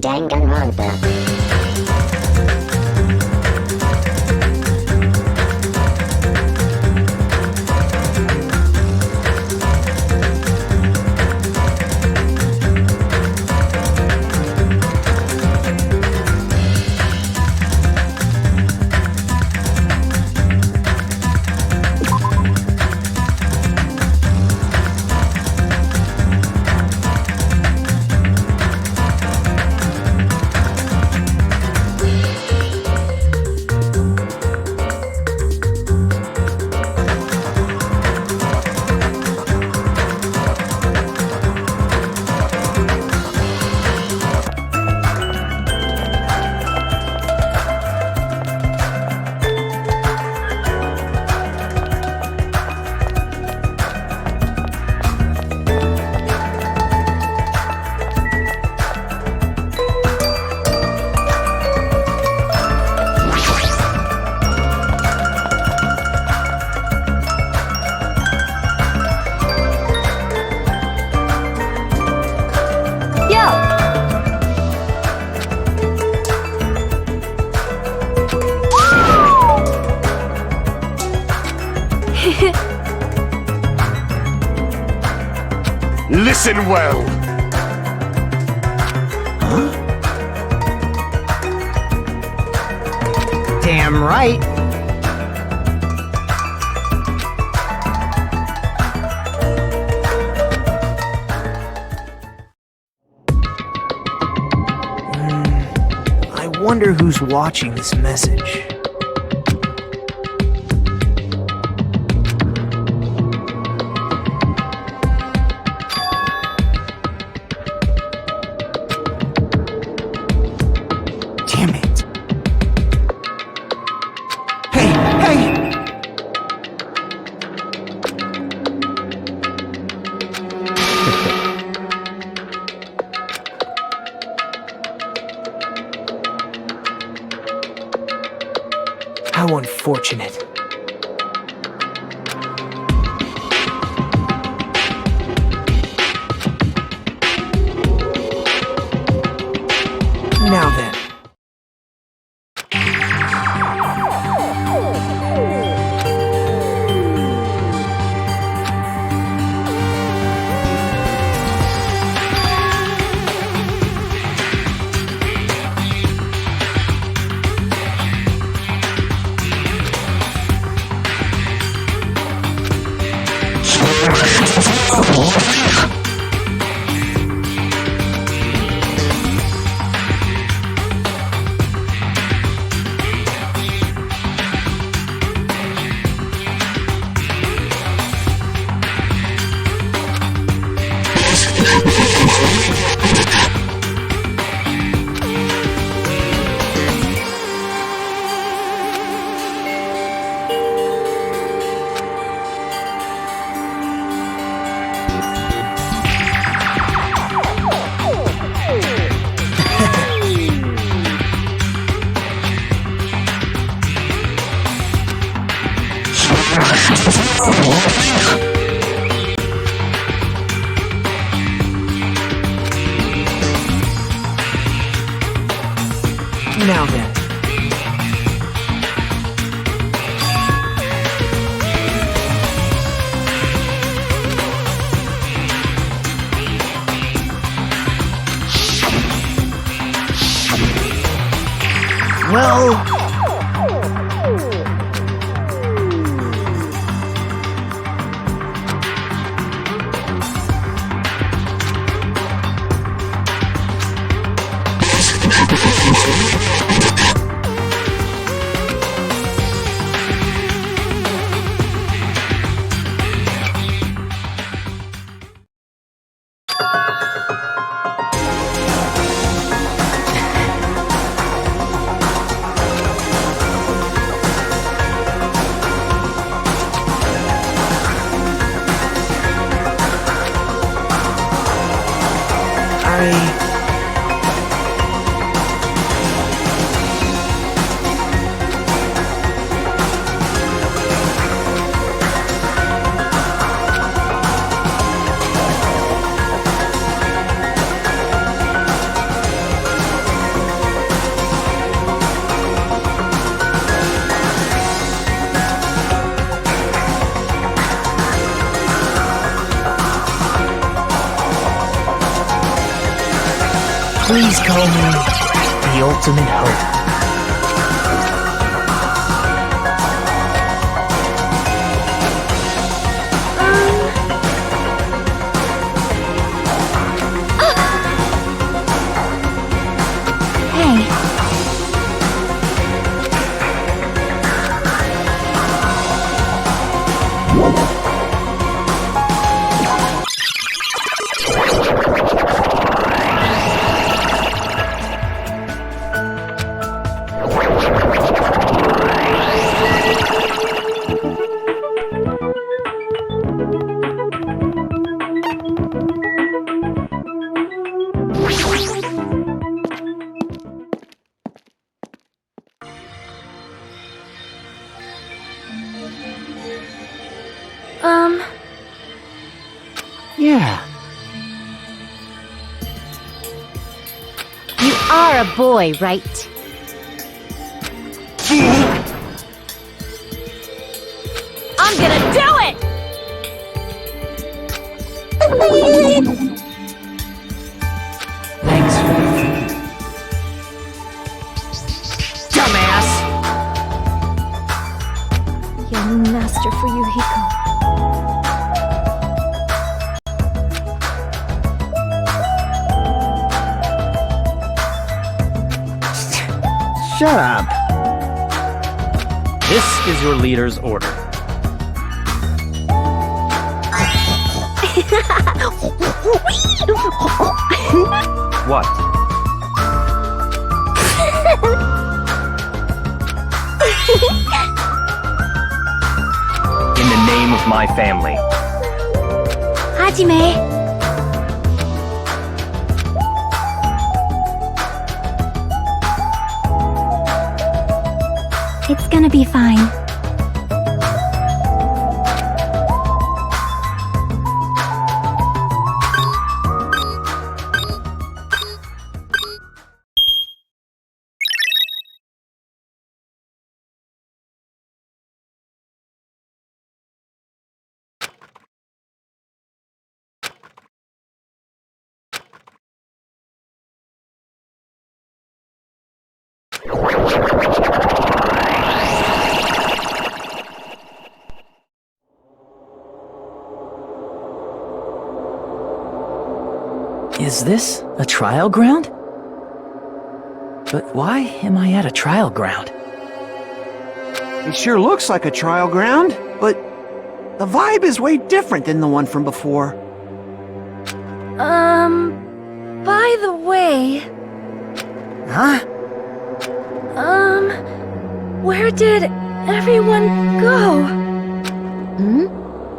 Danganronpa. Listen well. Huh? Damn right. I wonder who's watching this message. Damn it. Hey, hey! How unfortunate. Now then. Now then. Well... Please call me the ultimate hope. Hey. Yeah. You are a boy, right? I'm gonna do it! Thanks, Faith. Dumbass! Young master for Yuhiko. Shut up. This is your leader's order. What? In the name of my family. Hajime. It's gonna be fine. Is this a trial ground? But why am I at a trial ground? It sure looks like a trial ground, but the vibe is way different than the one from before. By the way, Huh? where did everyone go?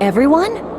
Everyone?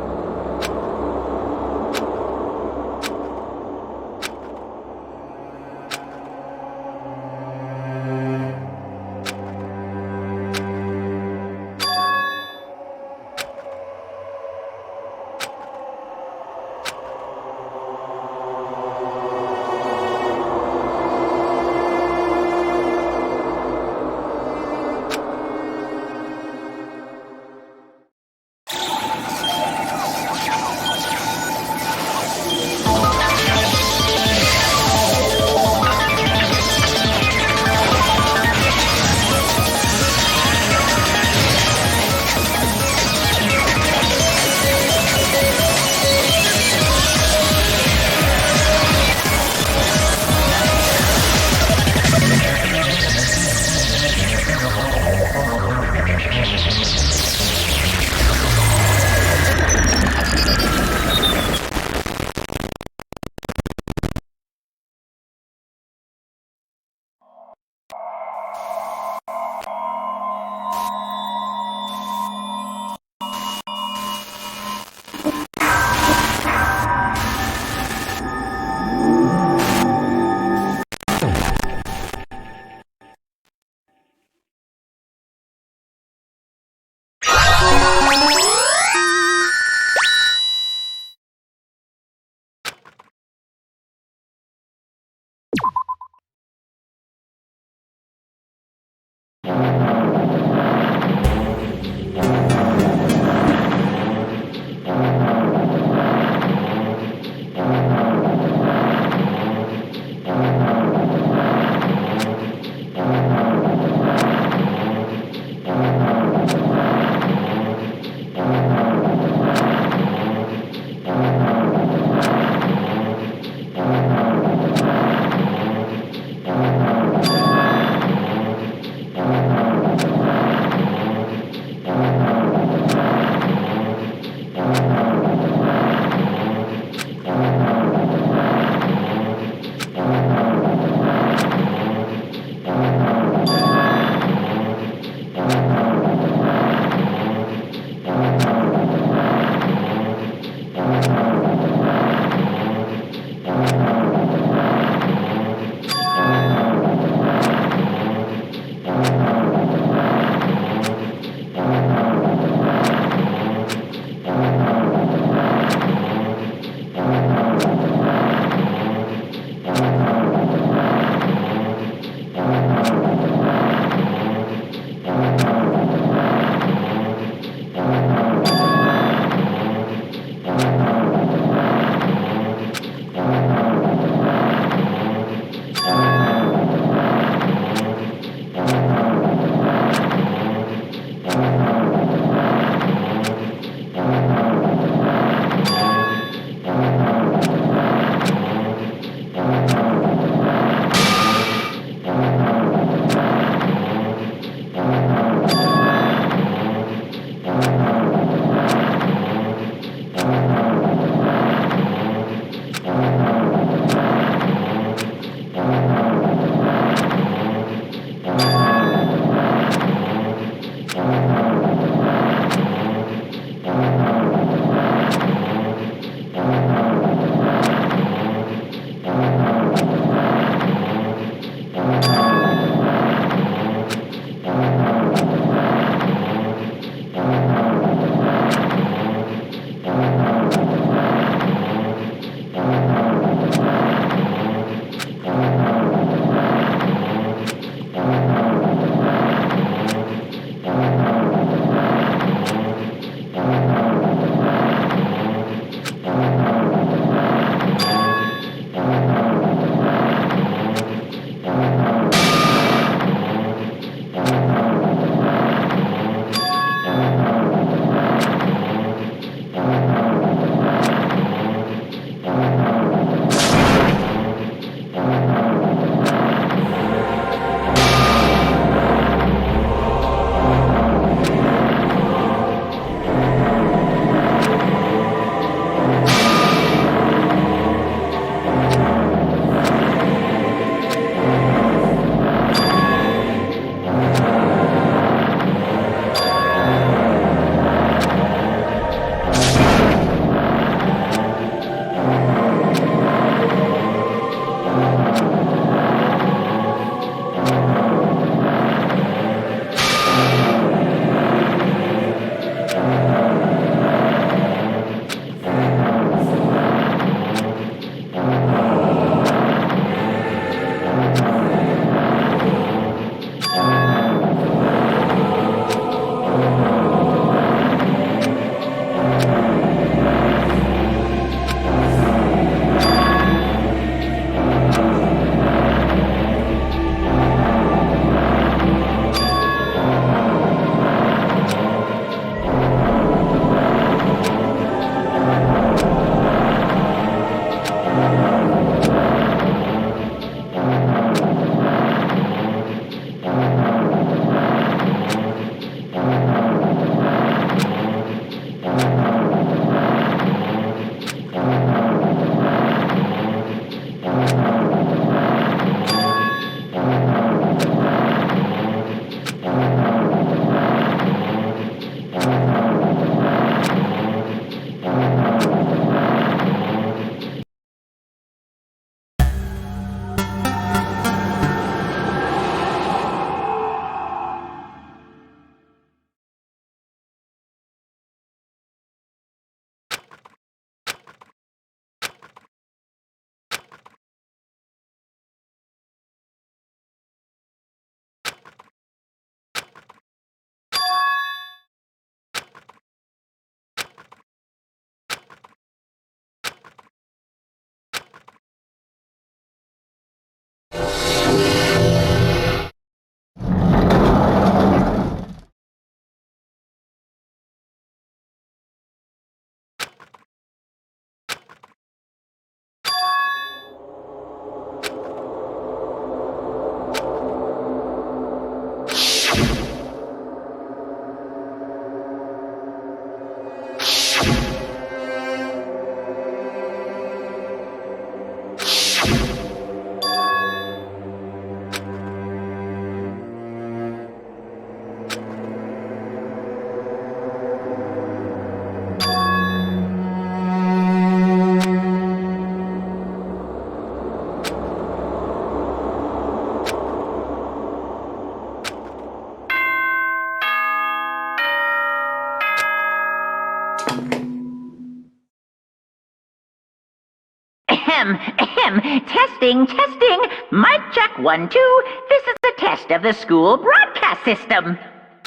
Ahem, ahem. Testing, testing. Mic check 1, 2. This is the test of the school broadcast system.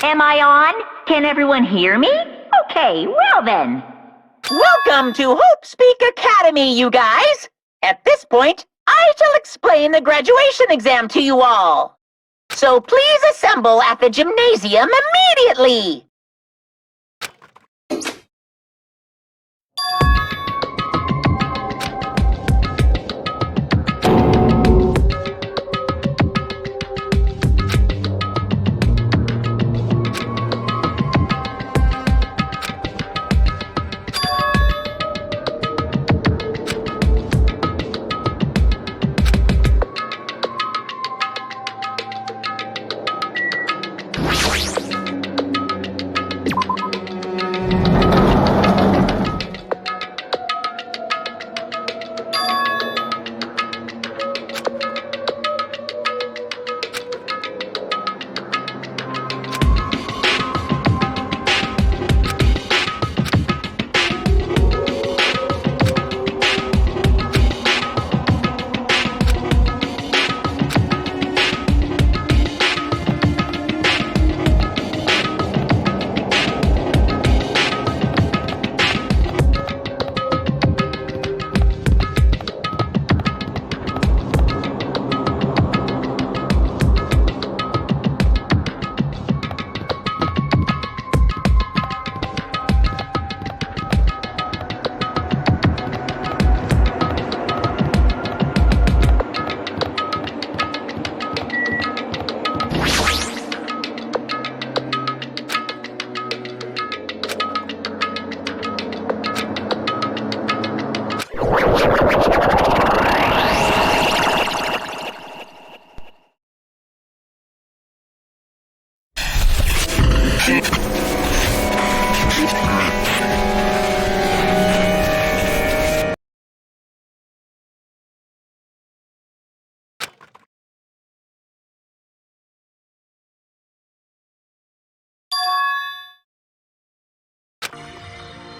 Am I on? Can everyone hear me? Okay, well then. Welcome to Hope Speak Academy, you guys. At this point, I shall explain the graduation exam to you all. So please assemble at the gymnasium immediately.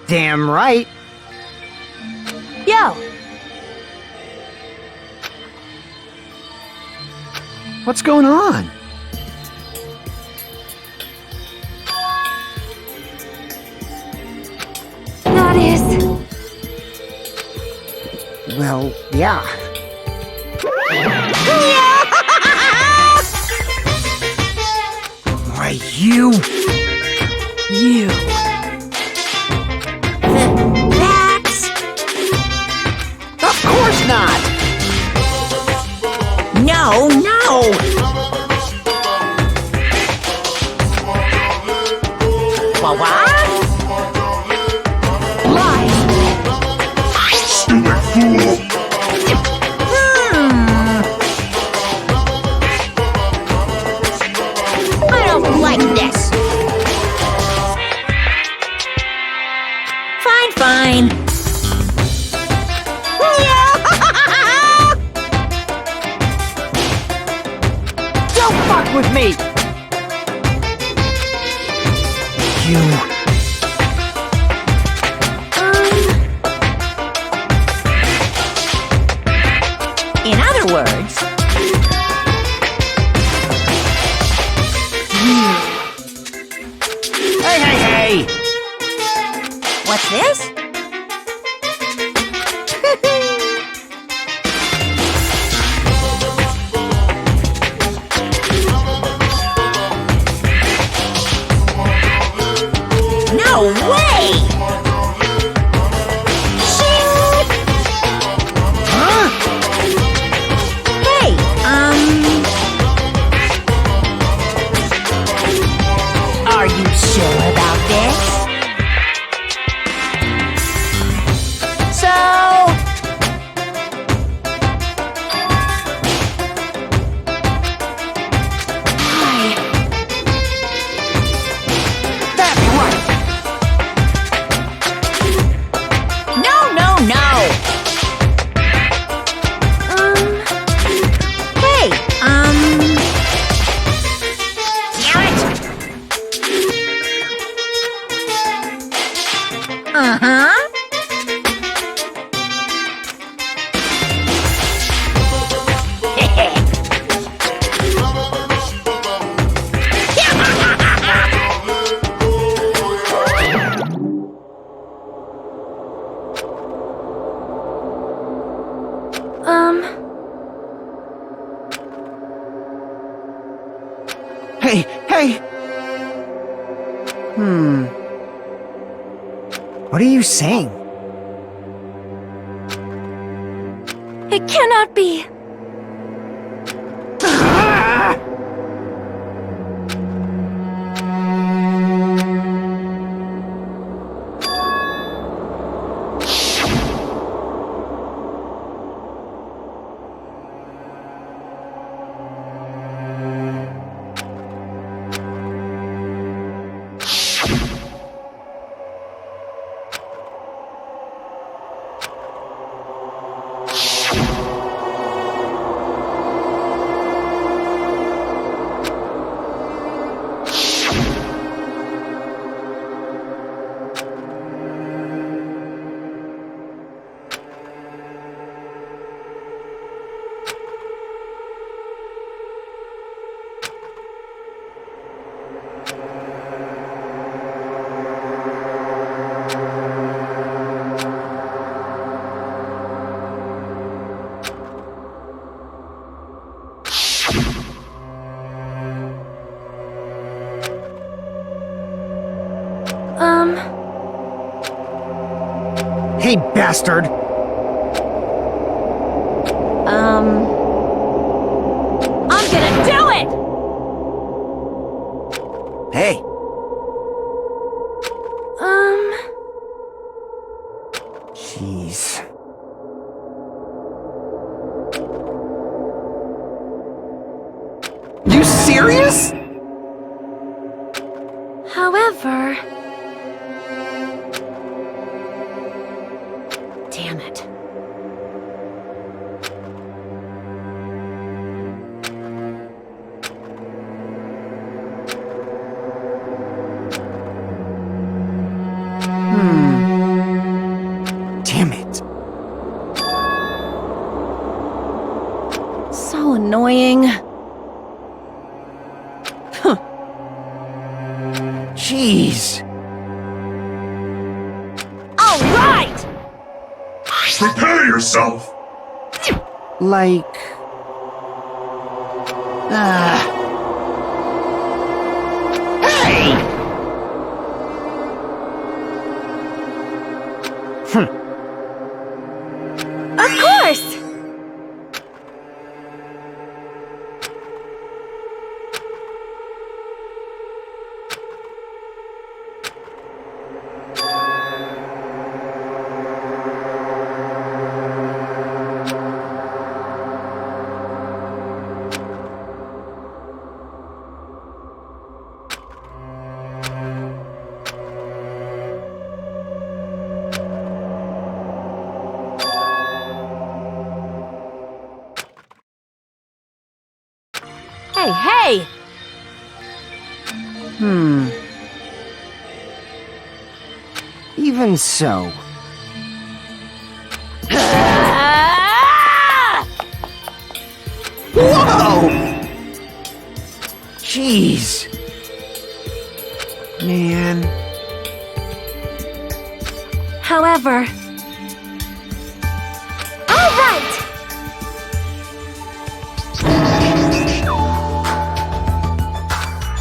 Damn right. Yo! What's going on? That is... Well, yeah. Why, you... You. That's... Of course not! No, no! What? I don't like this. Fine, fine. Don't fuck with me! You... In other words, Hey, hey, hey! what's this? No way! Huh? Hey, Hey, hey! What are you saying? It cannot be. Hey, bastard! I'm gonna do it! Hey! Jeez. You serious? However... Damn it. Damn it. So annoying. Jeez. All right! Prepare yourself! Like... Hey! Of course! Hey, hey! Even so. Ah! Whoa! Jeez. Man. However... All right!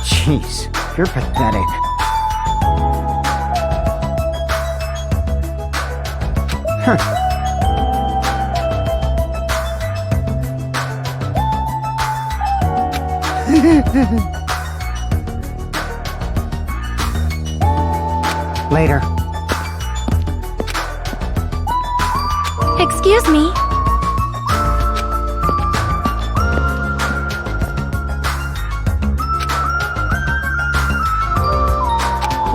Jeez, you're pathetic. Later. Excuse me.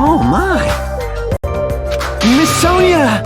Oh my! Miss Sonia!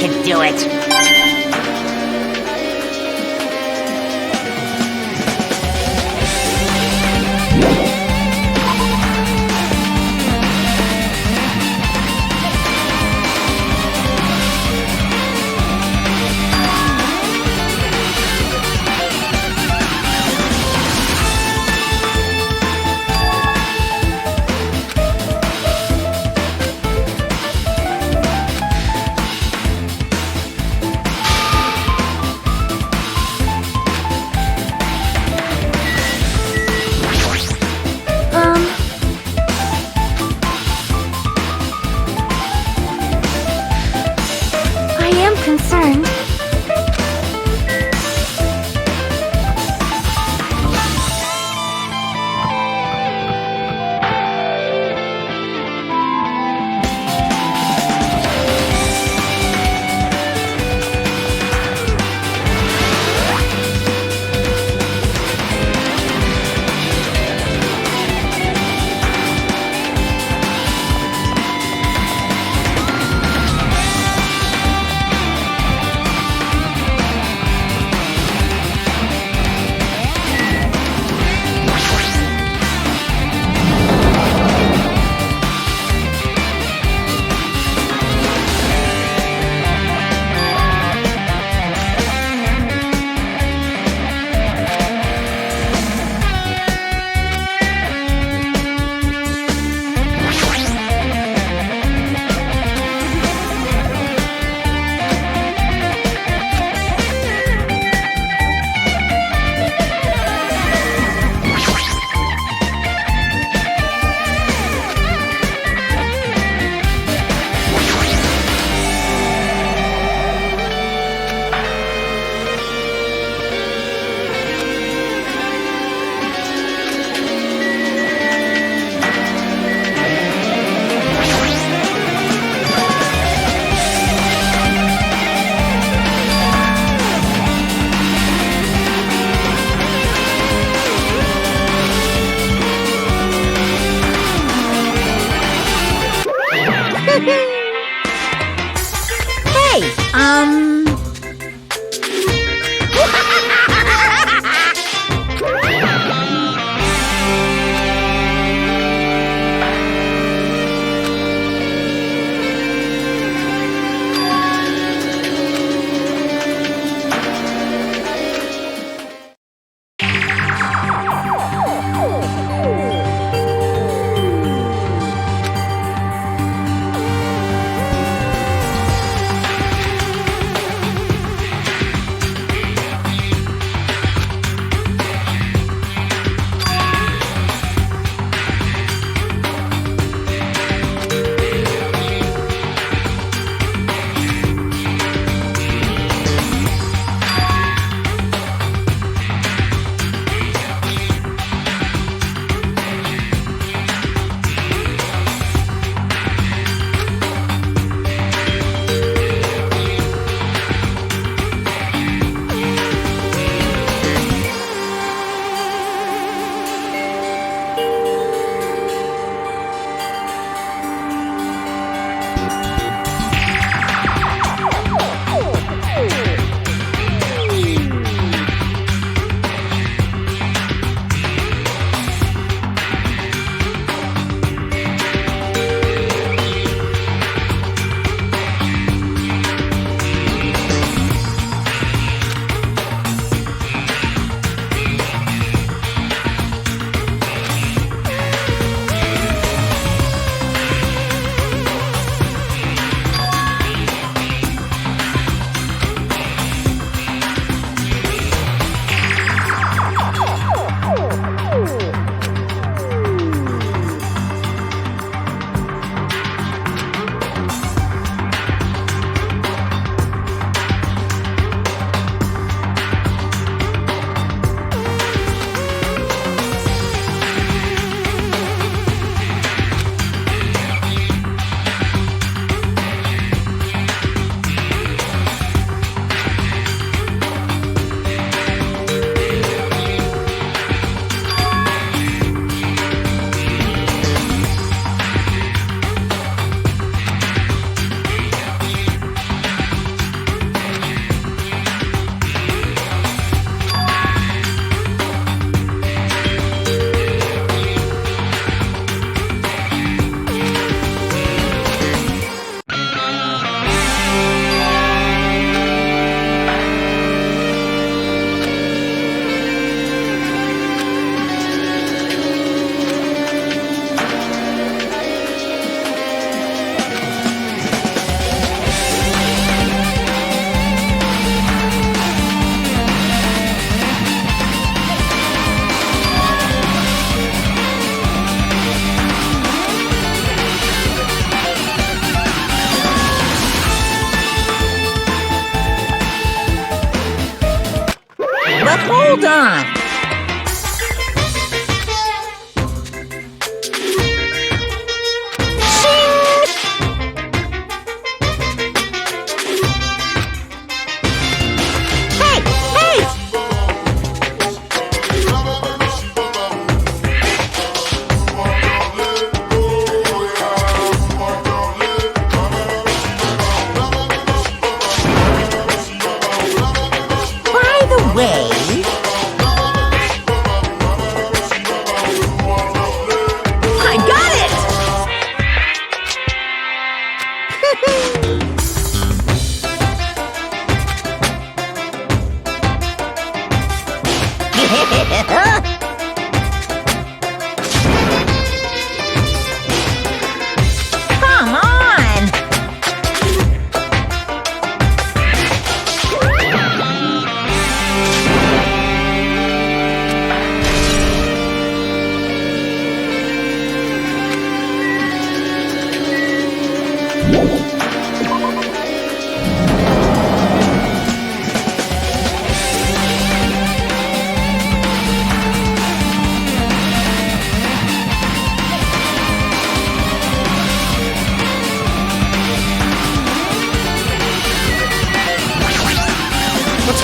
can do it.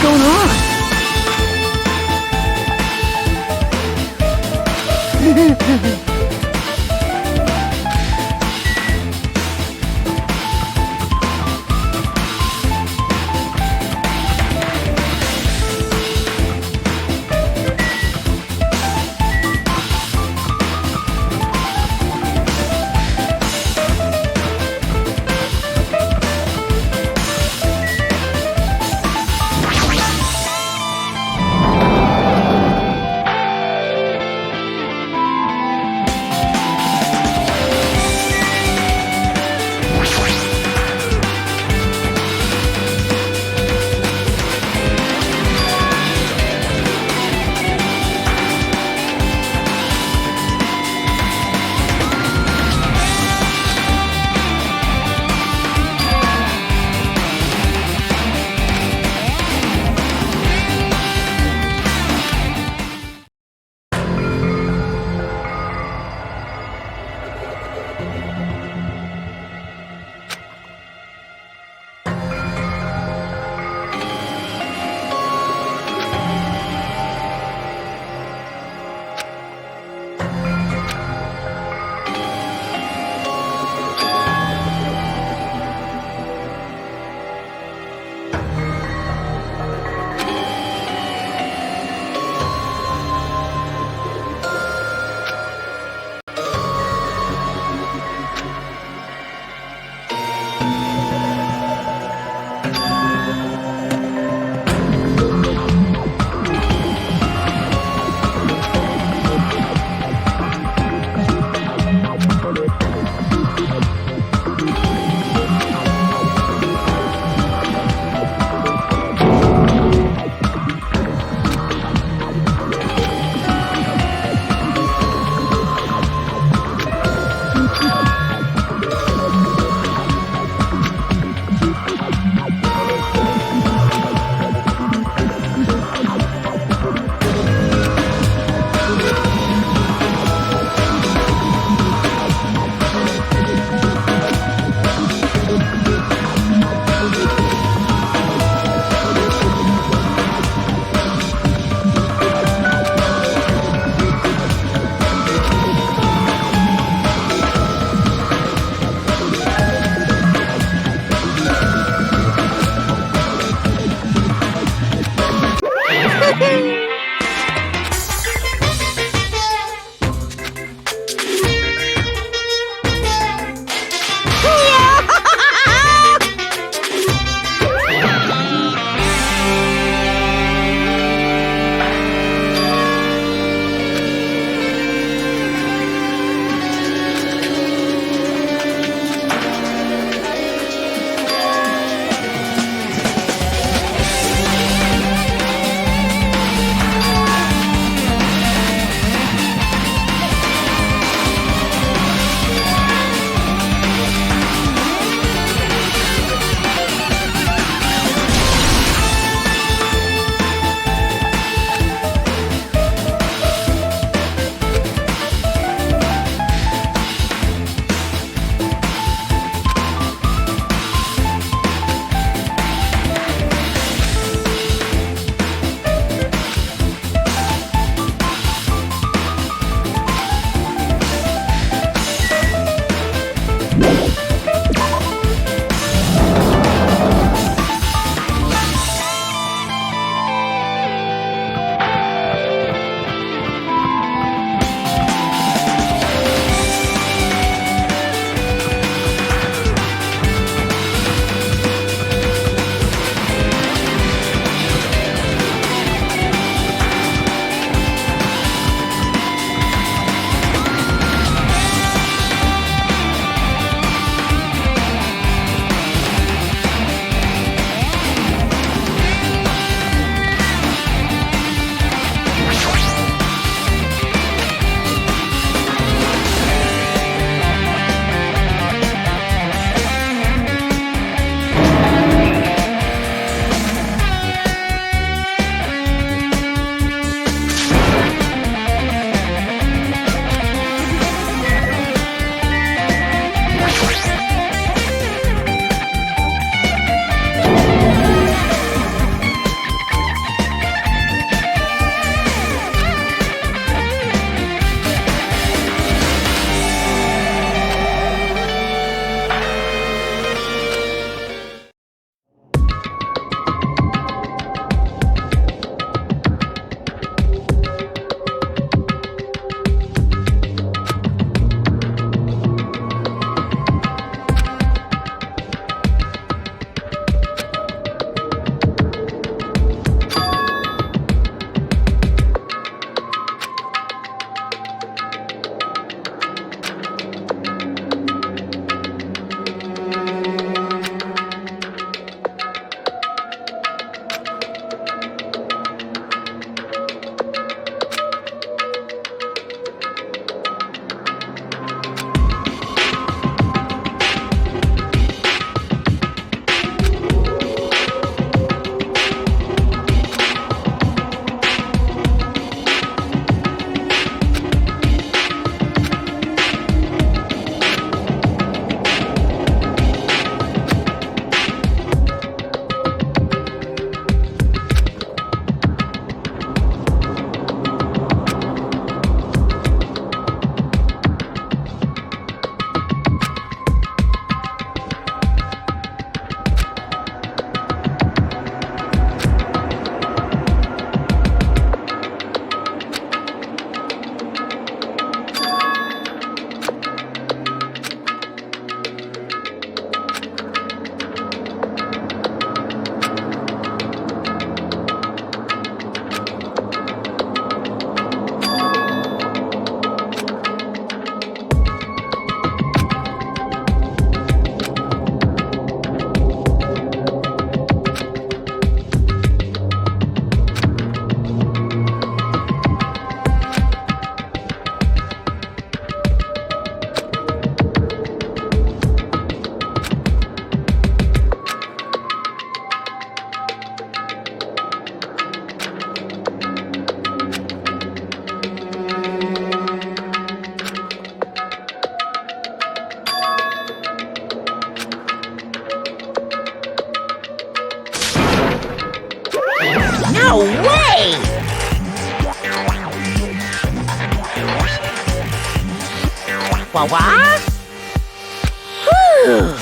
What's going on? What? Whew.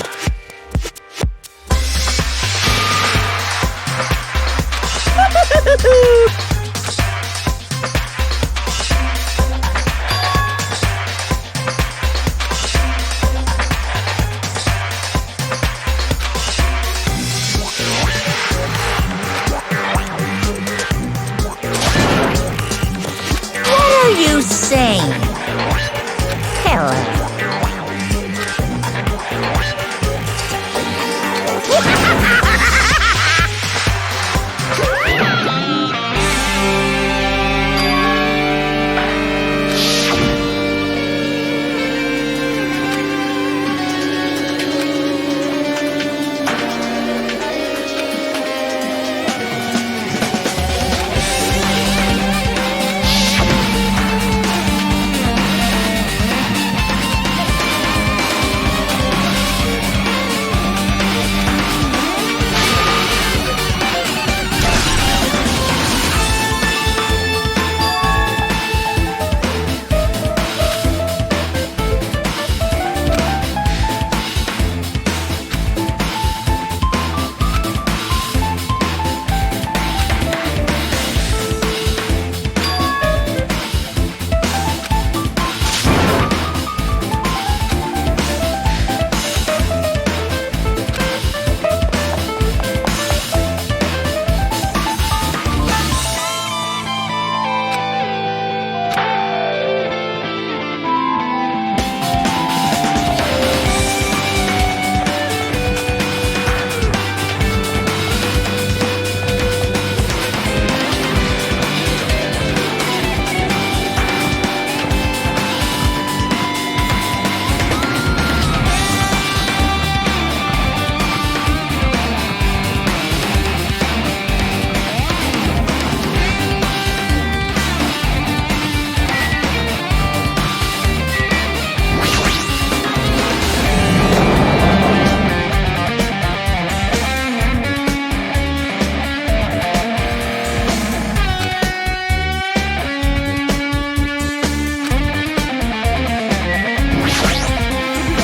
What are you saying? Hello.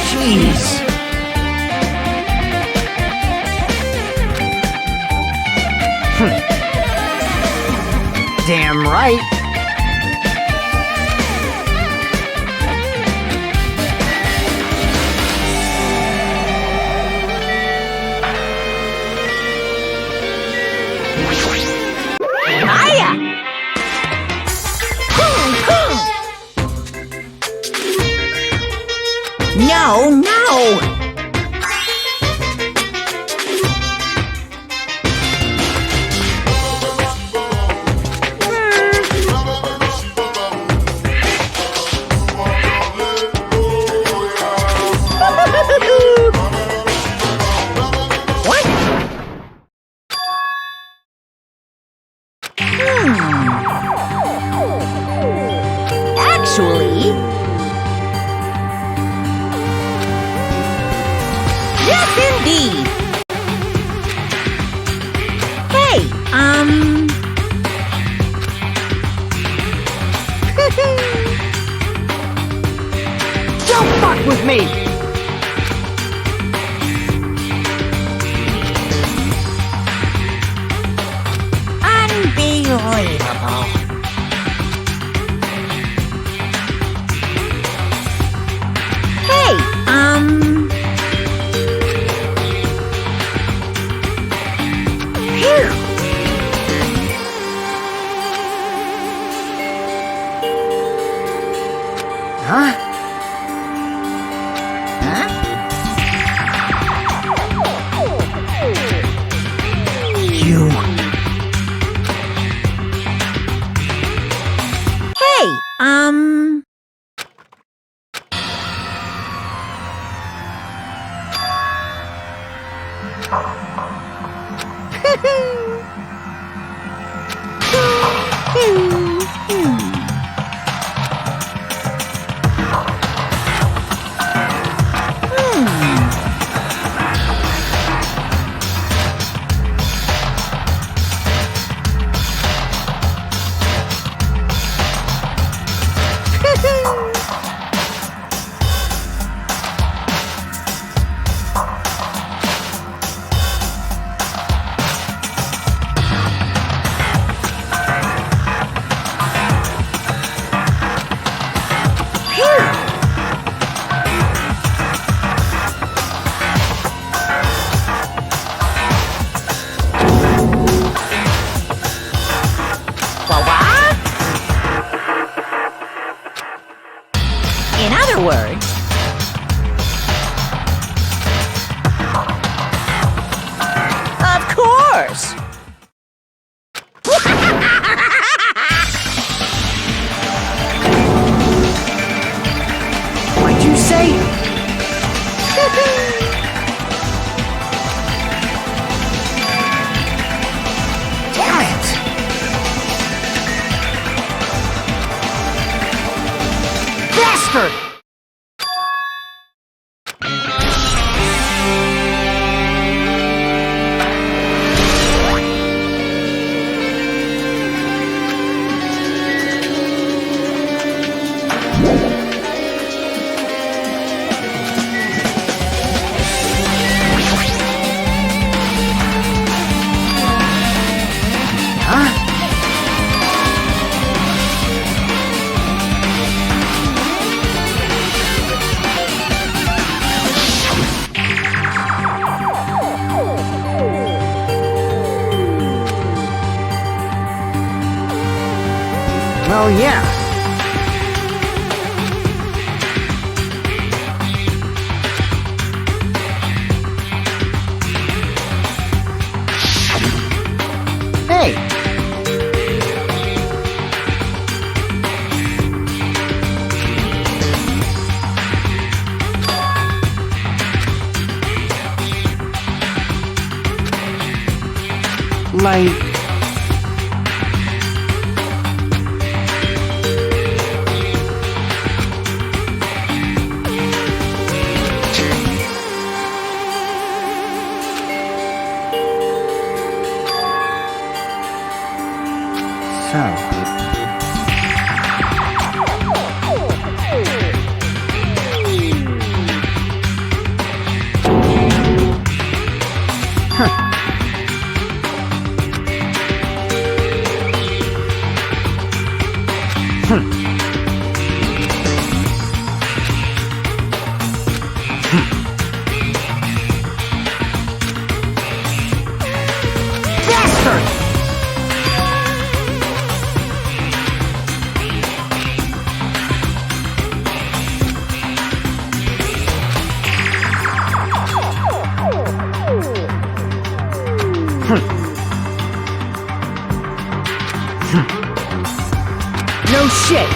Jeez. Damn right. Hiya! No, no! What? Actually... Yes, indeed! Hey, Don't fuck with me! Unbelievable. Hey, Phew. Huh? Huh? You... Hey, word. Of course! What'd you say? Damn it! Bastard! Well, yeah. Hey! Like... No shit!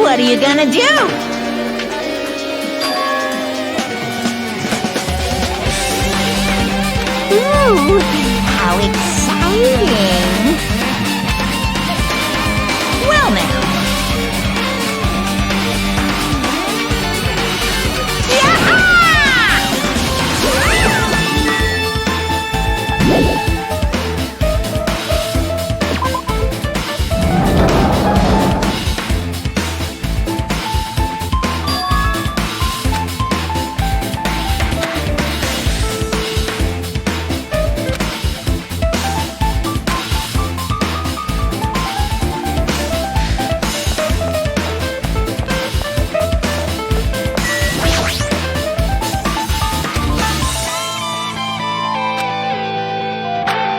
What are you gonna do? Ooh, how exciting! Well now.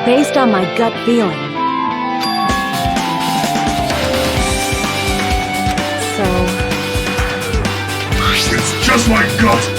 Based on my gut feeling. So, It's just my gut!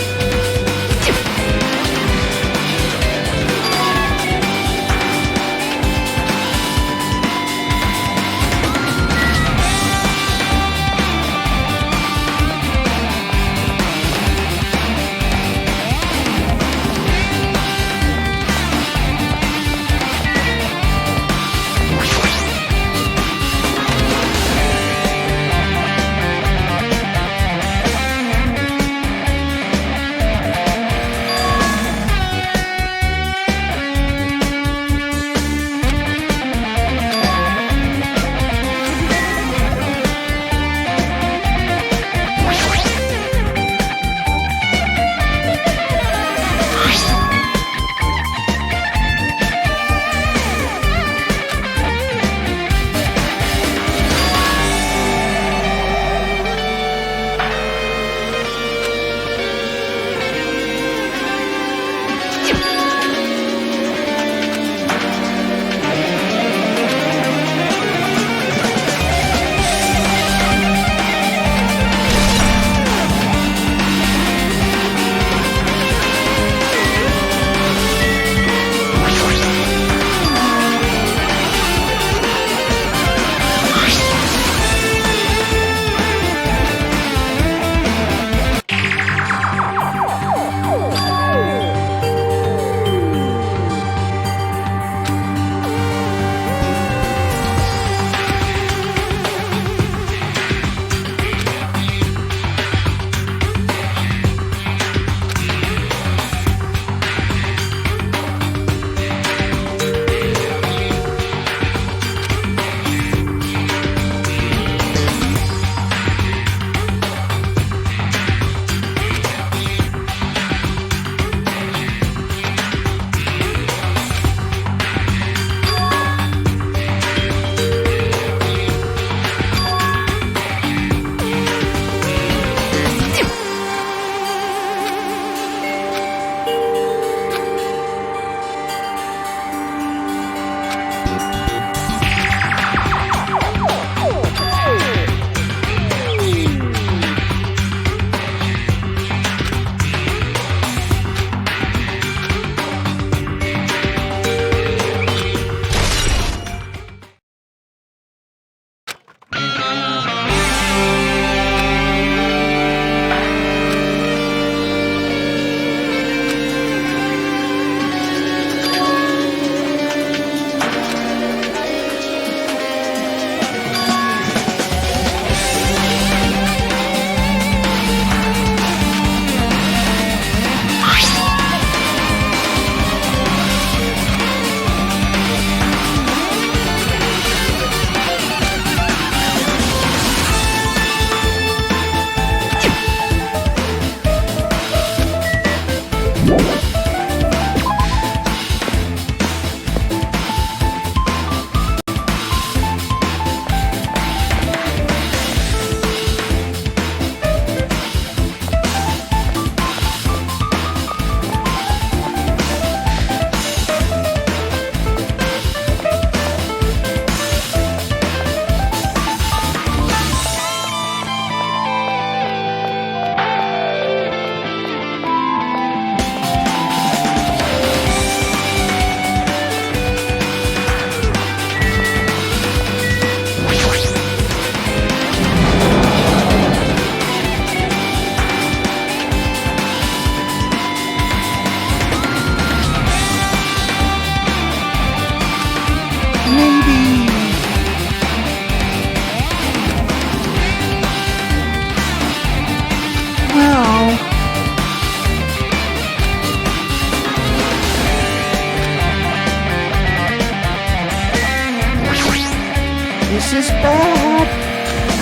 This is bad.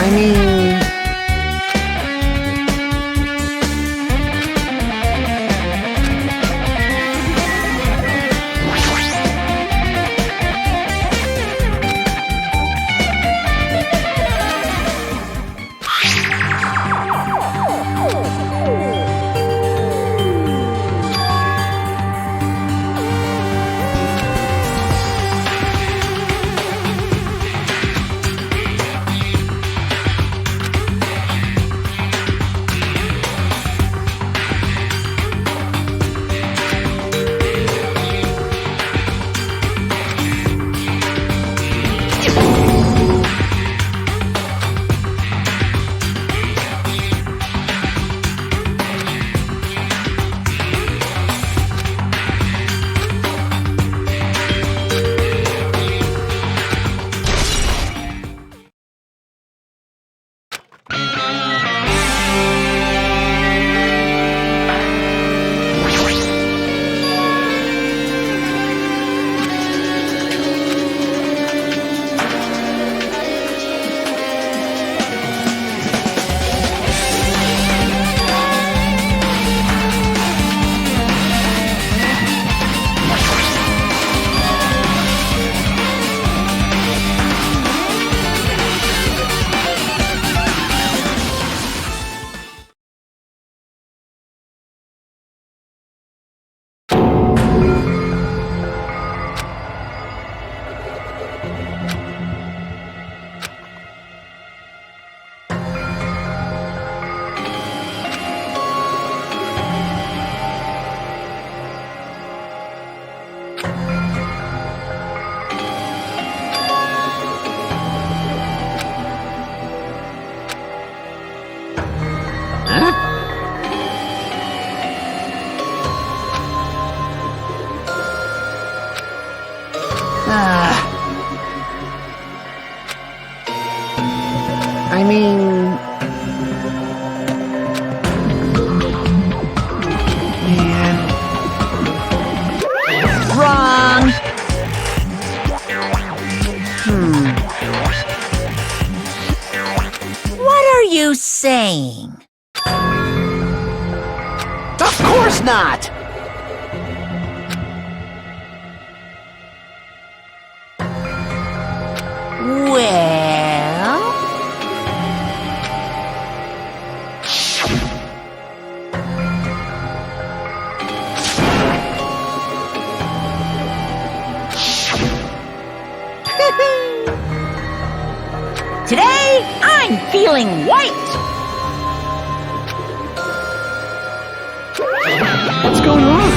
I mean... I mean... Man... Wrong! What are you saying? Of course not! Well... Today, I'm feeling white! What's going on?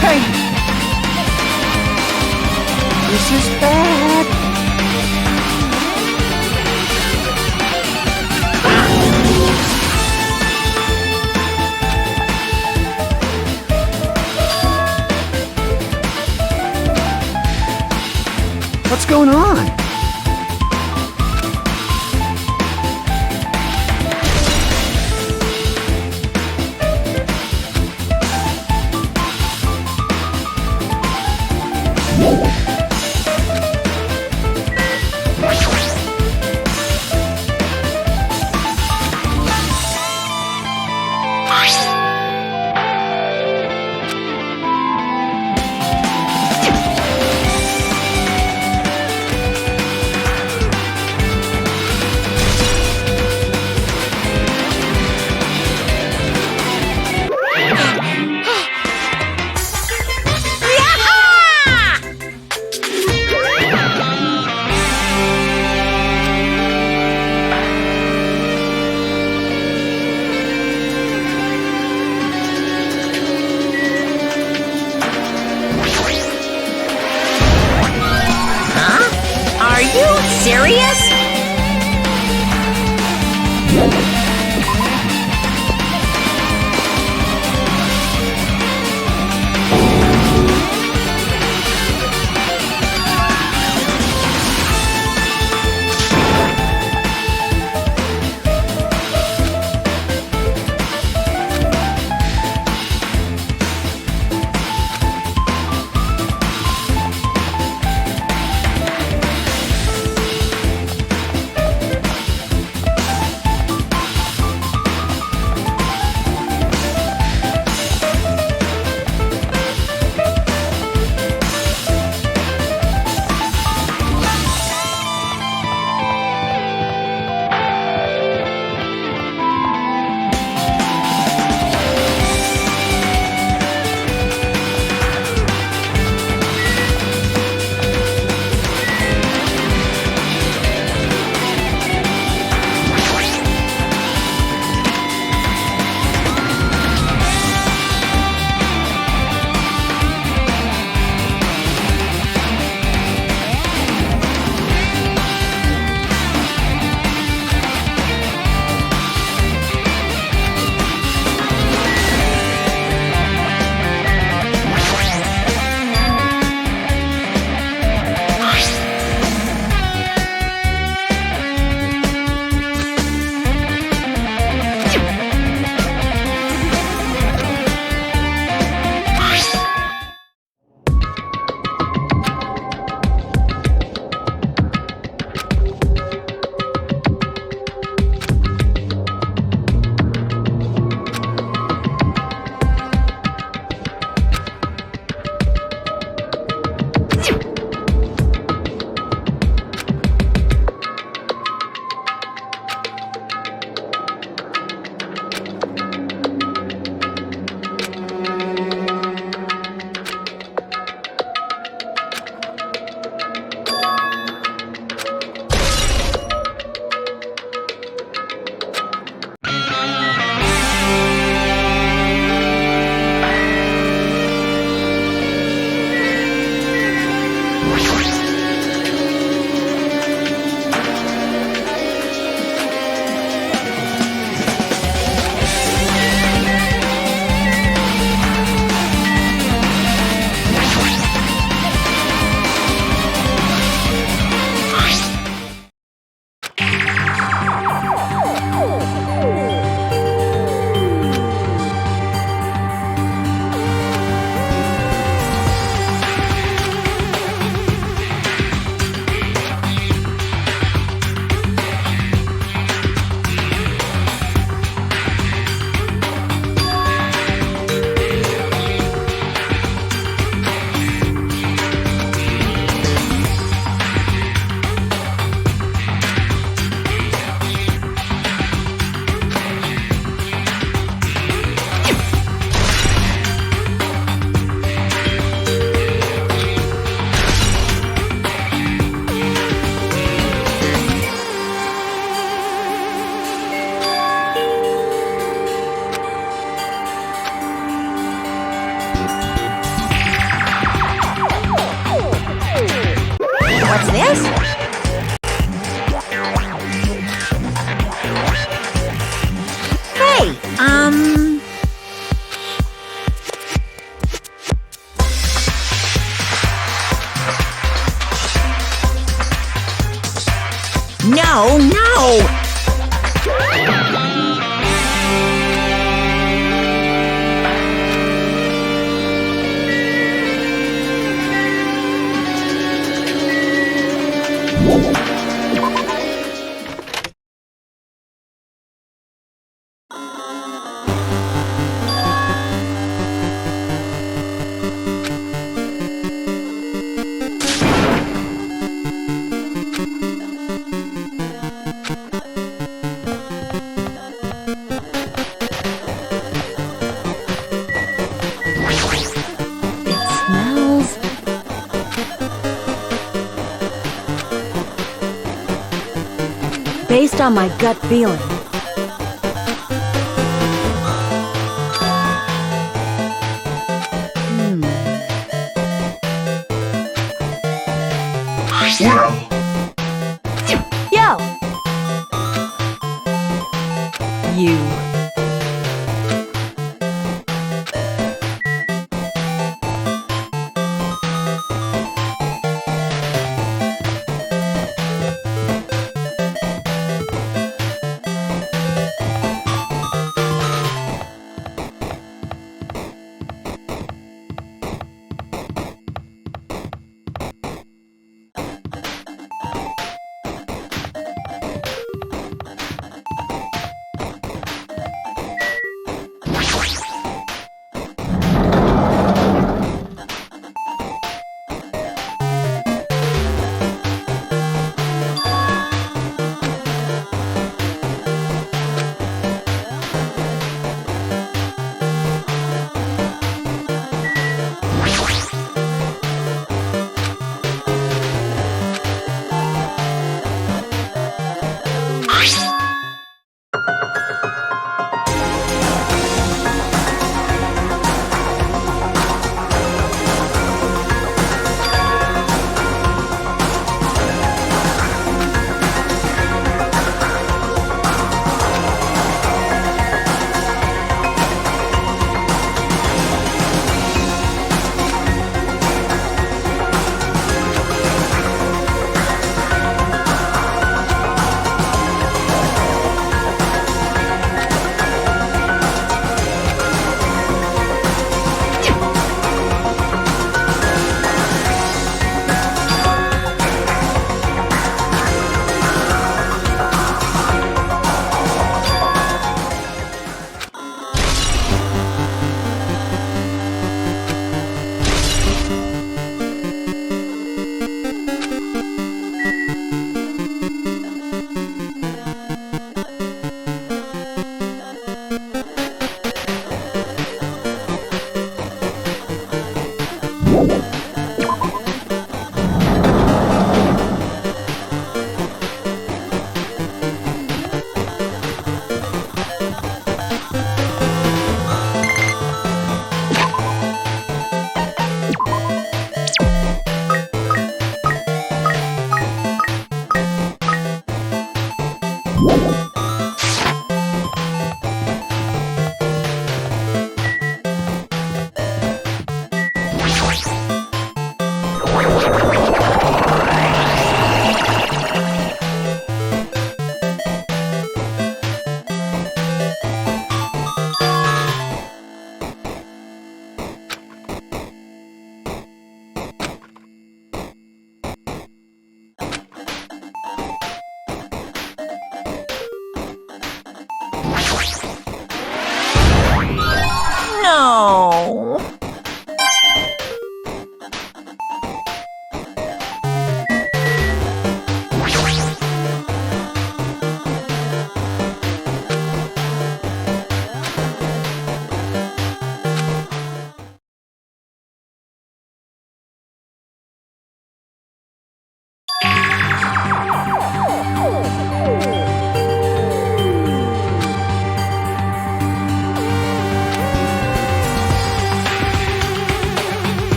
Hey! This is bad. What's going on? Are you serious? No, no! Smells. Based on my gut feeling. Well, Yo! You.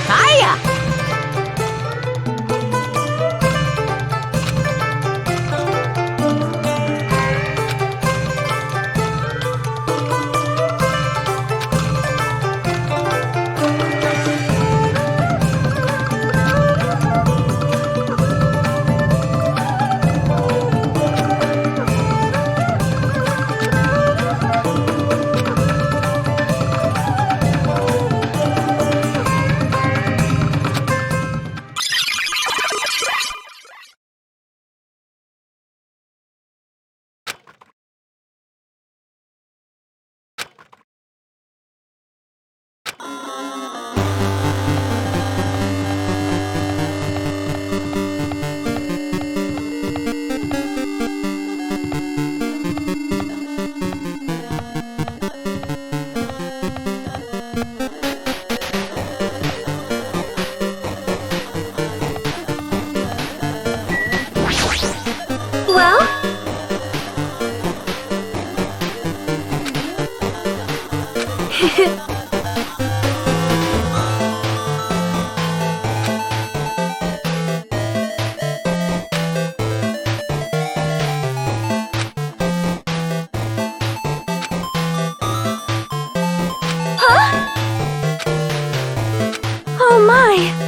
Hiya! Well? Oh my!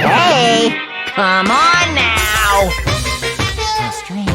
Hey, come on now. How strange.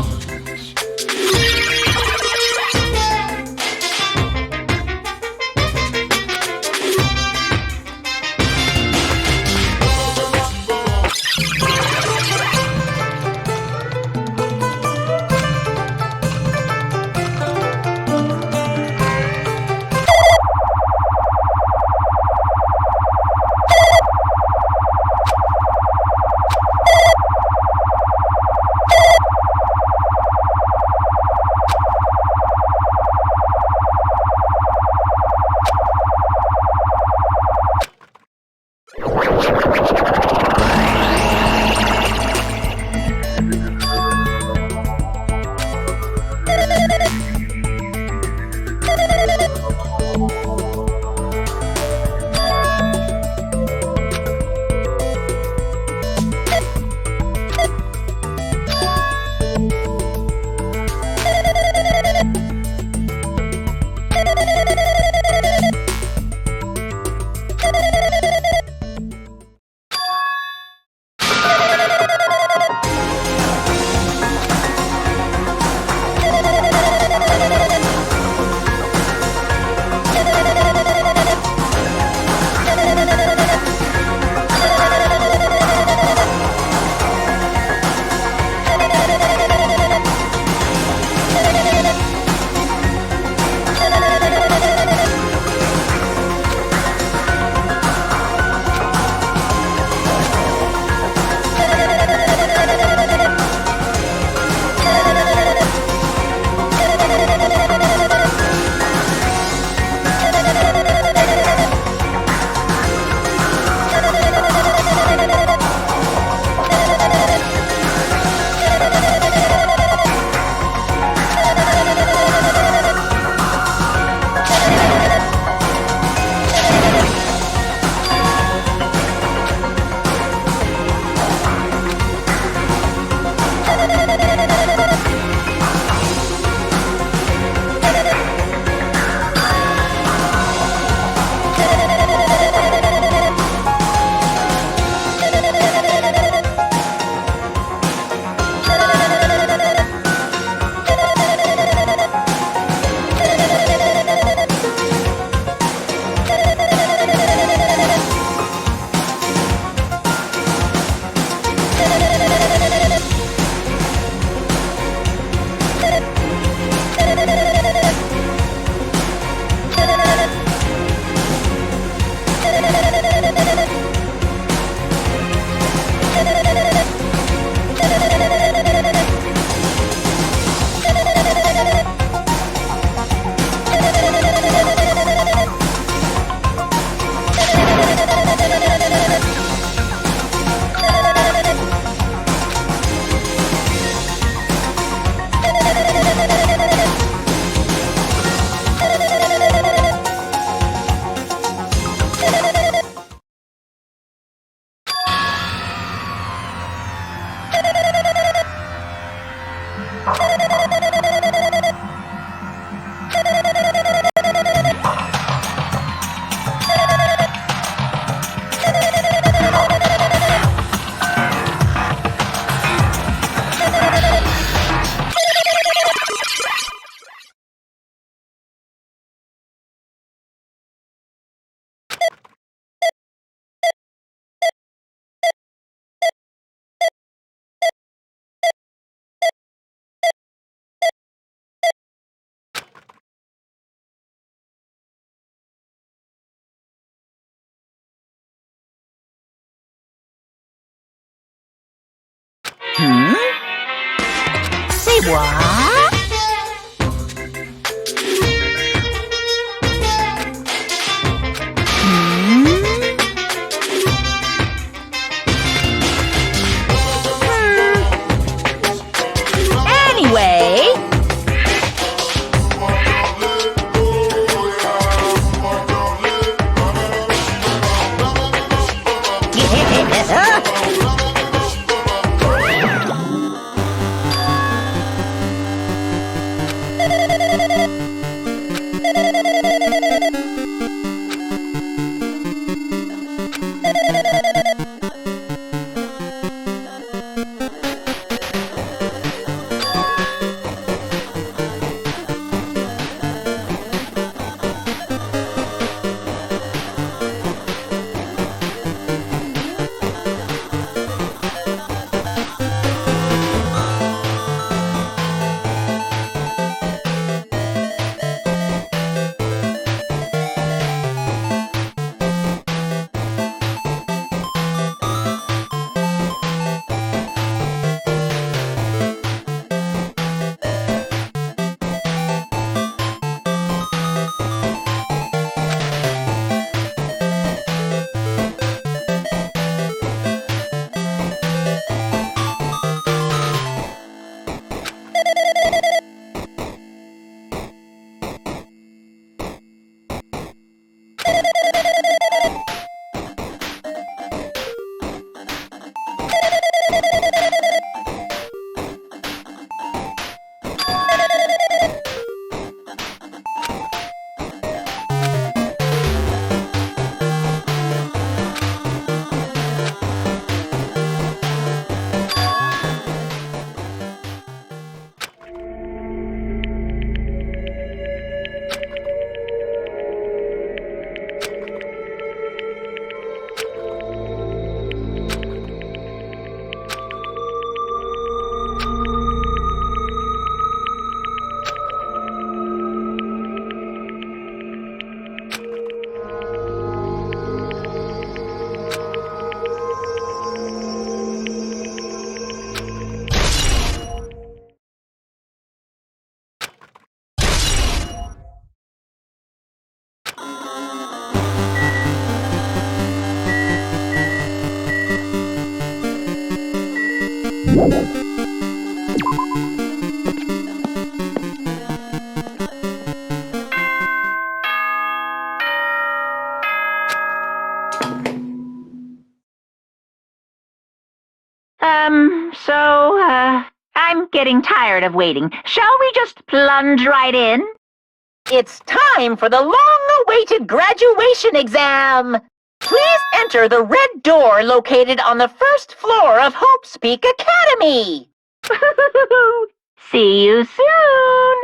Say what? Anyway. I'm getting tired of waiting. Shall we just plunge right in? It's time for the long-awaited graduation exam. Please enter the red door located on the first floor of Hope's Peak Academy. See you soon.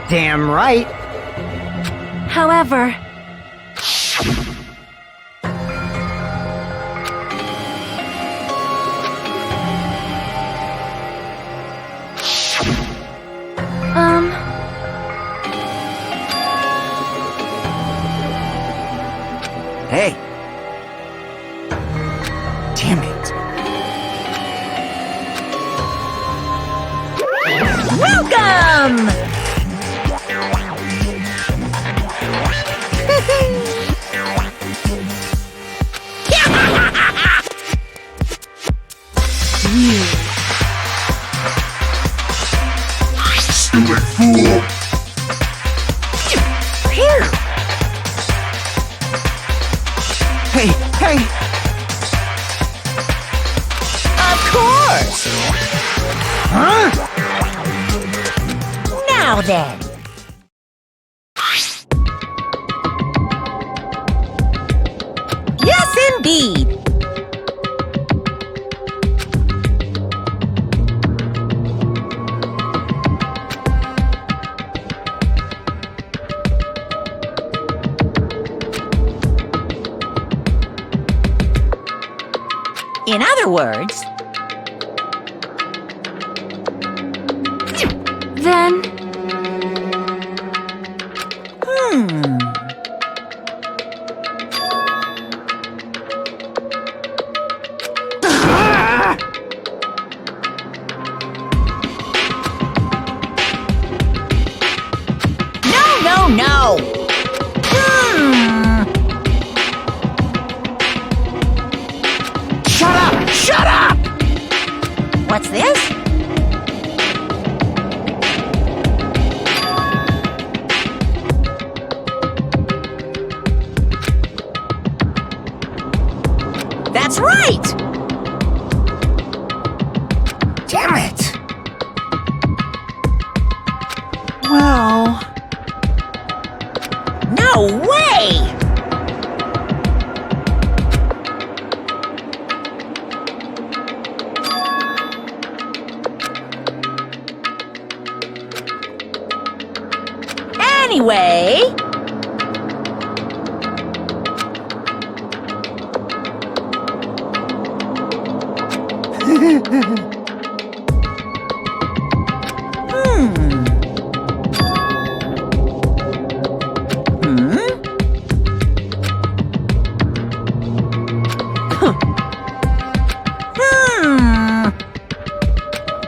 Damn right. However, Hey. Damn it. Welcome! Stupid fool! Hey, hey! Of course! Huh? Now then. Yes, indeed. In other words, Then, no. Shut up! Shut up! What's this? That's right! Damn it! Well... No way! Anyway...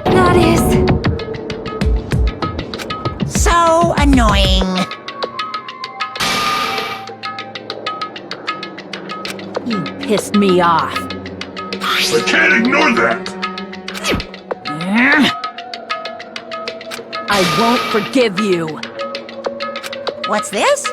that is... So annoying. You pissed me off. I can't ignore that! I won't forgive you. What's this?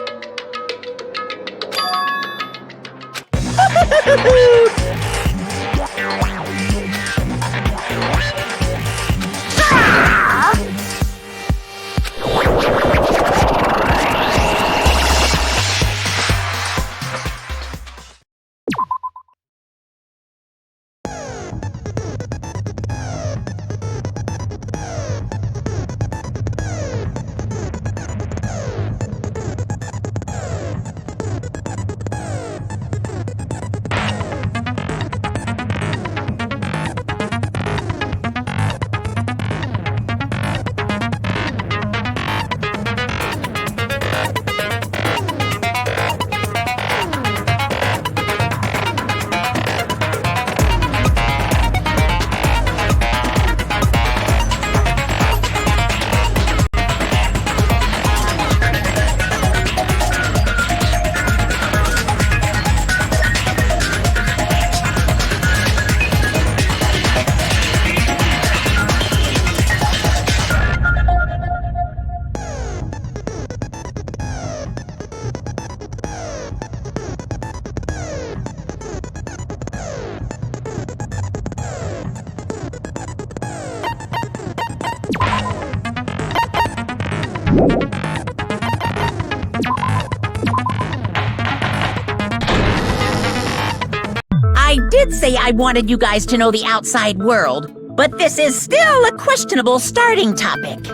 I did say I wanted you guys to know the outside world, but this is still a questionable starting topic.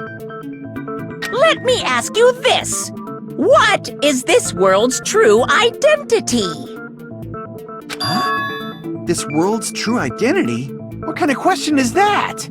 Let me ask you this. What is this world's true identity? This world's true identity? What kind of question is that?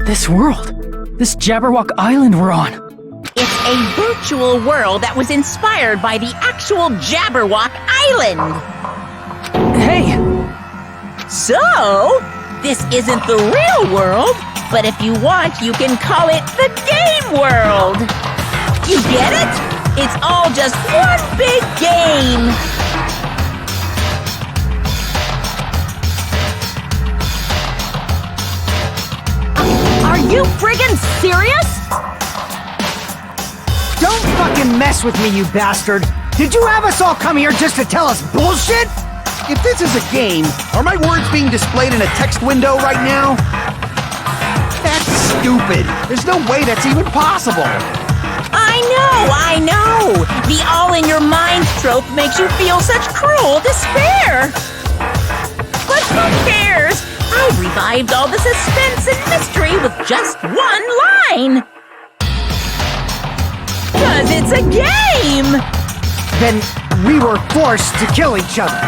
This world. This Jabberwock Island we're on. It's a virtual world that was inspired by the actual Jabberwock Island. Hey! So, this isn't the real world, but if you want, you can call it the game world. You get it? It's all just one big game. Are you friggin' serious? Don't fucking mess with me, you bastard! Did you have us all come here just to tell us bullshit? If this is a game, are my words being displayed in a text window right now? That's stupid. There's no way that's even possible. I know! The all-in-your-mind trope makes you feel such cruel despair! But who cares? I revived all the suspense and mystery with just one line! 'Cause it's a game! Then we were forced to kill each other.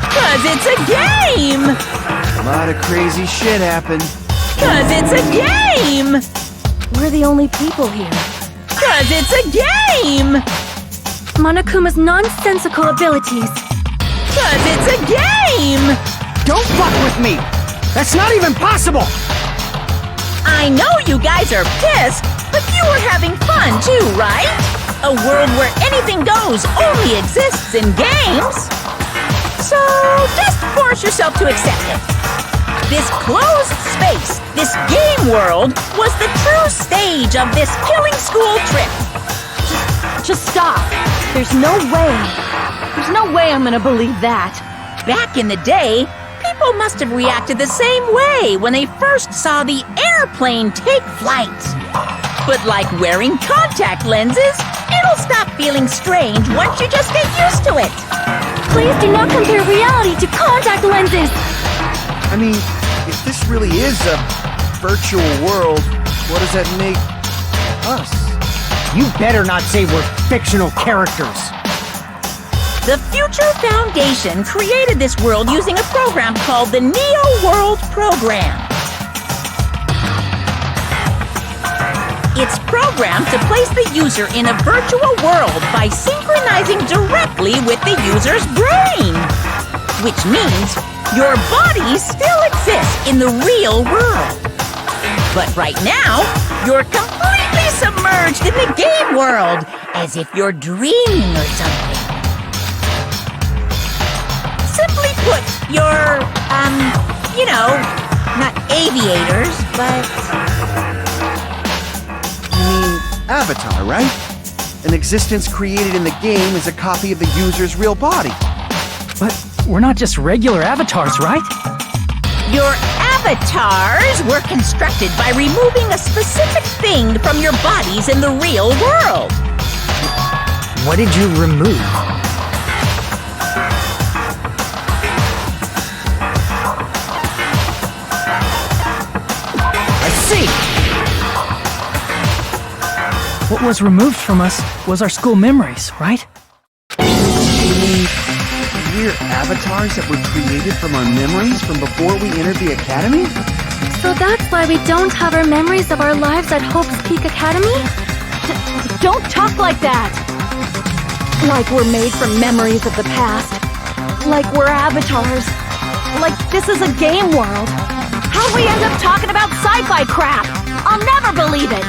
'Cause it's a game! A lot of crazy shit happened. 'Cause it's a game! We're the only people here. 'Cause it's a game! Monokuma's nonsensical abilities. 'Cause it's a game! Don't fuck with me! That's not even possible! I know you guys are pissed, but you were having fun too, right? A world where anything goes only exists in games. So just force yourself to accept it. This closed space, this game world, was the true stage of this killing school trip. Just stop. There's no way. There's no way I'm gonna believe that. Back in the day, people must have reacted the same way when they first saw the airplane take flight. But like wearing contact lenses, it'll stop feeling strange once you just get used to it. Please do not compare reality to contact lenses. I mean, if this really is a virtual world, what does that make us? You better not say we're fictional characters. The Future Foundation created this world using a program called the Neo World Program. It's programmed to place the user in a virtual world by synchronizing directly with the user's brain. Which means your body still exists in the real world. But right now, you're completely submerged in the game world, as if you're dreaming or something. Simply put, you're, you know, not aviators, but... You mean Avatar, right? An existence created in the game is a copy of the user's real body. But we're not just regular avatars, right? Your avatars were constructed by removing a specific thing from your bodies in the real world. What did you remove? I see! What was removed from us was our school memories, right? You mean we're avatars that were created from our memories from before we entered the academy? So that's why we don't have our memories of our lives at Hope's Peak Academy? Don't talk like that! Like we're made from memories of the past. Like we're avatars. Like this is a game world. How'd we end up talking about sci-fi crap? I'll never believe it!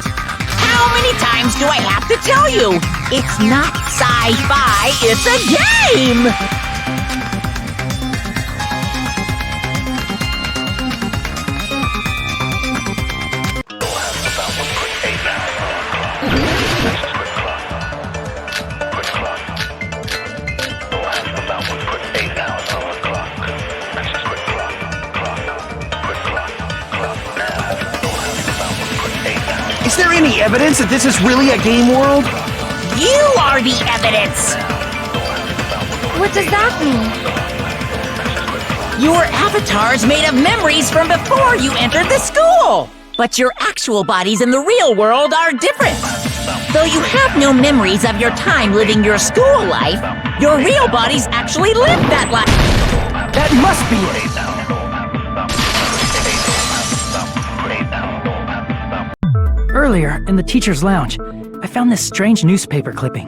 How many times do I have to tell you? It's not sci-fi, it's a game! Is there any evidence that this is really a game world? You are the evidence! What does that mean? Your avatar's made of memories from before you entered the school! But your actual bodies in the real world are different. Though you have no memories of your time living your school life, your real bodies actually lived that life. That must be it! Earlier, in the teacher's lounge, I found this strange newspaper clipping.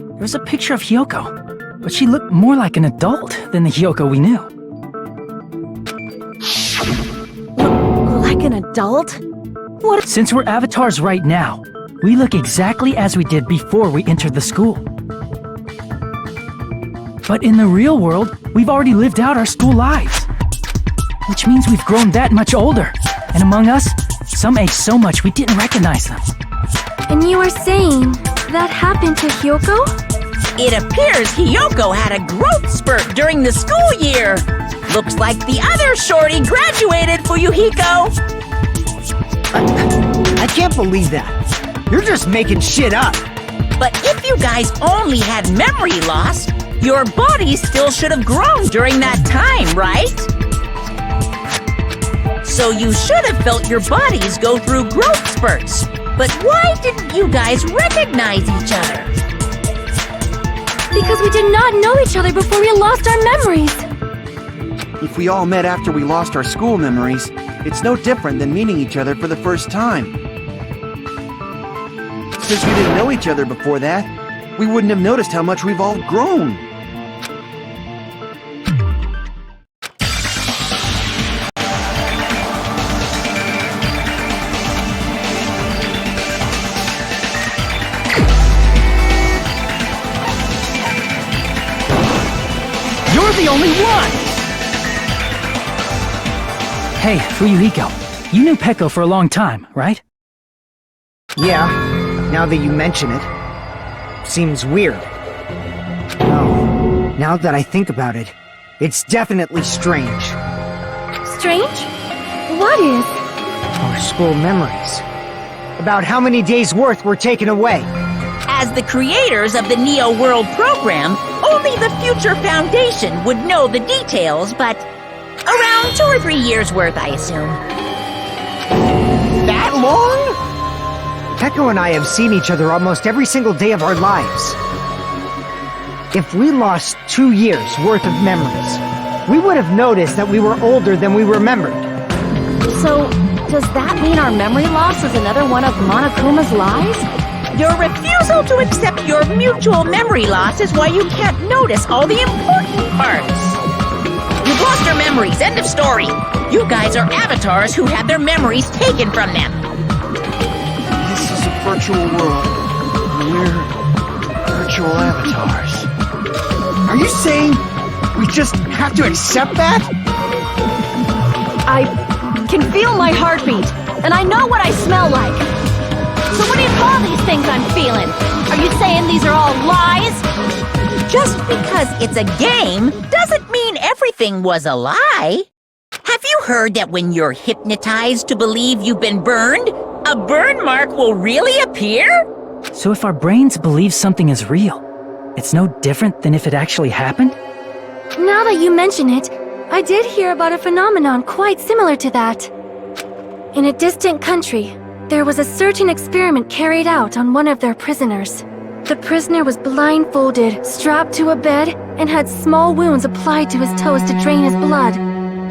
There was a picture of Hyoko, but she looked more like an adult than the Hyoko we knew. Like an adult? What? Since we're avatars right now, we look exactly as we did before we entered the school. But in the real world, we've already lived out our school lives. Which means we've grown that much older. And among us, some aged so much we didn't recognize them. And you are saying that happened to Hyoko? It appears Hyoko had a growth spurt during the school year. Looks like the other shorty graduated, Fuyuhiko. I can't believe that. You're just making shit up. But if you guys only had memory loss, your bodies still should have grown during that time, right? So you should have felt your bodies go through growth spurts. But why didn't you guys recognize each other? Because we did not know each other before we lost our memories. If we all met after we lost our school memories, it's no different than meeting each other for the first time. Since we didn't know each other before that, we wouldn't have noticed how much we've all grown. You're the only one! Hey, Fuyuhiko, you knew Peko for a long time, right? Yeah, now that you mention it. Seems weird. No, now that I think about it, it's definitely strange. Strange? What is? Our school memories. About how many days' worth were taken away. As the creators of the Neo World program, only the Future Foundation would know the details, but around 2 or 3 years worth, I assume. That long? Peko and I have seen each other almost every single day of our lives. If we lost 2 years worth of memories, we would have noticed that we were older than we remembered. So, does that mean our memory loss is another one of Monokuma's lies? Your refusal to accept your mutual memory loss is why you can't notice all the important parts. You've lost your memories, end of story. You guys are avatars who had their memories taken from them. This is a virtual world. We're virtual avatars. Are you saying we just have to accept that? I can feel my heartbeat, and I know what I smell like. So what do you call these things I'm feeling? Are you saying these are all lies? Just because it's a game doesn't mean everything was a lie. Have you heard that when you're hypnotized to believe you've been burned, a burn mark will really appear? So if our brains believe something is real, it's no different than if it actually happened? Now that you mention it, I did hear about a phenomenon quite similar to that. In a distant country, there was a certain experiment carried out on one of their prisoners. The prisoner was blindfolded, strapped to a bed, and had small wounds applied to his toes to drain his blood.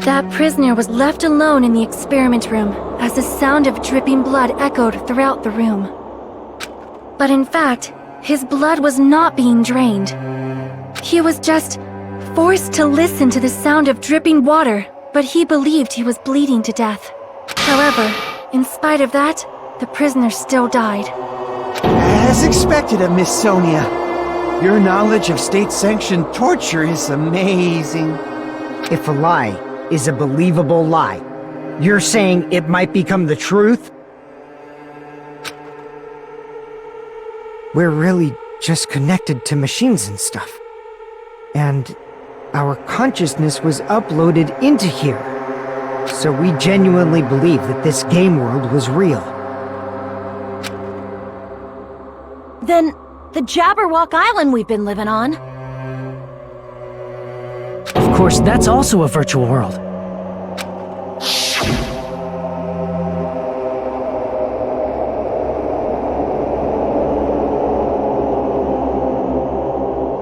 That prisoner was left alone in the experiment room as the sound of dripping blood echoed throughout the room. But in fact, his blood was not being drained. He was just forced to listen to the sound of dripping water, but he believed he was bleeding to death. However, in spite of that, the prisoner still died. As expected of Miss Sonia. Your knowledge of state-sanctioned torture is amazing. If a lie is a believable lie, you're saying it might become the truth? We're really just connected to machines and stuff. And our consciousness was uploaded into here. So we genuinely believe that this game world was real. Then, the Jabberwock Island we've been living on. Of course, that's also a virtual world.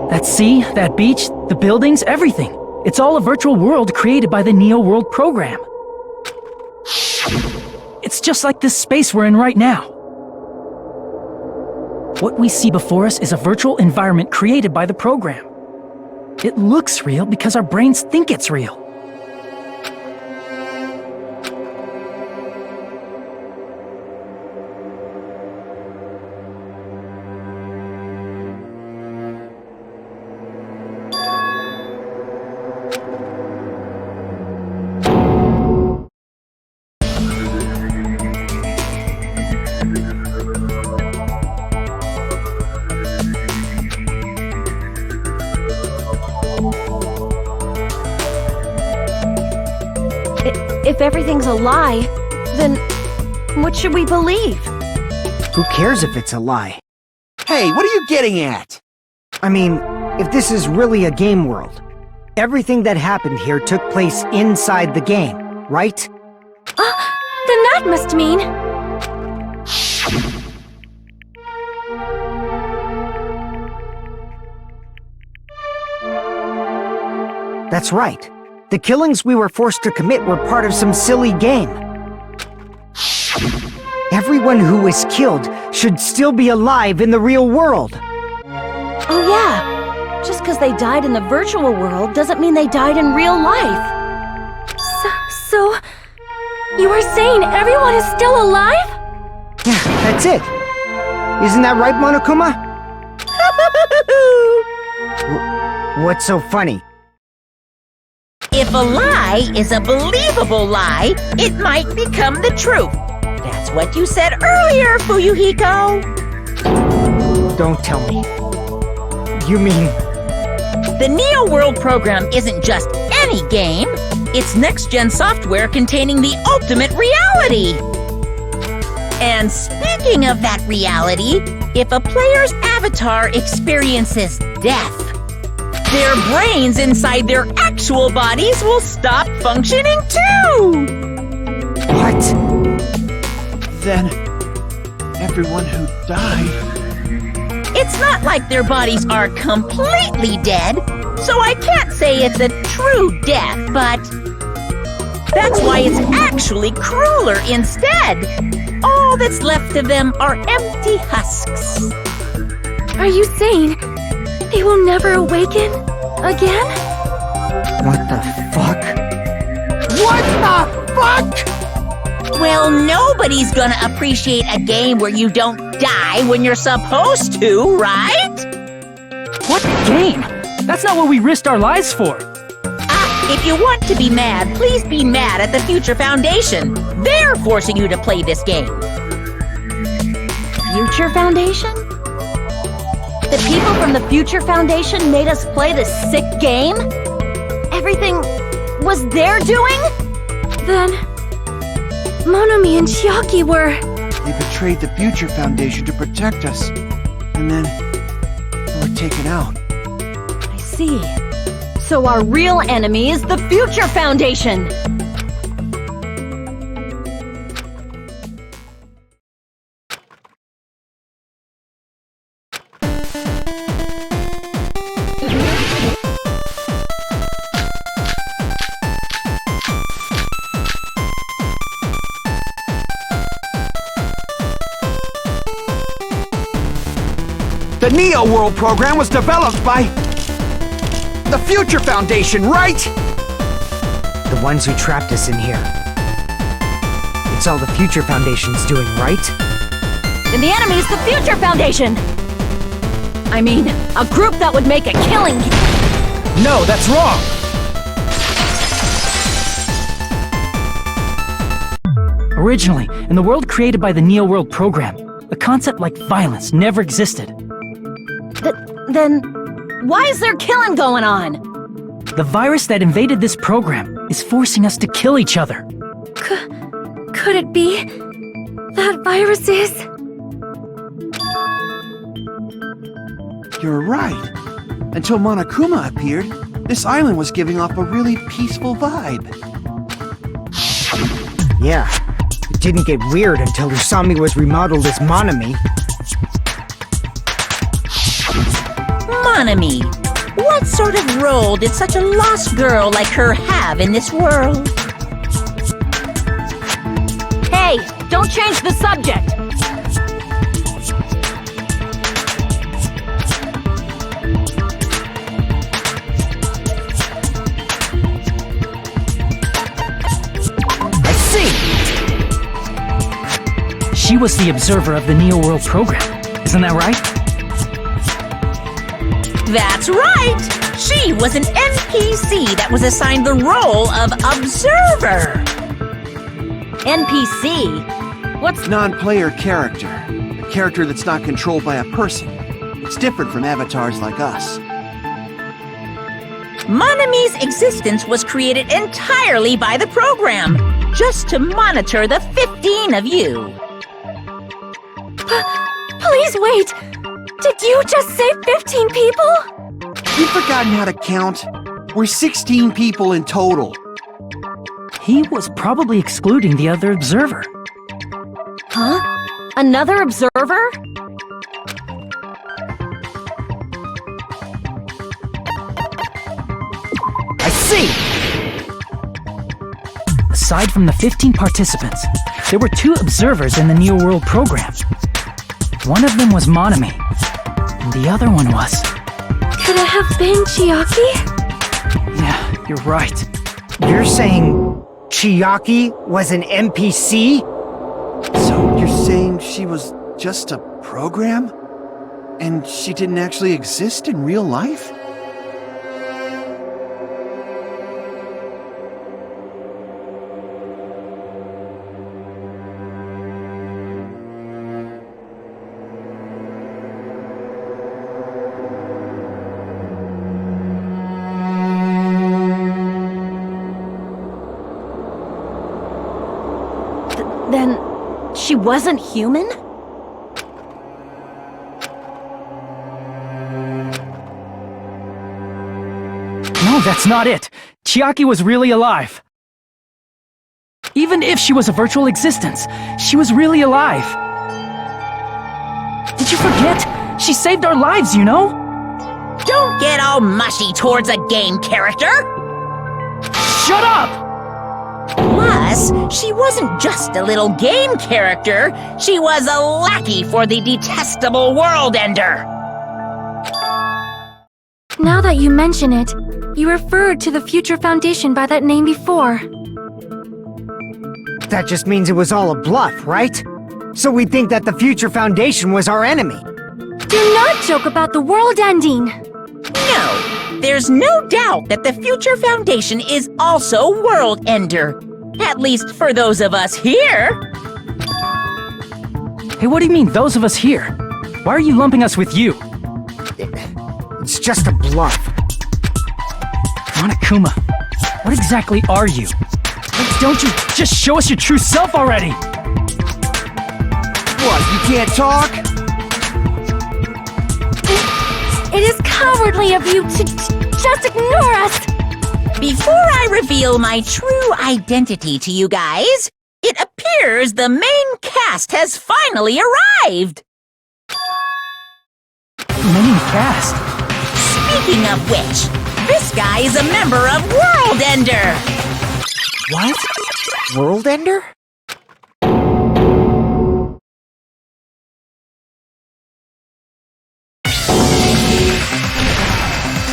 That sea, that beach, the buildings, everything. It's all a virtual world created by the Neo World program. It's just like this space we're in right now. What we see before us is a virtual environment created by the program. It looks real because our brains think it's real. If everything's a lie, then what should we believe? Who cares if it's a lie? Hey, what are you getting at? I mean, if this is really a game world, everything that happened here took place inside the game, right? Then that must mean... That's right. The killings we were forced to commit were part of some silly game. Everyone who was killed should still be alive in the real world. Oh yeah, just because they died in the virtual world doesn't mean they died in real life. So you are saying everyone is still alive? Yeah, that's it. Isn't that right, Monokuma? What's so funny? If a lie is a believable lie, it might become the truth. That's what you said earlier, Fuyuhiko. Don't tell me. You mean... The Neo World program isn't just any game. It's next-gen software containing the ultimate reality. And speaking of that reality, if a player's avatar experiences death, their brains inside their actual bodies will stop functioning too! What? Then, everyone who died... It's not like their bodies are completely dead, so I can't say it's a true death, but... That's why it's actually crueler instead. All that's left of them are empty husks. Are you saying they will never awaken again? What the fuck? What the fuck? Well, nobody's gonna appreciate a game where you don't die when you're supposed to, right? What game? That's not what we risked our lives for. If you want to be mad, please be mad at the Future Foundation. They're forcing you to play this game. Future Foundation? The people from the Future Foundation made us play this sick game? Everything was their doing? Then... Monomi and Chiaki were... They betrayed the Future Foundation to protect us. And then... they were taken out. I see. So our real enemy is the Future Foundation! The Neo World program was developed by... the Future Foundation, right? The ones who trapped us in here. It's all the Future Foundation's doing, right? And the enemy's the Future Foundation! I mean, a group that would make a killing... No, that's wrong! Originally, in the world created by the Neo World program, a concept like violence never existed. Then... why is there killing going on? The virus that invaded this program is forcing us to kill each other. Could it be... that virus is... You're right. Until Monokuma appeared, this island was giving off a really peaceful vibe. Yeah. It didn't get weird until Usami was remodeled as Monomi. Monomi. What sort of role did such a lost girl like her have in this world? Hey, don't change the subject! I see! She was the observer of the Neo World program. Isn't that right? That's right! She was an NPC that was assigned the role of observer. NPC? What's Non-player character. A character that's not controlled by a person. It's different from avatars like us. Monami's existence was created entirely by the program, just to monitor the 15 of you. Please wait! Did you just say 15 people? You've forgotten how to count. We're 16 people in total. He was probably excluding the other observer. Huh? Another observer? I see! Aside from the 15 participants, there were 2 observers in the Neo World program. One of them was Monami, and the other one was... Could it have been Chiaki? Yeah, you're right. You're saying Chiaki was an NPC? So you're saying she was just a program? And she didn't actually exist in real life? Then, she wasn't human? No, that's not it. Chiaki was really alive. Even if she was a virtual existence, she was really alive. Did you forget? She saved our lives, you know? Don't get all mushy towards a game character! Shut up! Plus, she wasn't just a little game character, she was a lackey for the detestable World Ender! Now that you mention it, you referred to the Future Foundation by that name before. That just means it was all a bluff, right? So we think that the Future Foundation was our enemy. Do not joke about the world ending! No, there's no doubt that the Future Foundation is also World Ender. At least for those of us here. Hey, what do you mean, those of us here? Why are you lumping us with you? It's just a bluff. Monokuma, what exactly are you? Like, don't you just show us your true self already? What, you can't talk? It is cowardly of you to just ignore us! Before I reveal my true identity to you guys, it appears the main cast has finally arrived! Main cast? Speaking of which, this guy is a member of World Ender! What? World Ender?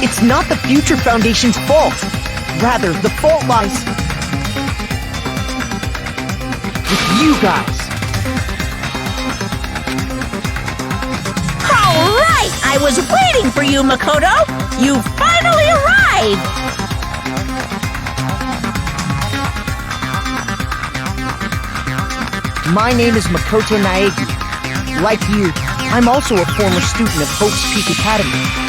It's not the Future Foundation's fault. Rather, the fault lies with you guys. All right! I was waiting for you, Makoto! You finally arrived! My name is Makoto Naegi. Like you, I'm also a former student of Hope's Peak Academy.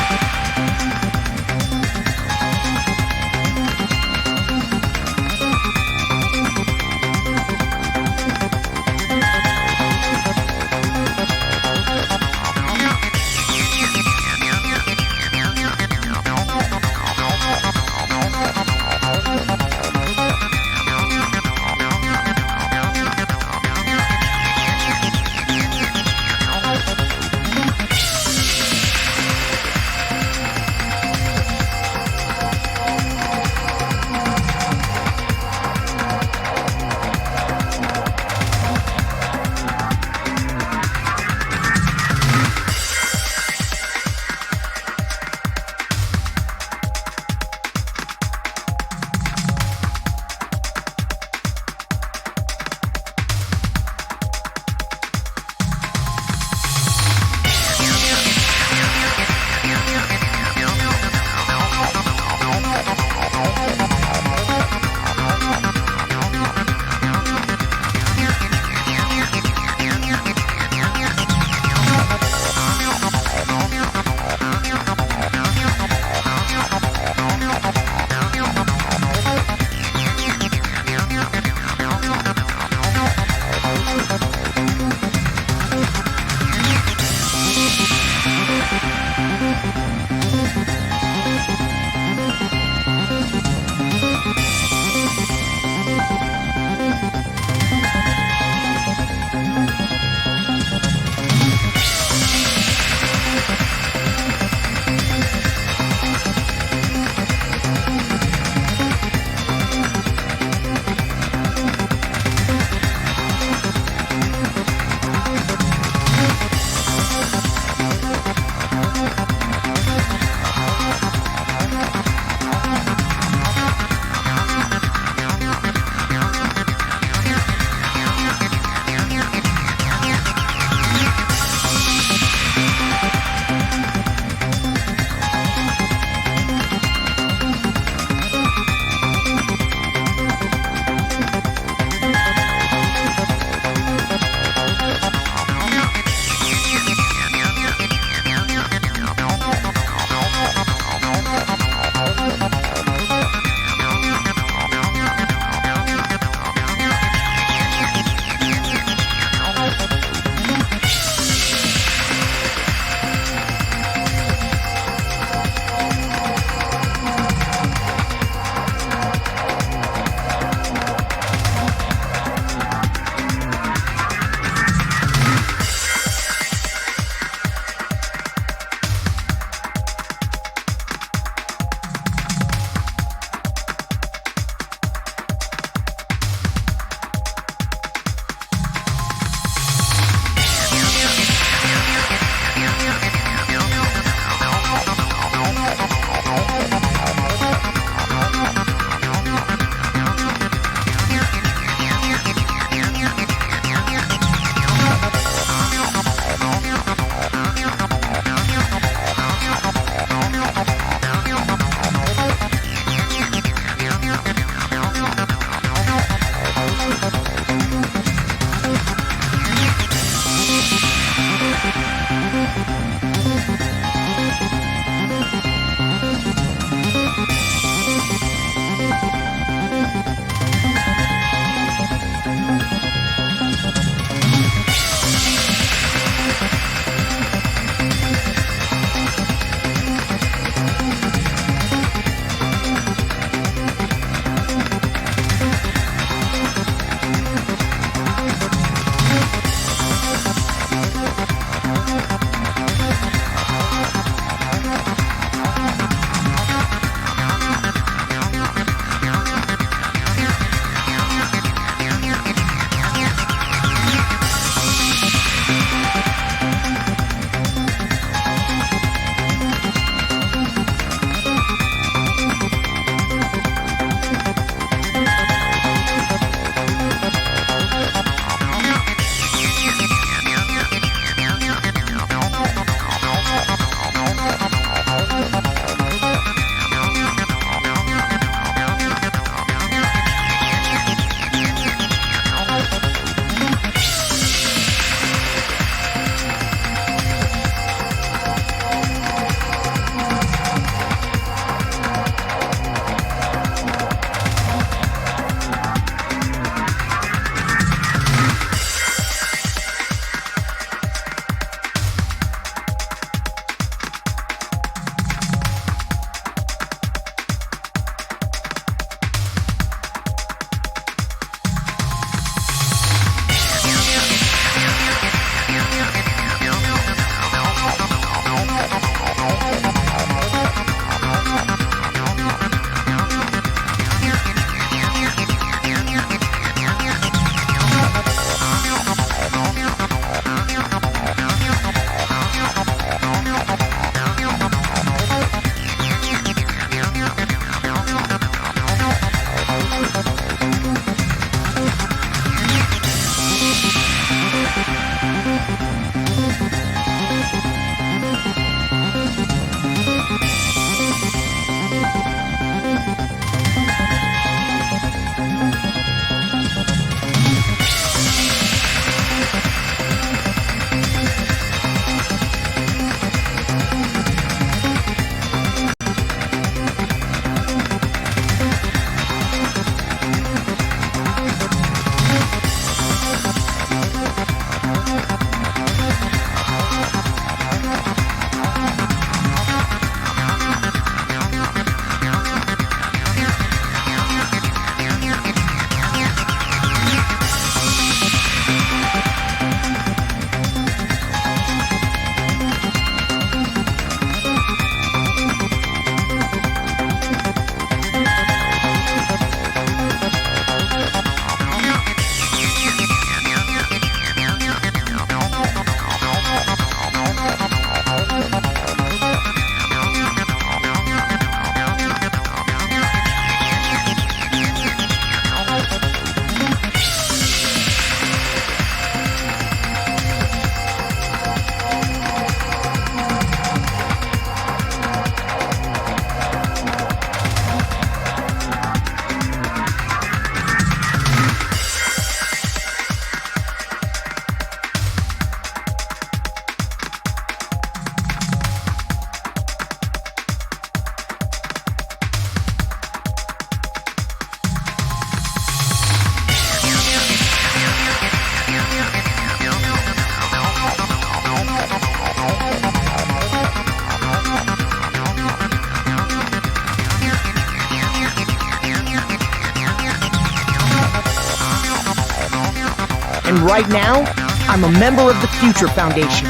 And right now, I'm a member of the Future Foundation.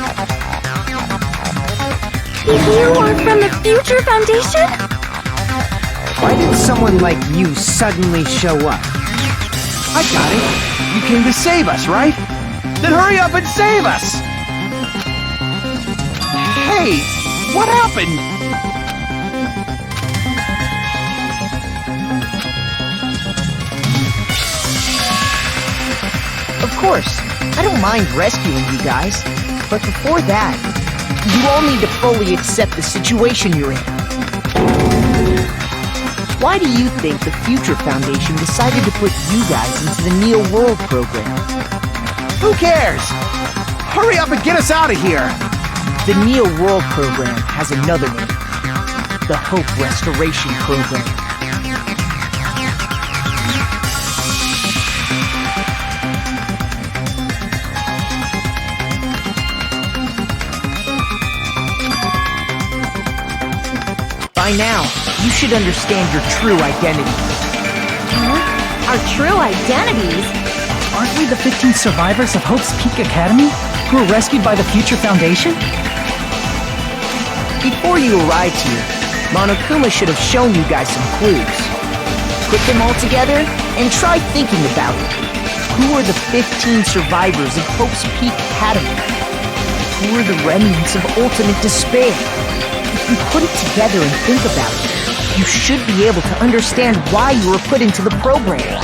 You are from the Future Foundation? Why did someone like you suddenly show up? I got it. You came to save us, right? Then hurry up and save us! Hey, what happened? Of course, I don't mind rescuing you guys. But before that, you all need to fully accept the situation you're in. Why do you think the Future Foundation decided to put you guys into the Neo World program? Who cares? Hurry up and get us out of here! The Neo World program has another name. The Hope Restoration Program. By now, you should understand your true identity. Our true identities? Aren't we the 15 survivors of Hope's Peak Academy who were rescued by the Future Foundation? Before you arrived here, Monokuma should have shown you guys some clues. Put them all together and try thinking about it. Who are the 15 survivors of Hope's Peak Academy? Who are the remnants of ultimate despair? If you put it together and think about it, you should be able to understand why you were put into the program.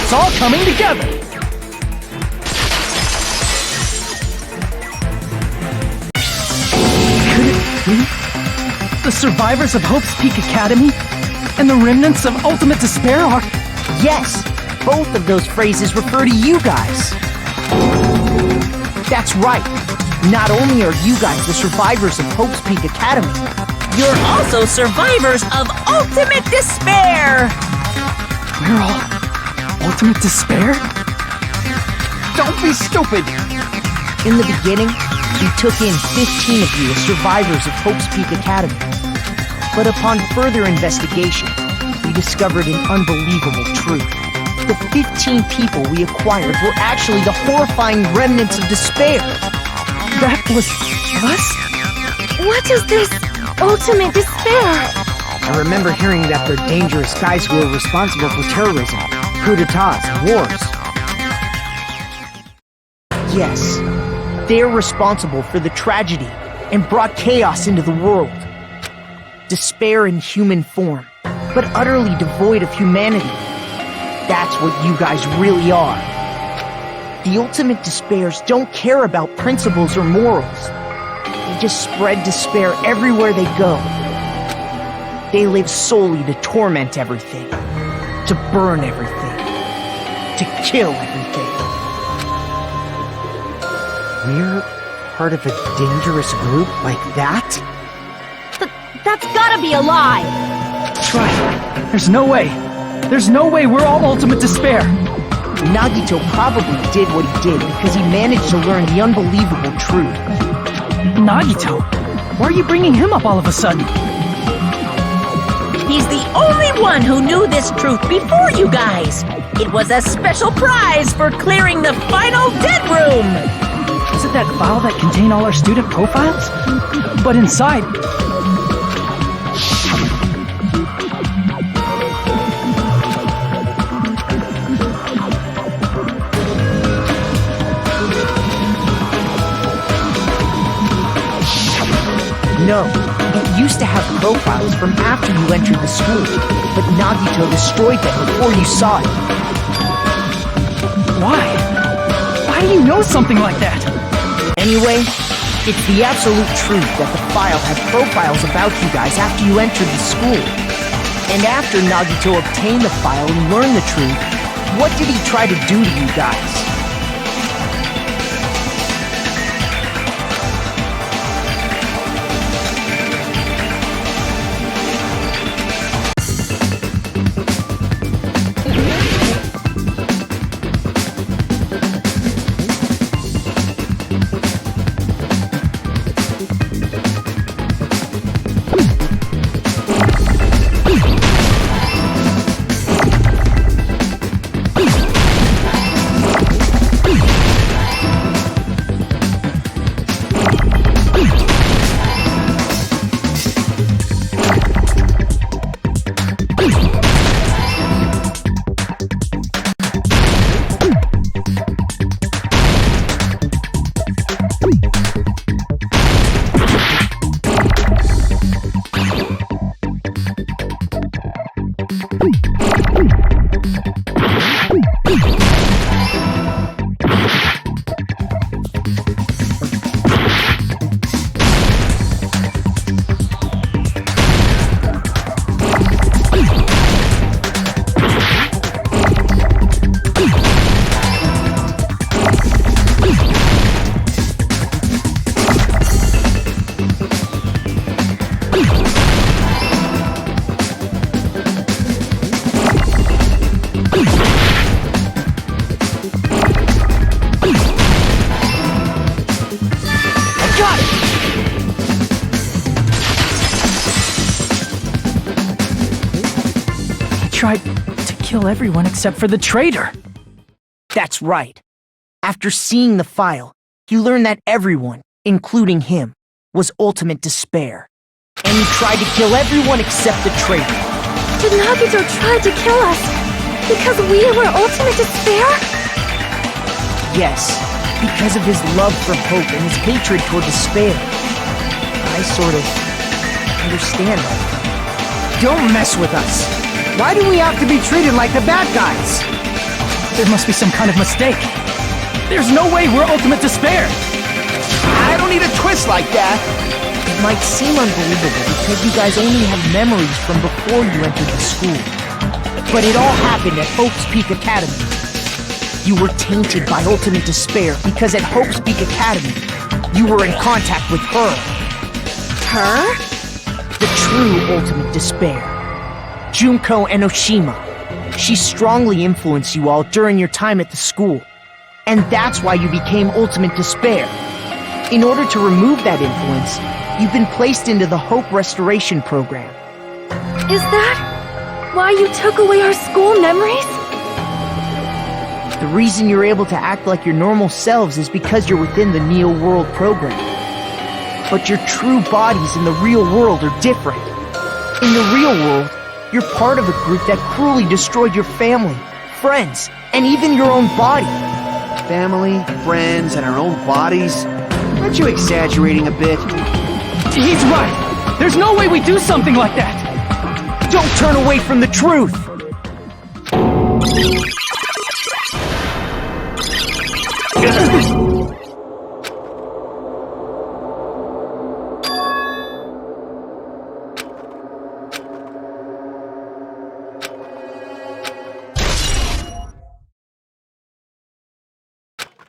It's all coming together! Could it be? The survivors of Hope's Peak Academy and the remnants of ultimate despair are... Yes, both of those phrases refer to you guys. That's right. Not only are you guys the survivors of Hope's Peak Academy, You're also survivors of ultimate despair! We're all ultimate despair? Don't be stupid! In the beginning, we took in 15 of you as survivors of Hope's Peak Academy. But upon further investigation, we discovered an unbelievable truth. The 15 people we acquired were actually the horrifying remnants of despair. That was us? What is this ultimate despair? I remember hearing that they're dangerous guys who are responsible for terrorism, coup d'etats, and wars. Yes, they're responsible for the tragedy and brought chaos into the world. Despair in human form, but utterly devoid of humanity. That's what you guys really are. The ultimate despairs don't care about principles or morals. They just spread despair everywhere they go. They live solely to torment everything, to burn everything, to kill everything. We're part of a dangerous group like that? That's gotta be a lie! That's right. There's no way. There's no way we're all ultimate despair. Nagito probably did what he did because he managed to learn the unbelievable truth. Nagito? Why are you bringing him up all of a sudden? He's the only one who knew this truth before you guys. It was a special prize for clearing the final dead room. Is it that file that contained all our student profiles? But inside... No, it used to have profiles from after you entered the school, but Nagito destroyed them before you saw it. Why? Why do you know something like that? Anyway, it's the absolute truth that the file had profiles about you guys after you entered the school. And after Nagito obtained the file and learned the truth, what did he try to do to you guys? Tried to kill everyone except for the traitor. That's right. After seeing the file, he learned that everyone, including him, was ultimate despair. And he tried to kill everyone except the traitor. Did Nagito try to kill us because we were ultimate despair? Yes, because of his love for hope and his hatred toward despair. I sort of understand that. Don't mess with us! Why do we have to be treated like the bad guys? There must be some kind of mistake. There's no way we're ultimate despair. I don't need a twist like that. It might seem unbelievable because you guys only have memories from before you entered the school. But it all happened at Hope's Peak Academy. You were tainted by ultimate despair because at Hope's Peak Academy, you were in contact with her. Her? The true ultimate despair. Junko Enoshima. She strongly influenced you all during your time at the school. And that's why you became Ultimate Despair. In order to remove that influence, you've been placed into the Hope Restoration Program. Is that why you took away our school memories? The reason you're able to act like your normal selves is because you're within the Neo World program. But your true bodies in the real world are different. In the real world, you're part of a group that cruelly destroyed your family, friends, and even your own body. Family, friends, and our own bodies? Aren't you exaggerating a bit? He's right! There's no way we do something like that! Don't turn away from the truth!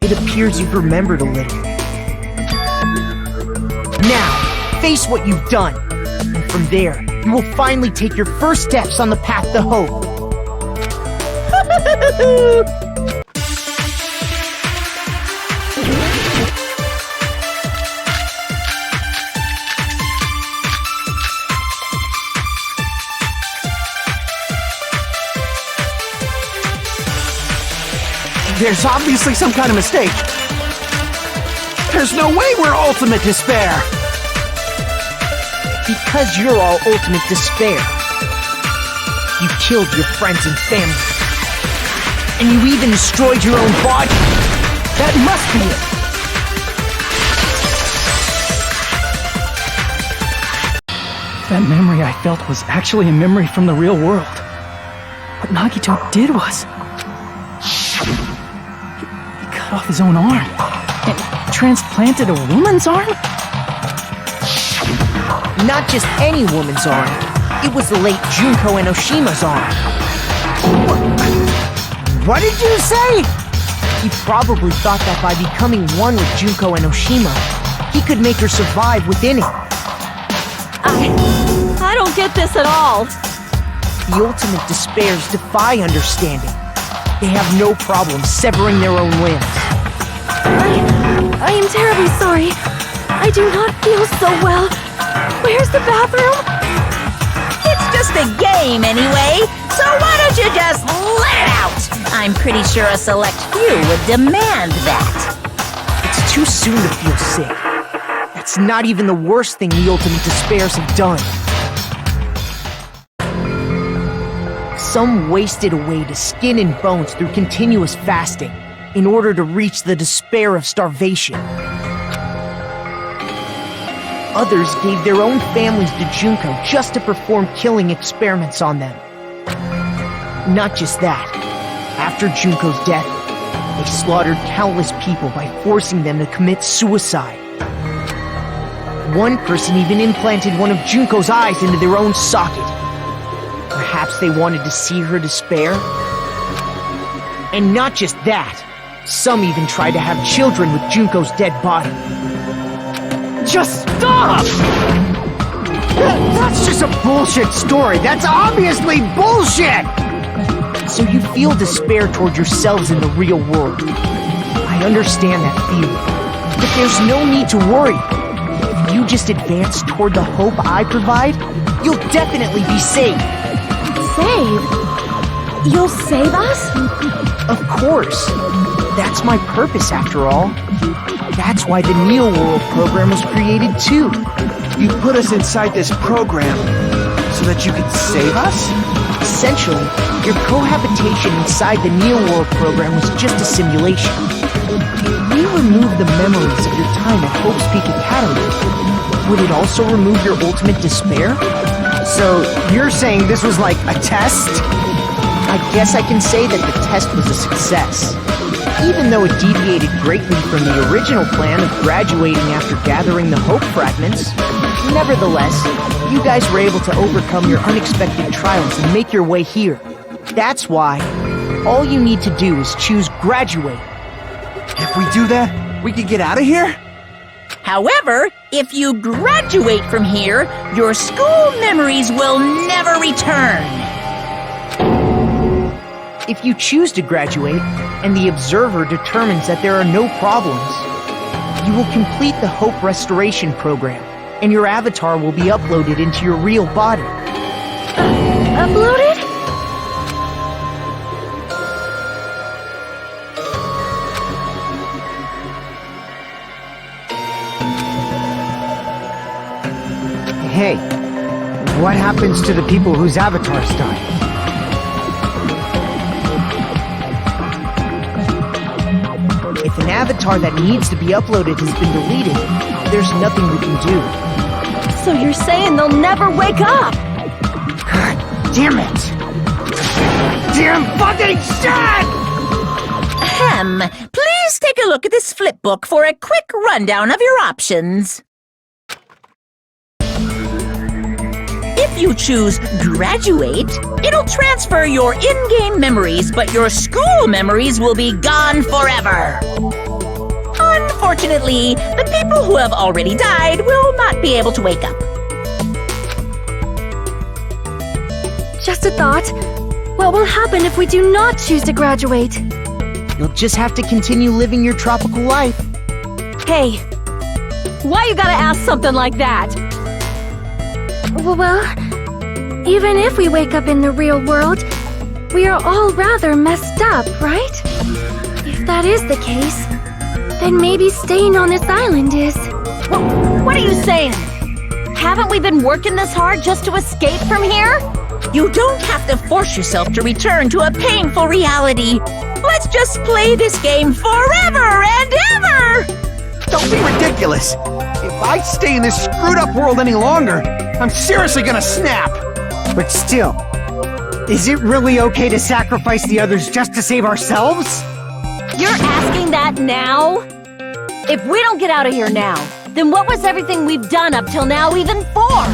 It appears you've remembered a little. Now, face what you've done. And from there, you will finally take your first steps on the path to hope. There's obviously some kind of mistake. There's no way we're Ultimate Despair! Because you're all Ultimate Despair. You killed your friends and family. And you even destroyed your own body. That must be it! That memory I felt was actually a memory from the real world. What Nagito did was... He cut off his own arm. And transplanted a woman's arm? Not just any woman's arm. It was the late Junko Enoshima's arm. What did you say? He probably thought that by becoming one with Junko Enoshima, he could make her survive within him. I don't get this at all. The Ultimate Despairs defy understanding. They have no problem severing their own limbs. I am terribly sorry. I do not feel so well. Where's the bathroom? It's just a game anyway, so why don't you just let it out? I'm pretty sure a select few would demand that. It's too soon to feel sick. That's not even the worst thing the Ultimate Despairs have done. Some wasted away to skin and bones through continuous fasting in order to reach the despair of starvation. Others gave their own families to Junko just to perform killing experiments on them. Not just that. After Junko's death, they slaughtered countless people by forcing them to commit suicide. One person even implanted one of Junko's eyes into their own socket. Perhaps they wanted to see her despair? And not just that. Some even tried to have children with Junko's dead body. Just stop! That's just a bullshit story. That's obviously bullshit! So you feel despair toward yourselves in the real world. I understand that feeling. But there's no need to worry. If you just advance toward the hope I provide, you'll definitely be saved. Save? You'll save us? Of course. That's my purpose, after all. That's why the Neo World program was created, too. You put us inside this program so that you could save us? Essentially, your cohabitation inside the Neo World program was just a simulation. We removed the memories of your time at Hope's Peak Academy. Would it also remove your ultimate despair? So, you're saying this was like a test? I guess I can say that the test was a success. Even though it deviated greatly from the original plan of graduating after gathering the Hope Fragments, nevertheless, you guys were able to overcome your unexpected trials and make your way here. That's why all you need to do is choose graduate. If we do that, we can get out of here? However, if you graduate from here, your school memories will never return. If you choose to graduate, and the observer determines that there are no problems, you will complete the Hope Restoration Program, and your avatar will be uploaded into your real body. Uploaded? Hey, what happens to the people whose avatars die? If an avatar that needs to be uploaded has been deleted, there's nothing we can do. So you're saying they'll never wake up? God damn it! Damn fucking shit! Ahem. Please take a look at this flipbook for a quick rundown of your options. If you choose graduate, it'll transfer your in-game memories, but your school memories will be gone forever. Unfortunately, the people who have already died will not be able to wake up. Just a thought. What will happen if we do not choose to graduate? You'll just have to continue living your tropical life. Hey, why you gotta ask something like that? Well, even if we wake up in the real world, we are all rather messed up, right? If that is the case, then maybe staying on this island is... What are you saying? Haven't we been working this hard just to escape from here? You don't have to force yourself to return to a painful reality. Let's just play this game forever and ever! Don't be ridiculous! If I stay in this screwed up world any longer, I'm seriously gonna snap! But still, is it really okay to sacrifice the others just to save ourselves? You're asking that now? If we don't get out of here now, then what was everything we've done up till now even for?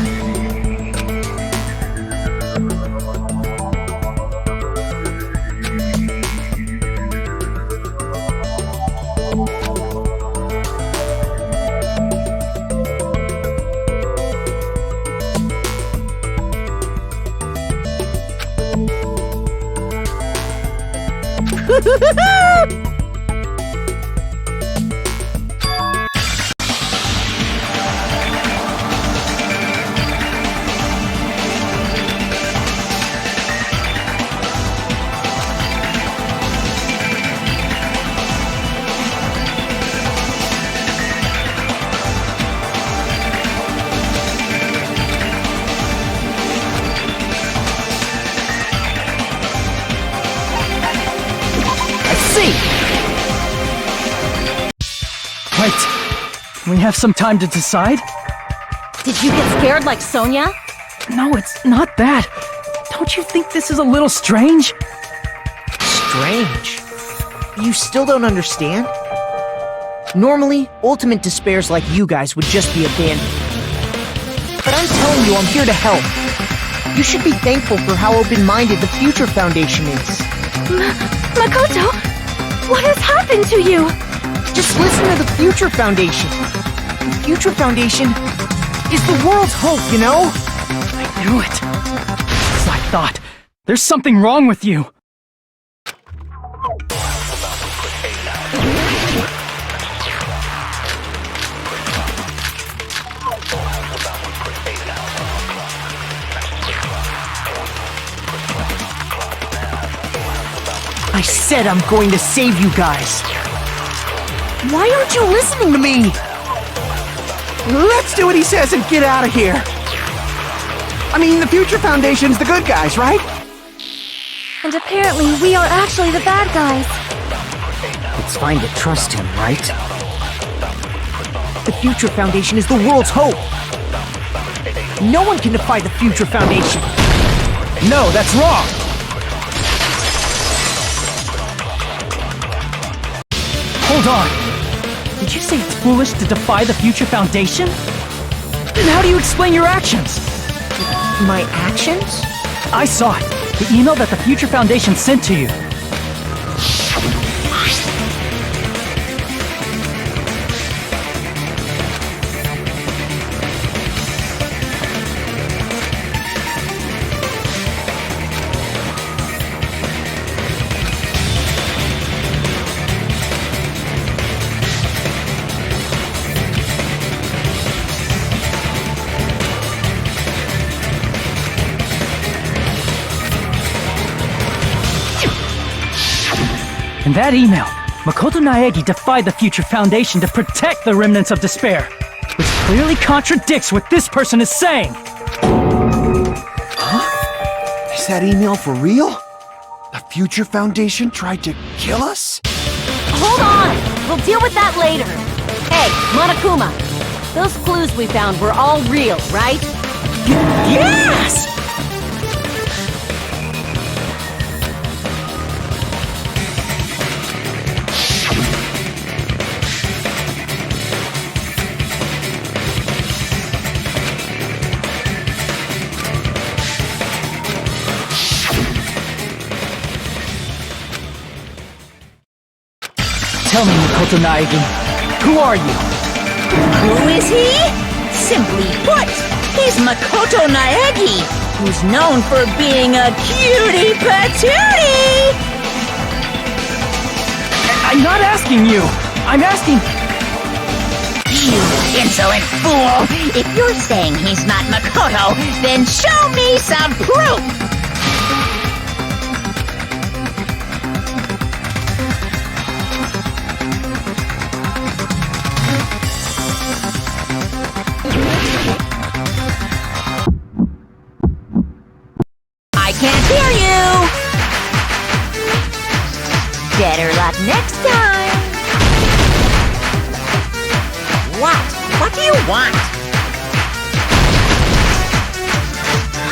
Right. We have some time to decide? Did you get scared like Sonia? No, it's not that. Don't you think this is a little strange? Strange? You still don't understand? Normally, ultimate despairs like you guys would just be abandoned. But I'm telling you, I'm here to help. You should be thankful for how open-minded the Future Foundation is. Makoto, what has happened to you? Just listen to the Future Foundation. The Future Foundation is the world's hope, you know? I knew it. As I thought. There's something wrong with you. I said I'm going to save you guys. Why aren't you listening to me? Let's do what he says and get out of here. I mean, the Future Foundation's the good guys, right? And apparently we are actually the bad guys. It's fine to trust him, right? The Future Foundation is the world's hope. No one can defy the Future Foundation. No, that's wrong. Hold on. Did you say it's foolish to defy the Future Foundation? Then how do you explain your actions? My actions? I saw it. The email that the Future Foundation sent to you. In that email, Makoto Naegi defied the Future Foundation to protect the remnants of despair, which clearly contradicts what this person is saying. Is that email for real? The Future Foundation tried to kill us? Hold on! We'll deal with that later. Hey, Monokuma, those clues we found were all real, right? Yes! Tell me, Makoto Naegi, who are you? Who is he? Simply put, he's Makoto Naegi, who's known for being a cutie patootie! I'm not asking you. I'm asking... You insolent fool! If you're saying he's not Makoto, then show me some proof! I can't hear you! Better luck next time! What? What do you want?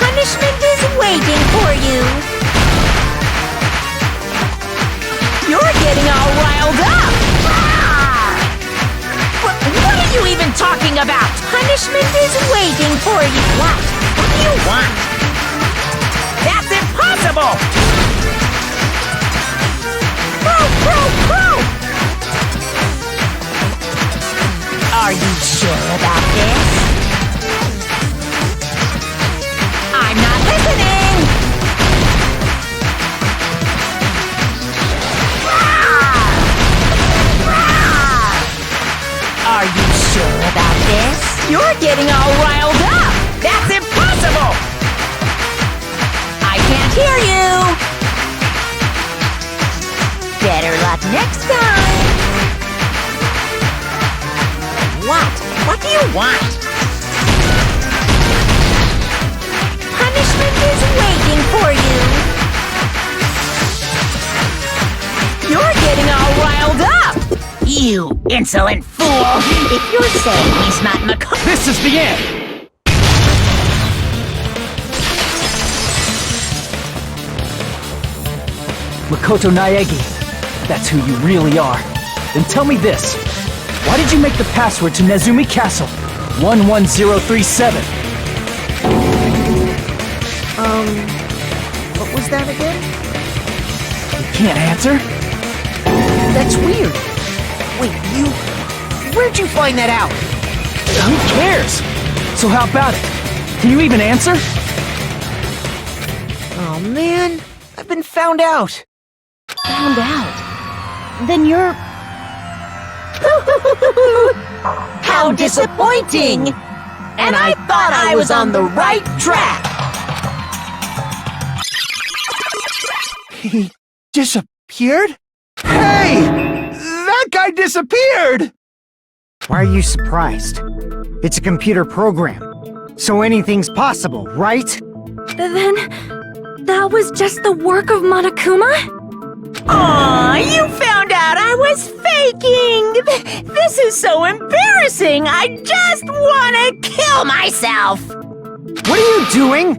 Punishment is waiting for you! You're getting all riled up! Ah! What are you even talking about? Punishment is waiting for you! What? What do you want? That's impossible! Proof! Are you sure about this? I'm not listening! Are you sure about this? You're getting all riled up! That's impossible! I can't hear you! Better luck next time! What? What do you want? Punishment is waiting for you! You're getting all riled up! You insolent fool! If you're saying he's not Makoto... This is the end! Makoto Naegi, that's who you really are. Then tell me this. Why did you make the password to Nezumi Castle 11037? What was that again? You can't answer? That's weird. Wait, where'd you find that out? Who cares? So how about it? Can you even answer? Oh man, I've been found out. Found out? Then you're... How disappointing! And I thought I was on the right track! He disappeared? Hey! That guy disappeared! Why are you surprised? It's a computer program, so anything's possible, right? Then... that was just the work of Monokuma? Aw, you found out I was faking! This is so embarrassing! I just wanna kill myself! What are you doing?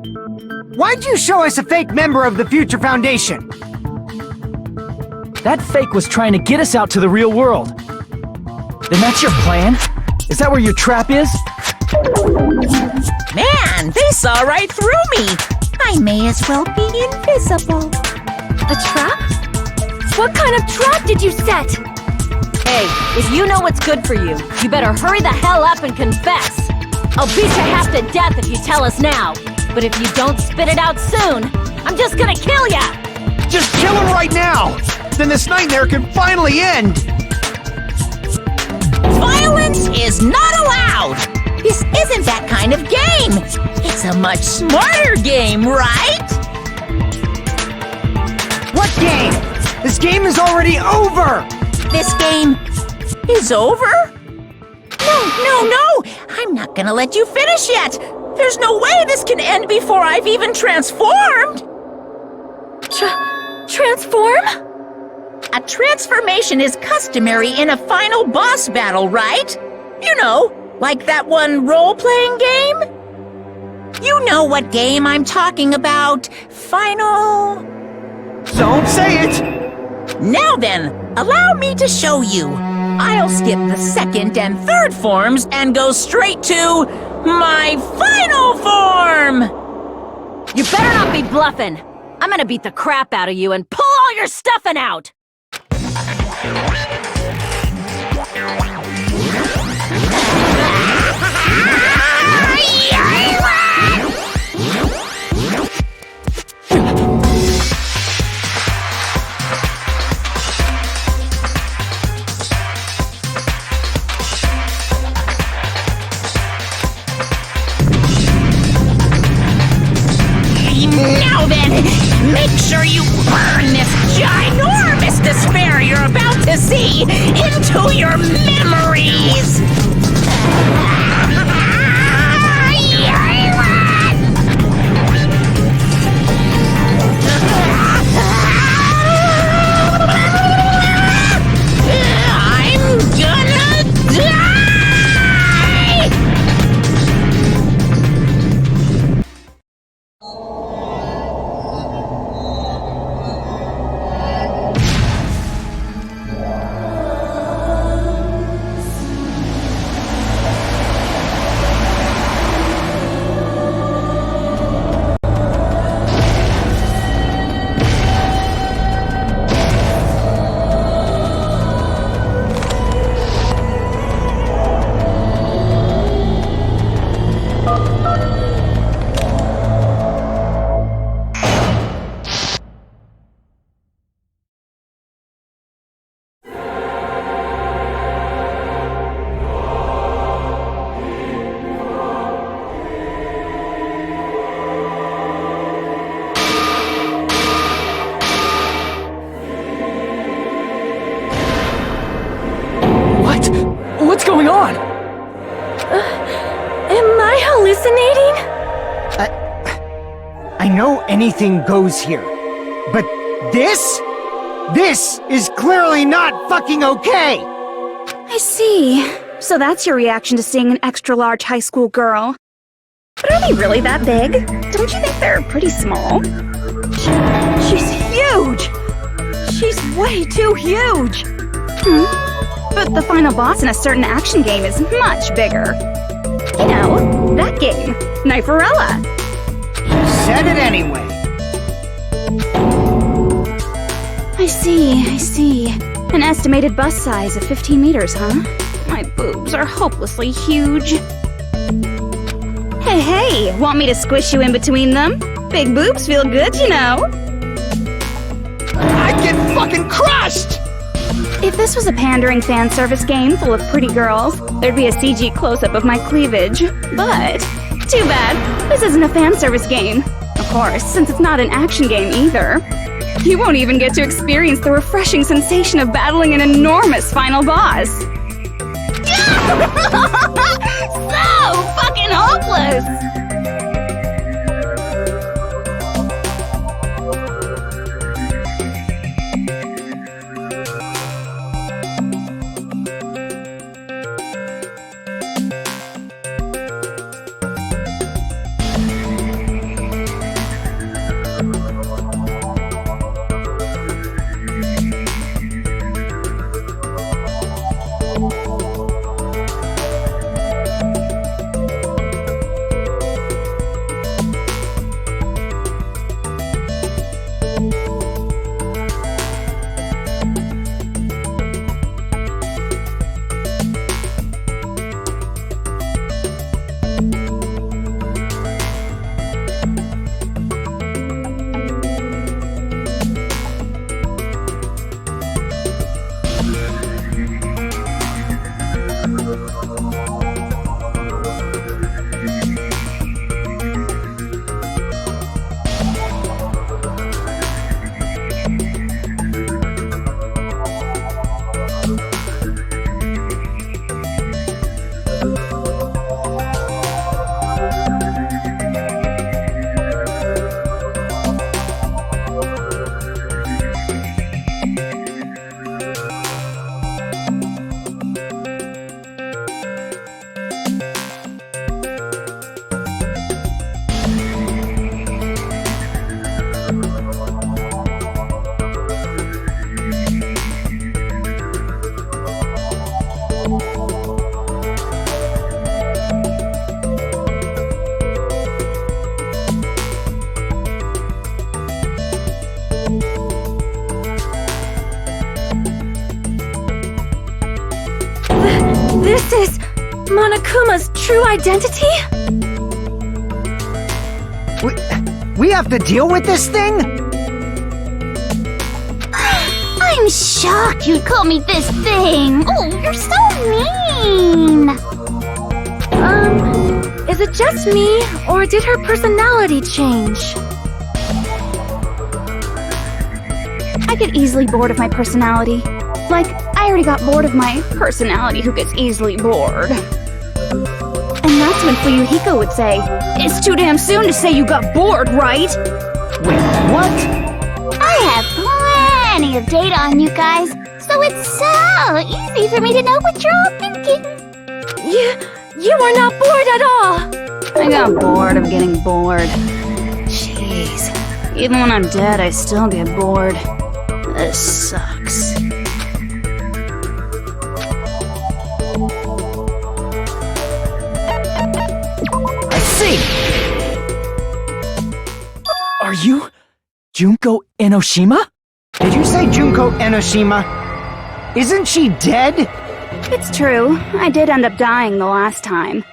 Why'd you show us a fake member of the Future Foundation? That fake was trying to get us out to the real world. Then that's your plan? Is that where your trap is? Man, they saw right through me! I may as well be invisible. A trap? What kind of trap did you set? Hey, if you know what's good for you, you better hurry the hell up and confess. I'll beat you half to death if you tell us now. But if you don't spit it out soon, I'm just gonna kill ya! Just kill him right now! Then this nightmare can finally end! Violence is not allowed! This isn't that kind of game! It's a much smarter game, right? What game? This game is already over! This game is over? No! I'm not gonna let you finish yet! There's no way this can end before I've even transformed! Transform? A transformation is customary in a final boss battle, right? You know, like that one role-playing game? You know what game I'm talking about. Final... Don't say it! Now then, allow me to show you. I'll skip the second and third forms and go straight to my final form! You better not be bluffing. I'm gonna beat the crap out of you and pull all your stuffing out! Now then, make sure you burn this ginormous despair you're about to see into your memories! I'm gonna die! What's going on? Am I hallucinating? I know anything goes here, but this is clearly not fucking okay! I see. So that's your reaction to seeing an extra-large high school girl. But are they really that big? Don't you think they're pretty small? She's huge! She's way too huge! But the final boss in a certain action game is much bigger. You know, that game, Kniferella. You said it anyway. I see. An estimated bust size of 15 meters, huh? My boobs are hopelessly huge. Hey, want me to squish you in between them? Big boobs feel good, you know. I'd get fucking crushed! If this was a pandering fan service game full of pretty girls, there'd be a CG close-up of my cleavage. But, too bad, this isn't a fan service game. Of course, since it's not an action game either. You won't even get to experience the refreshing sensation of battling an enormous final boss. So fucking hopeless! This is Monokuma's true identity? We have to deal with this thing? I'm shocked you'd call me this thing. Oh, you're so mean. Is it just me, or did her personality change? I get easily bored of my personality. Like, I already got bored of my personality who gets easily bored. And that's when Fuyuhiko would say, "It's too damn soon to say you got bored, right?" Wait, what? I have plenty of data on you guys, so it's so easy for me to know what you're all thinking. You are not bored at all! I got bored of getting bored. Jeez. Even when I'm dead, I still get bored. This sucks. I see! Are you Junko Enoshima? Did you say Junko Enoshima? Isn't she dead? It's true. I did end up dying the last time.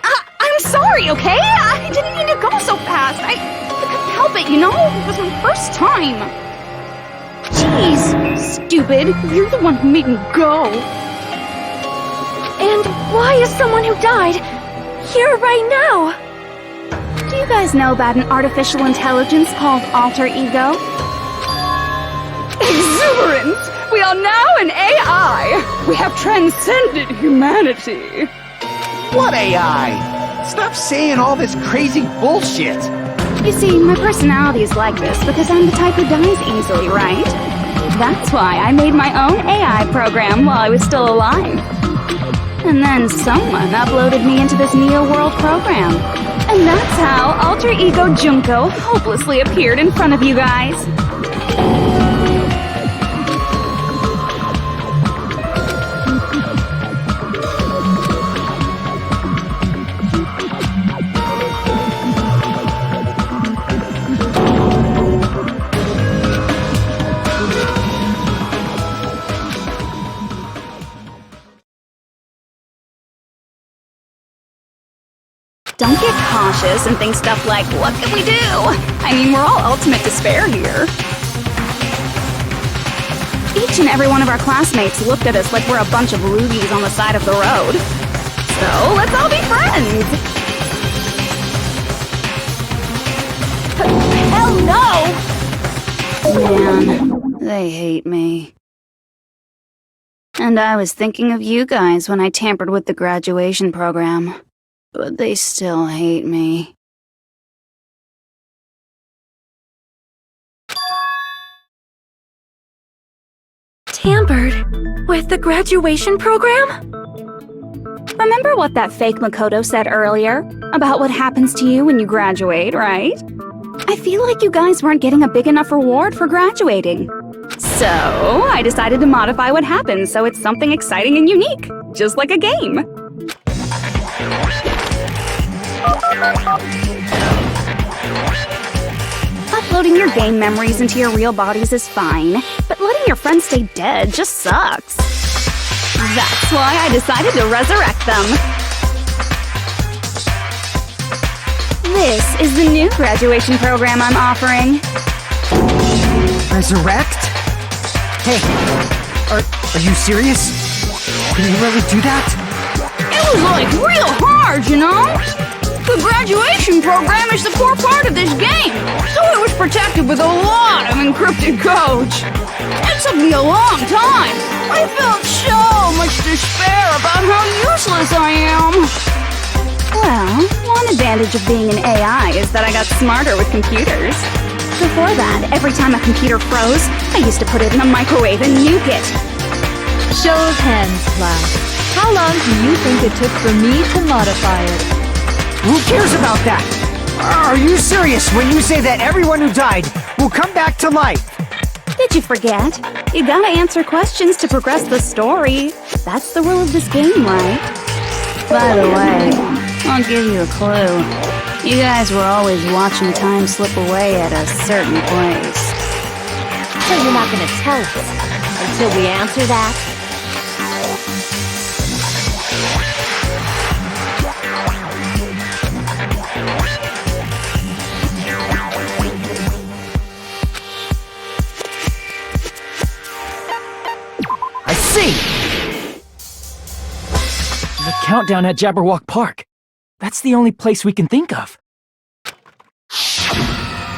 I'm sorry, okay? I didn't mean to go so fast. I couldn't help it, you know? It was my first time. Jeez, stupid. You're the one who made me go. And why is someone who died here right now? Do you guys know about an artificial intelligence called alter ego? Exuberance! We are now an AI! We have transcended humanity! What AI? Stop saying all this crazy bullshit! You see, my personality is like this because I'm the type who dies easily, right? That's why I made my own AI program while I was still alive. And then someone uploaded me into this Neo World program. And that's how Alter Ego Junko hopelessly appeared in front of you guys. Don't get cautious and think stuff like, what can we do? I mean, we're all ultimate despair here. Each and every one of our classmates looked at us like we're a bunch of loogies on the side of the road. So, let's all be friends! Hell no! Man, they hate me. And I was thinking of you guys when I tampered with the graduation program. But they still hate me. Tampered with the graduation program? Remember what that fake Makoto said earlier? About what happens to you when you graduate, right? I feel like you guys weren't getting a big enough reward for graduating. So, I decided to modify what happens so it's something exciting and unique. Just like a game. Uploading your game memories into your real bodies is fine, but letting your friends stay dead just sucks. That's why I decided to resurrect them. This is the new graduation program I'm offering. Resurrect? Hey, are you serious? Can you really do that? It was like real hard, you know? The graduation program is the core part of this game, so it was protected with a lot of encrypted codes. It took me a long time. I felt so much despair about how useless I am. Well, one advantage of being an AI is that I got smarter with computers. Before that, every time a computer froze, I used to put it in a microwave and nuke it. Show of hands, class. How long do you think it took for me to modify it? Who cares about that? Are you serious when you say that everyone who died will come back to life? Did you forget? You gotta answer questions to progress the story. That's the rule of this game, right? By the way, I'll give you a clue. You guys were always watching time slip away at a certain place. So you're not gonna tell us until we answer that? see! The countdown at Jabberwock Park. That's the only place we can think of.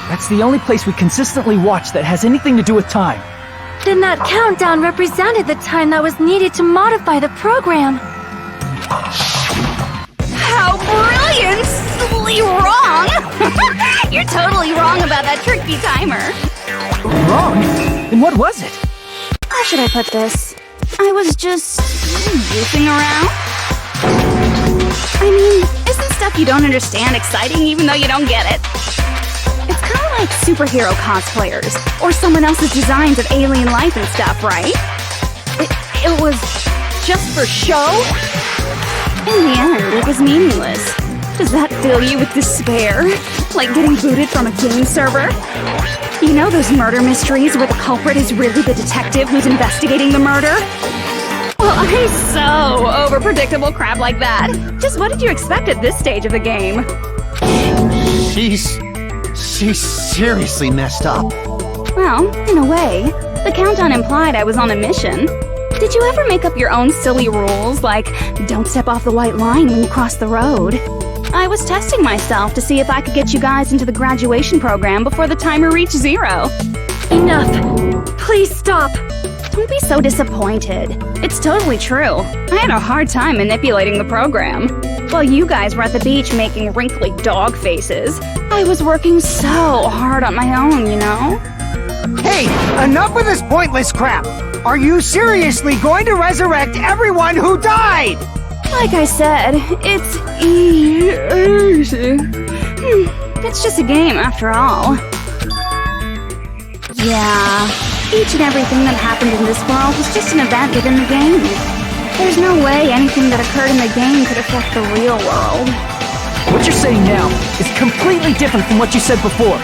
That's the only place we consistently watch that has anything to do with time. Then that countdown represented the time that was needed to modify the program. How brilliantly wrong! You're totally wrong about that tricky timer. Wrong? Then what was it? How should I put this? I was just goofing around. I mean, isn't stuff you don't understand exciting even though you don't get it? It's kind of like superhero cosplayers, or someone else's designs of alien life and stuff, right? It was just for show? In the end, it was meaningless. Does that fill you with despair? Like getting booted from a game server? You know those murder mysteries where the culprit is really the detective who's investigating the murder? Well, I'm so over predictable crap like that. Just what did you expect at this stage of the game? She's seriously messed up. Well, in a way, the countdown implied I was on a mission. Did you ever make up your own silly rules, like don't step off the white line when you cross the road? I was testing myself to see if I could get you guys into the graduation program before the timer reached 0. Enough! Please stop! Don't be so disappointed. It's totally true. I had a hard time manipulating the program. While you guys were at the beach making wrinkly dog faces, I was working so hard on my own, you know? Hey, enough with this pointless crap! Are you seriously going to resurrect everyone who died? Like I said, it's easy. It's just a game after all. Yeah, each and everything that happened in this world was just an event within the game. There's no way anything that occurred in the game could affect the real world. What you're saying now is completely different from what you said before.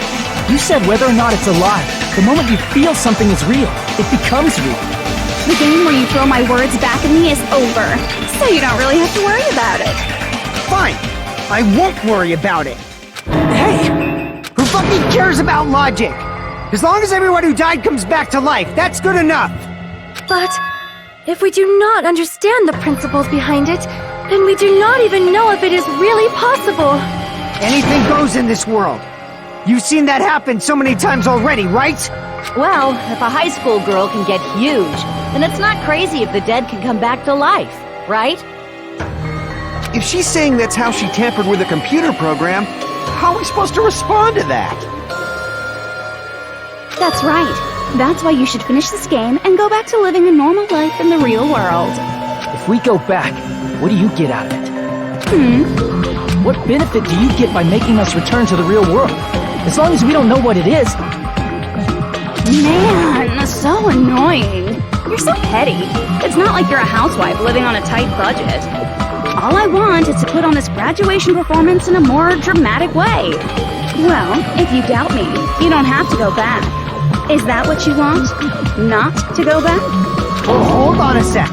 You said whether or not it's alive, the moment you feel something is real, it becomes real. The game where you throw my words back at me is over, so you don't really have to worry about it. Fine, I won't worry about it. Hey, who fucking cares about logic? As long as everyone who died comes back to life, that's good enough. But if we do not understand the principles behind it, then we do not even know if it is really possible. Anything goes in this world. You've seen that happen so many times already, right? Well, if a high school girl can get huge, then it's not crazy if the dead can come back to life, right? If she's saying that's how she tampered with a computer program, how are we supposed to respond to that? That's right. That's why you should finish this game and go back to living a normal life in the real world. If we go back, what do you get out of it? What benefit do you get by making us return to the real world? As long as we don't know what it is. Man, so annoying. You're so petty. It's not like you're a housewife living on a tight budget. All I want is to put on this graduation performance in a more dramatic way. Well, if you doubt me, you don't have to go back. Is that what you want? Not to go back? Well, hold on a sec.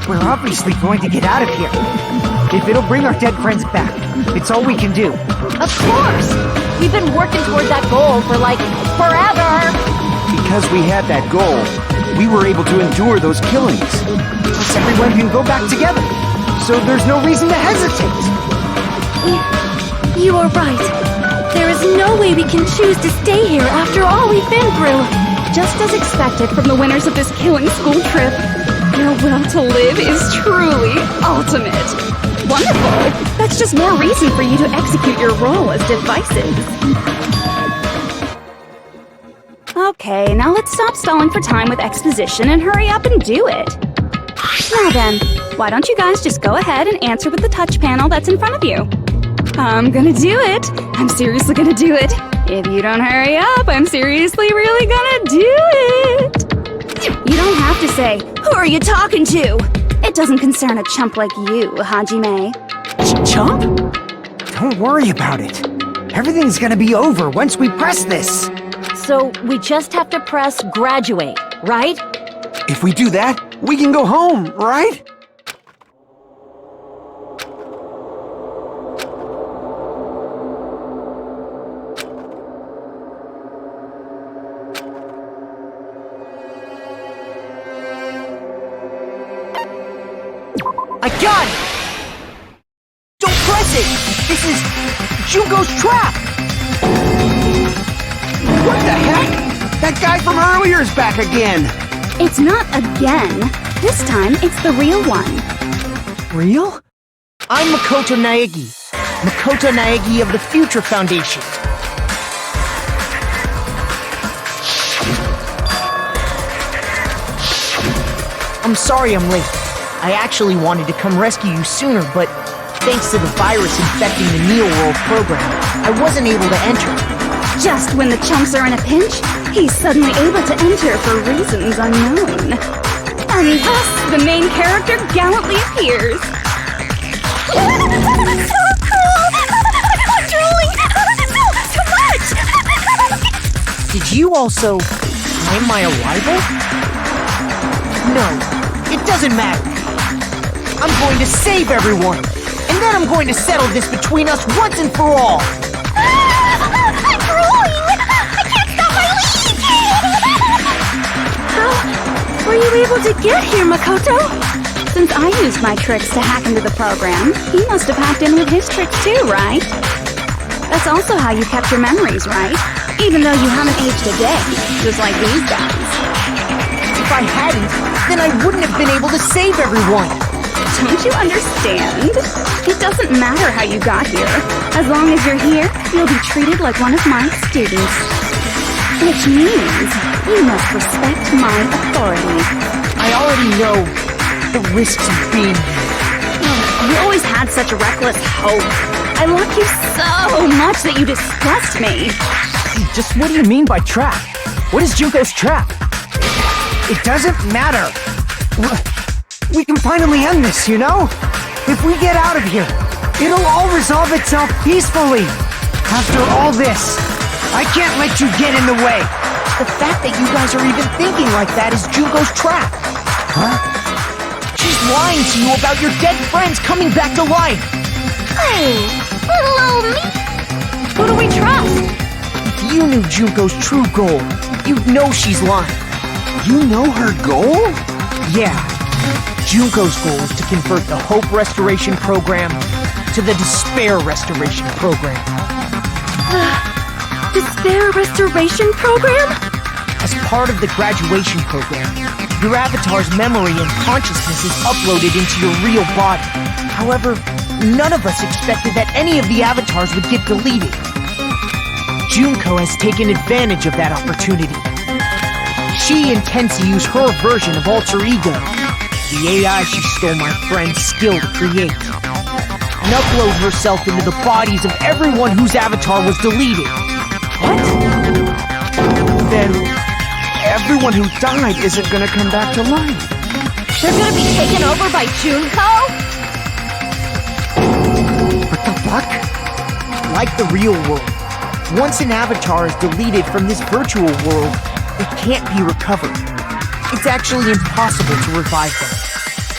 We're obviously going to get out of here. If it'll bring our dead friends back, it's all we can do. Of course! We've been working toward that goal for, like, forever! Because we had that goal, we were able to endure those killings. Plus, everyone can go back together, so there's no reason to hesitate. You are right. There is no way we can choose to stay here after all we've been through. Just as expected from the winners of this killing school trip, your will to live is truly ultimate. Wonderful! That's just more reason for you to execute your role as divisive. Okay, now let's stop stalling for time with exposition and hurry up and do it. Now then, why don't you guys just go ahead and answer with the touch panel that's in front of you? I'm gonna do it. I'm seriously gonna do it. If you don't hurry up, I'm seriously really gonna do it. You don't have to say, "Who are you talking to?" It doesn't concern a chump like you, Hajime. Chump? Don't worry about it. Everything's gonna be over once we press this. So we just have to press graduate, right? If we do that, we can go home, right? I got it! Don't press it! This is Junko's trap! What the heck? That guy from earlier is back again! It's not again. This time, it's the real one. Real? I'm Makoto Naegi. Makoto Naegi of the Future Foundation. I'm sorry I'm late. I actually wanted to come rescue you sooner, but thanks to the virus infecting the Neo World program, I wasn't able to enter. Just when the chumps are in a pinch, he's suddenly able to enter for reasons unknown. And thus, the main character gallantly appears. So cool! I'm drooling! So much! Did you also time my arrival? No, it doesn't matter. I'm going to save everyone, and then I'm going to settle this between us once and for all. I'm drooling! I can't stop my leak! How were you able to get here, Makoto? Since I used my tricks to hack into the program, he must have hacked in with his tricks too, right? That's also how you kept your memories, right? Even though you haven't aged a day, just like these guys. If I hadn't, then I wouldn't have been able to save everyone. Don't you understand? It doesn't matter how you got here. As long as you're here, you'll be treated like one of my students. Which means you must respect my authority. I already know the risks of being here. You always had such reckless hope. I love you so much that you disgust me. Just what do you mean by trap? What is Junko's trap? It doesn't matter. We can finally end this, you know? If we get out of here, it'll all resolve itself peacefully. After all this, I can't let you get in the way. The fact that you guys are even thinking like that is Junko's trap. Huh? She's lying to you about your dead friends coming back to life. Hey, little old me. Who do we trust? If you knew Junko's true goal, you'd know she's lying. You know her goal? Yeah. Junko's goal is to convert the Hope Restoration Program to the Despair Restoration Program. Despair Restoration Program? As part of the graduation program, your avatar's memory and consciousness is uploaded into your real body. However, none of us expected that any of the avatars would get deleted. Junko has taken advantage of that opportunity. She intends to use her version of Alter Ego, the AI she stole my friend's skill to create, and upload herself into the bodies of everyone whose avatar was deleted. What? Then everyone who died isn't gonna come back to life. They're gonna be taken over by Junko? What the fuck? Like the real world, once an avatar is deleted from this virtual world, it can't be recovered. It's actually impossible to revive them.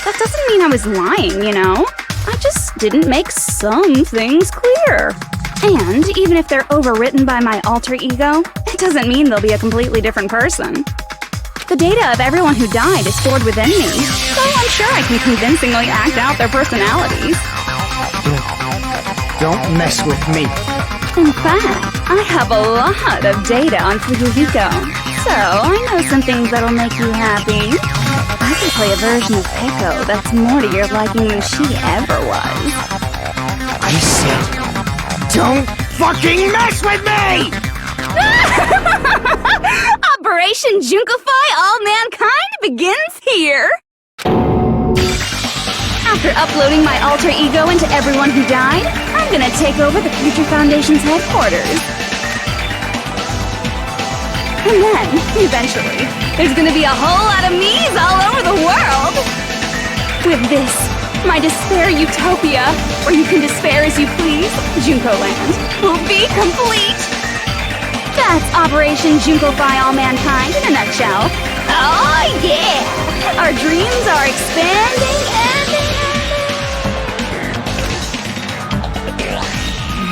That doesn't mean I was lying, you know? I just didn't make some things clear. And even if they're overwritten by my alter ego, it doesn't mean they'll be a completely different person. The data of everyone who died is stored within me, so I'm sure I can convincingly act out their personalities. Don't mess with me. In fact, I have a lot of data on Fuyuhiko, so I know some things that'll make you happy. I could play a version of Peko that's more to your liking than she ever was. I said, don't fucking mess with me! Operation Junkify All Mankind begins here! After uploading my alter ego into everyone who died, I'm gonna take over the Future Foundation's headquarters. And then, eventually, there's gonna be a whole lot of me's all over the world! With this, my Despair Utopia, where you can despair as you please, Junko Land, will be complete! That's Operation Junkify All Mankind in a nutshell. Oh yeah! Our dreams are expanding and...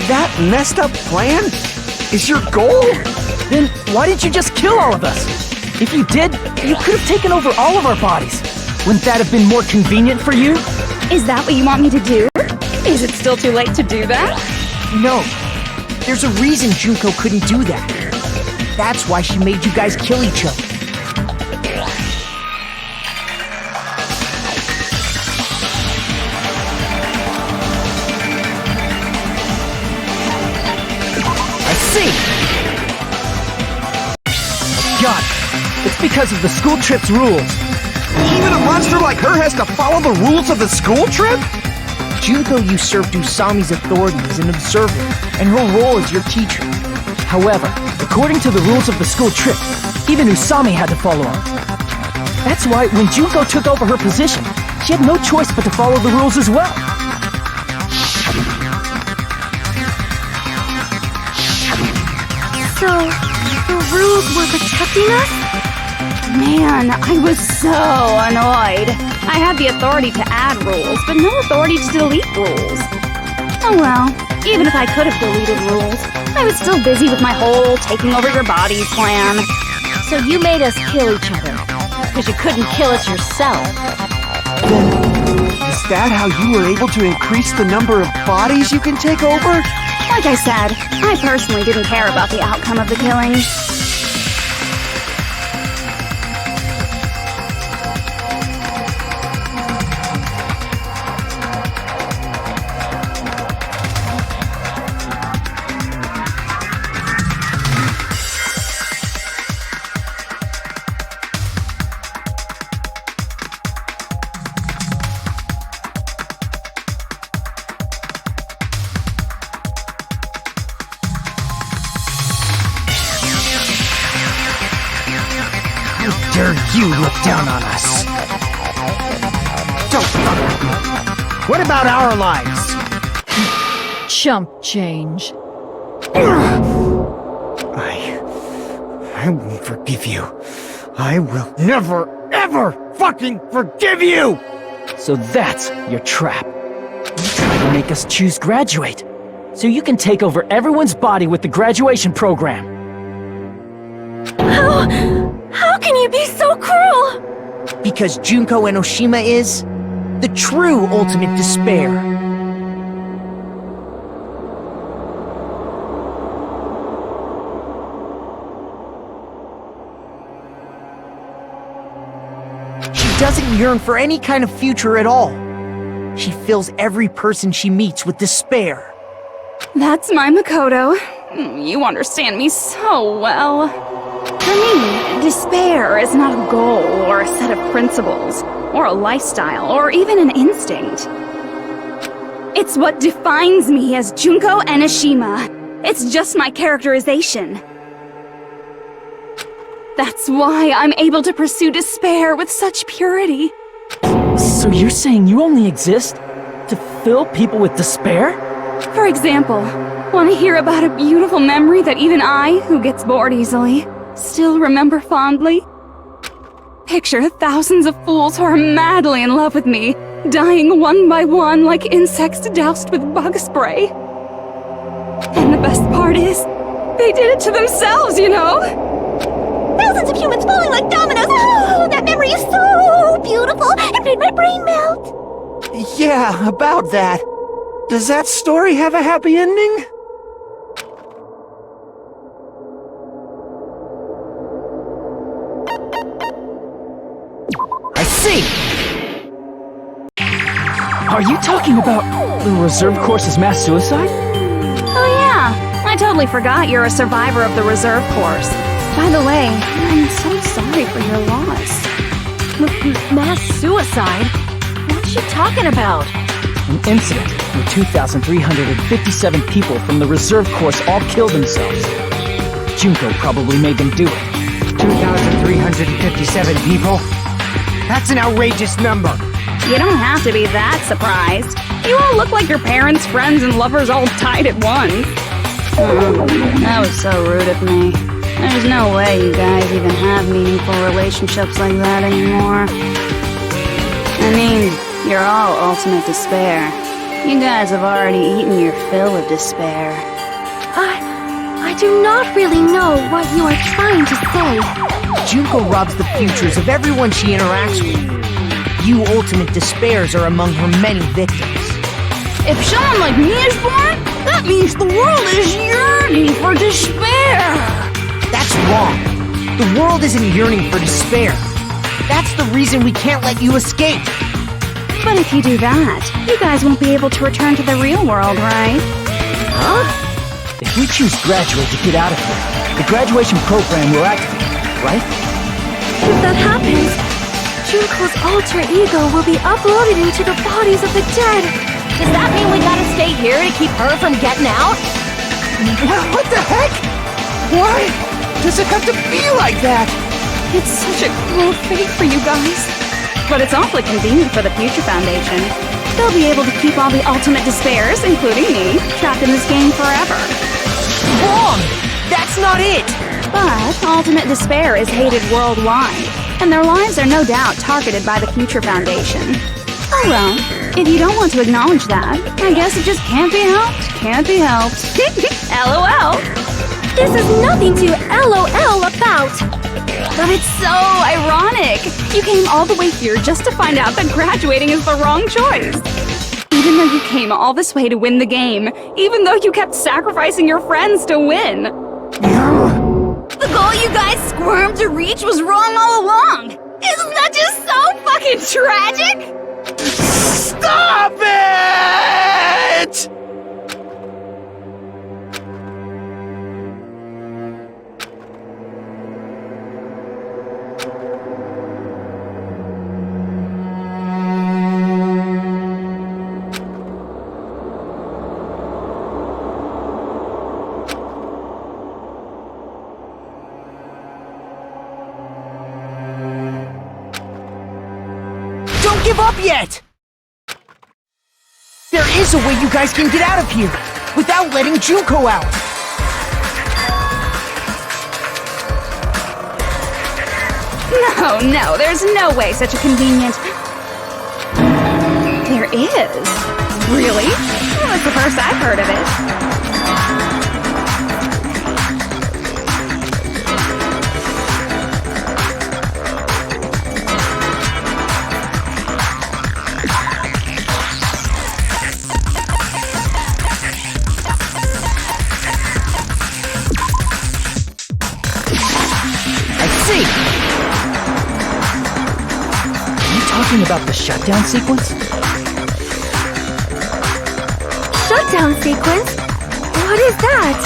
That messed up plan is your goal? Then why didn't you just kill all of us? If you did, you could have taken over all of our bodies. Wouldn't that have been more convenient for you? Is that what you want me to do? Is it still too late to do that? No. There's a reason Junko couldn't do that. That's why she made you guys kill each other. I see! Got it. It's because of the school trip's rules. Even a monster like her has to follow the rules of the school trip? Junko usurped Usami's authority as an observer, and her role as your teacher. However, according to the rules of the school trip, even Usami had to follow them. That's why when Junko took over her position, she had no choice but to follow the rules as well. So, the rules were protecting us? Man, I was so annoyed. I had the authority to add rules, but no authority to delete rules. Oh well, even if I could have deleted rules, I was still busy with my whole taking over your bodies plan. So you made us kill each other, because you couldn't kill us yourself. Is that how you were able to increase the number of bodies you can take over? Like I said, I personally didn't care about the outcome of the killing. Dare you look down on us? Don't fuck with me. What about our lives? Chump change. I won't forgive you. I will never, ever fucking forgive you! So that's your trap. You tried to make us choose graduate, so you can take over everyone's body with the graduation program. How can you be so cruel? Because Junko Enoshima is the true ultimate despair. She doesn't yearn for any kind of future at all. She fills every person she meets with despair. That's my Makoto. You understand me so well. For me, despair is not a goal or a set of principles, or a lifestyle, or even an instinct. It's what defines me as Junko Enoshima. It's just my characterization. That's why I'm able to pursue despair with such purity. So you're saying you only exist to fill people with despair? For example, want to hear about a beautiful memory that even I, who gets bored easily, still remember fondly? Picture thousands of fools who are madly in love with me, dying one by one like insects doused with bug spray. And the best part is, they did it to themselves, you know? Thousands of humans falling like dominoes. Oh, that memory is so beautiful. It made my brain melt. Yeah, about that. Does that story have a happy ending? I see! Are you talking about the reserve course's mass suicide? Oh yeah, I totally forgot you're a survivor of the reserve course. By the way, I'm so sorry for your loss. Mass suicide? What's she talking about? An incident where 2,357 people from the reserve course all killed themselves. Junko probably made them do it. 2,357 people? That's an outrageous number. You don't have to be that surprised. You all look like your parents, friends, and lovers all died at once. That was so rude of me. There's no way you guys even have meaningful relationships like that anymore. I mean, you're all ultimate despair. You guys have already eaten your fill of despair. I do not really know what you are trying to say. Junko robs the futures of everyone she interacts with. You ultimate despairs are among her many victims. If someone like me is born, that means the world is yearning for despair. That's wrong. The world isn't yearning for despair. That's the reason we can't let you escape. But if you do that, you guys won't be able to return to the real world, right? Huh? If we choose graduate to get out of here, the graduation program will activate, right? If that happens, Junko's alter ego will be uploaded into the bodies of the dead. Does that mean we gotta stay here to keep her from getting out? What the heck? Why does it have to be like that? It's such a cruel fate for you guys. But it's awfully convenient for the Future Foundation. They'll be able to keep all the ultimate despairs, including me, trapped in this game forever. Wrong! That's not it! But ultimate despair is hated worldwide, and their lives are no doubt targeted by the Future Foundation. Oh well, if you don't want to acknowledge that, I guess it just can't be helped. Can't be helped. LOL! This is nothing to LOL about. But it's so ironic! You came all the way here just to find out that graduating is the wrong choice! Even though you came all this way to win the game, even though you kept sacrificing your friends to win! The goal you guys squirmed to reach was wrong all along! Isn't that just so fucking tragic? Stop it! Don't give up yet! There is a way you guys can get out of here without letting Junko out. No, there's no way such a convenient... There is. Really? Well, it's the first I've heard of it. Talking about the shutdown sequence? Shutdown sequence? What is that?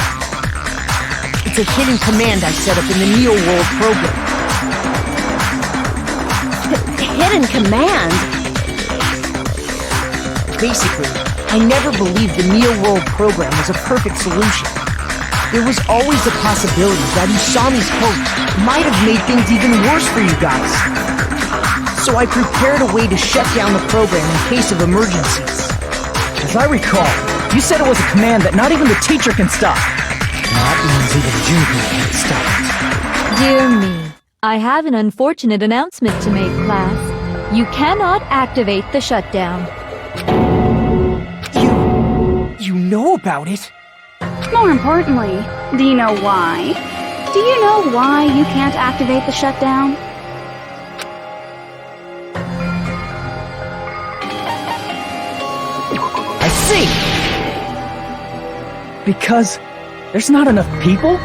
It's a hidden command I set up in the Neo World program. Hidden command? Basically, I never believed the Neo World program was a perfect solution. There was always the possibility that Usami's hope might have made things even worse for you guys. So I prepared a way to shut down the program in case of emergencies. As I recall, you said it was a command that not even the teacher can stop. That means even Junko can't stop it. Dear me, I have an unfortunate announcement to make, class. You cannot activate the shutdown. You know about it? More importantly, do you know why? Do you know why you can't activate the shutdown? I see! Because there's not enough people?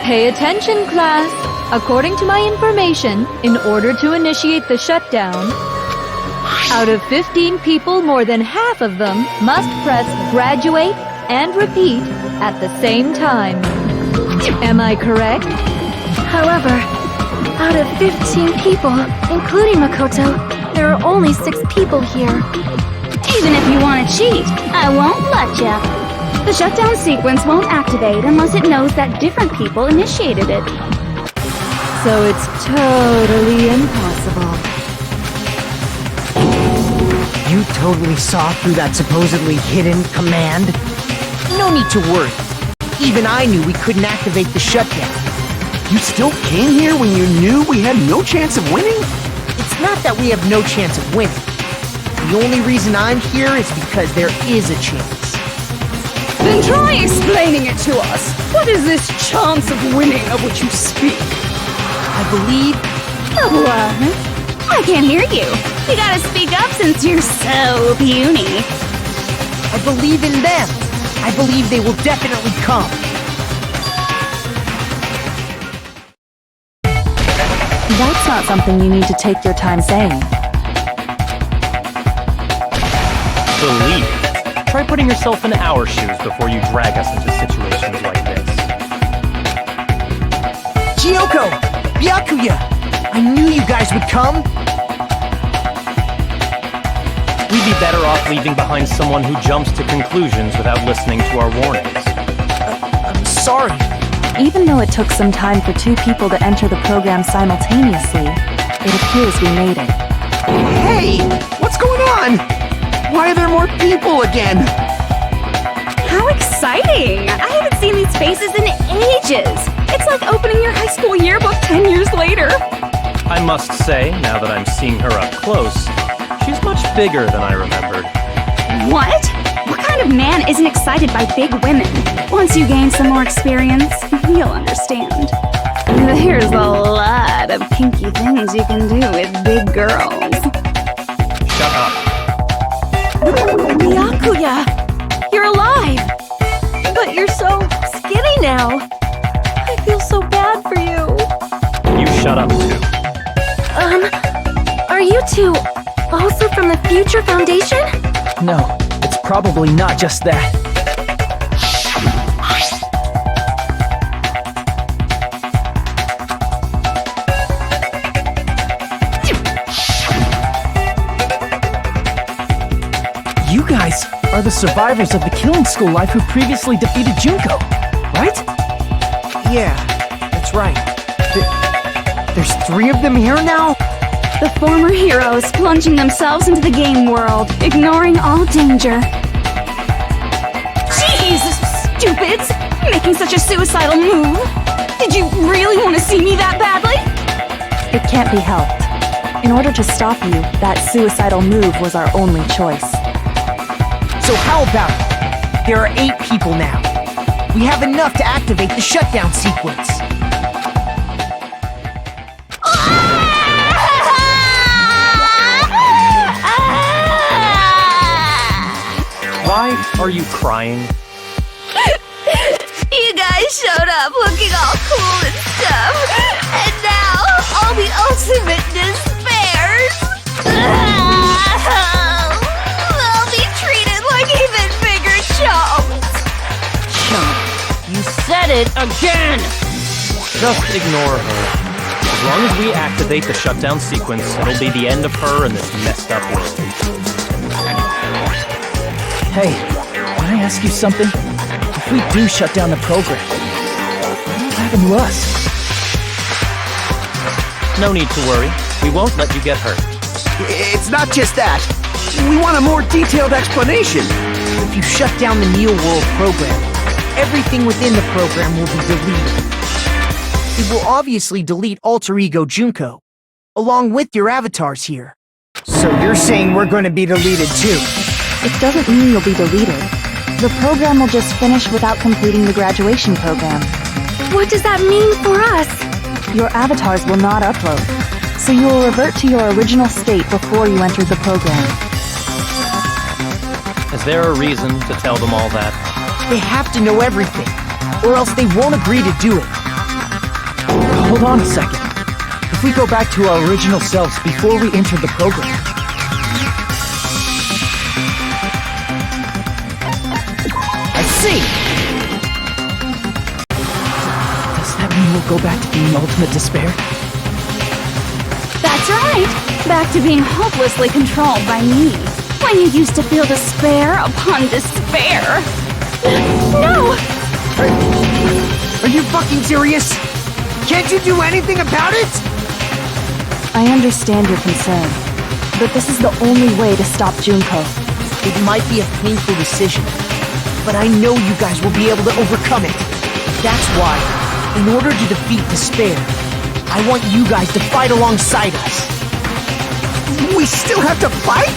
Pay attention, class. According to my information, in order to initiate the shutdown, out of 15 people, more than half of them must press graduate and repeat at the same time. Am I correct? However, out of 15 people, including Makoto, there are only 6 people here. Even if you want to cheat, I won't let ya. The shutdown sequence won't activate unless it knows that different people initiated it. So it's totally impossible. You totally saw through that supposedly hidden command? No need to worry. Even I knew we couldn't activate the shutdown. You still came here when you knew we had no chance of winning? It's not that we have no chance of winning. The only reason I'm here is because there is a chance. Then try explaining it to us. What is this chance of winning of which you speak? I believe... What? I I can't hear you. You gotta speak up since you're so puny. I believe in them. I believe they will definitely come. That's not something you need to take your time saying. Believe. Try putting yourself in our shoes before you drag us into situations like this. Kyoko! Byakuya! I knew you guys would come! We'd be better off leaving behind someone who jumps to conclusions without listening to our warnings. I'm sorry. Even though it took some time for two people to enter the program simultaneously, it appears we made it. Hey! What's going on? Why are there more people again? How exciting! I haven't seen these faces in ages. It's like opening your high school yearbook 10 years later. I must say, now that I'm seeing her up close, she's much bigger than I remembered. What? What kind of man isn't excited by big women? Once you gain some more experience, you'll understand. There's a lot of kinky things you can do with big girls. Shut up. Byakuya! You're alive! But you're so skinny now. I feel so bad for you. You shut up too. Are you two also from the Future Foundation? No, it's probably not just that. You guys are the survivors of the killing school life who previously defeated Junko, right? Yeah, that's right. There's 3 of them here now? The former heroes plunging themselves into the game world, ignoring all danger. Jeez, stupids! Making such a suicidal move! Did you really want to see me that badly? It can't be helped. In order to stop you, that suicidal move was our only choice. So how about it? There are 8 people now. We have enough to activate the shutdown sequence. Why are you crying? You guys showed up looking all cool and stuff, and now all the ultimate despairs. They'll be treated like even bigger chumps. Chump. You said it again! Just ignore her. As long as we activate the shutdown sequence, it'll be the end of her in this messed up world. Hey, can I ask you something? If we do shut down the program, what will happen to us? No need to worry. We won't let you get hurt. It's not just that. We want a more detailed explanation. If you shut down the Neo World program, everything within the program will be deleted. It will obviously delete Alter Ego Junko, along with your avatars here. So you're saying we're going to be deleted too? It doesn't mean you'll be deleted. The program will just finish without completing the graduation program. What does that mean for us? Your avatars will not upload, so you will revert to your original state before you entered the program. Is there a reason to tell them all that? They have to know everything, or else they won't agree to do it. Hold on a second. If we go back to our original selves before we entered the program, I see! does that mean we'll go back to being ultimate despair? That's right! Back to being hopelessly controlled by me. When you used to feel despair upon despair. No! Are you fucking serious? Can't you do anything about it? I understand your concern, but this is the only way to stop Junko. It might be a painful decision, but I know you guys will be able to overcome it. That's why, in order to defeat despair, I want you guys to fight alongside us. We still have to fight?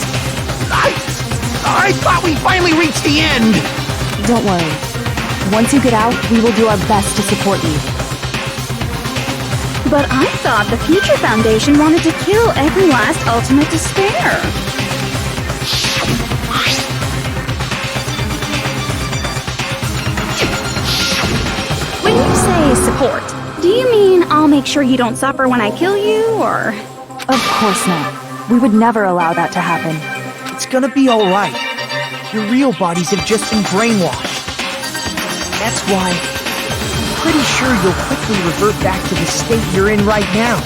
I thought we finally reached the end! Don't worry. Once you get out, we will do our best to support you. But I thought the Future Foundation wanted to kill every last ultimate despair. When you say support, do you mean I'll make sure you don't suffer when I kill you, or...? Of course not. We would never allow that to happen. It's gonna be alright. Your real bodies have just been brainwashed. That's why I'm pretty sure you'll quickly revert back to the state you're in right now.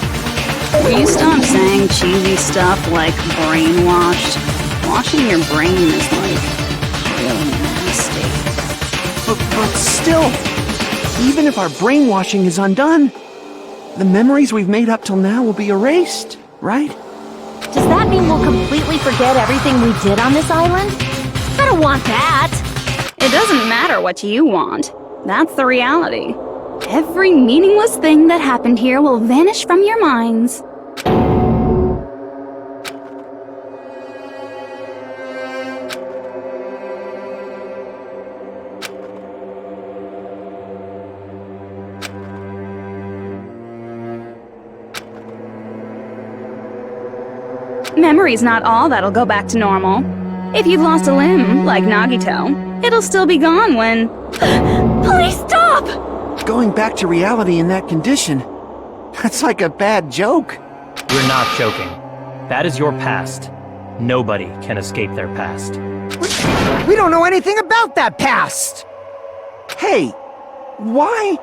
Will you stop saying cheesy stuff like brainwashed? Washing your brain is like really nasty. But still, even if our brainwashing is undone, the memories we've made up till now will be erased, right? Does that mean we'll completely forget everything we did on this island? I don't want that! It doesn't matter what you want. That's the reality. Every meaningless thing that happened here will vanish from your minds. Memory's not all that'll go back to normal. If you've lost a limb, like Nagito, it'll still be gone when... Please stop! Going back to reality in that condition, that's like a bad joke. We're not joking. That is your past. Nobody can escape their past. We don't know anything about that past! Hey, why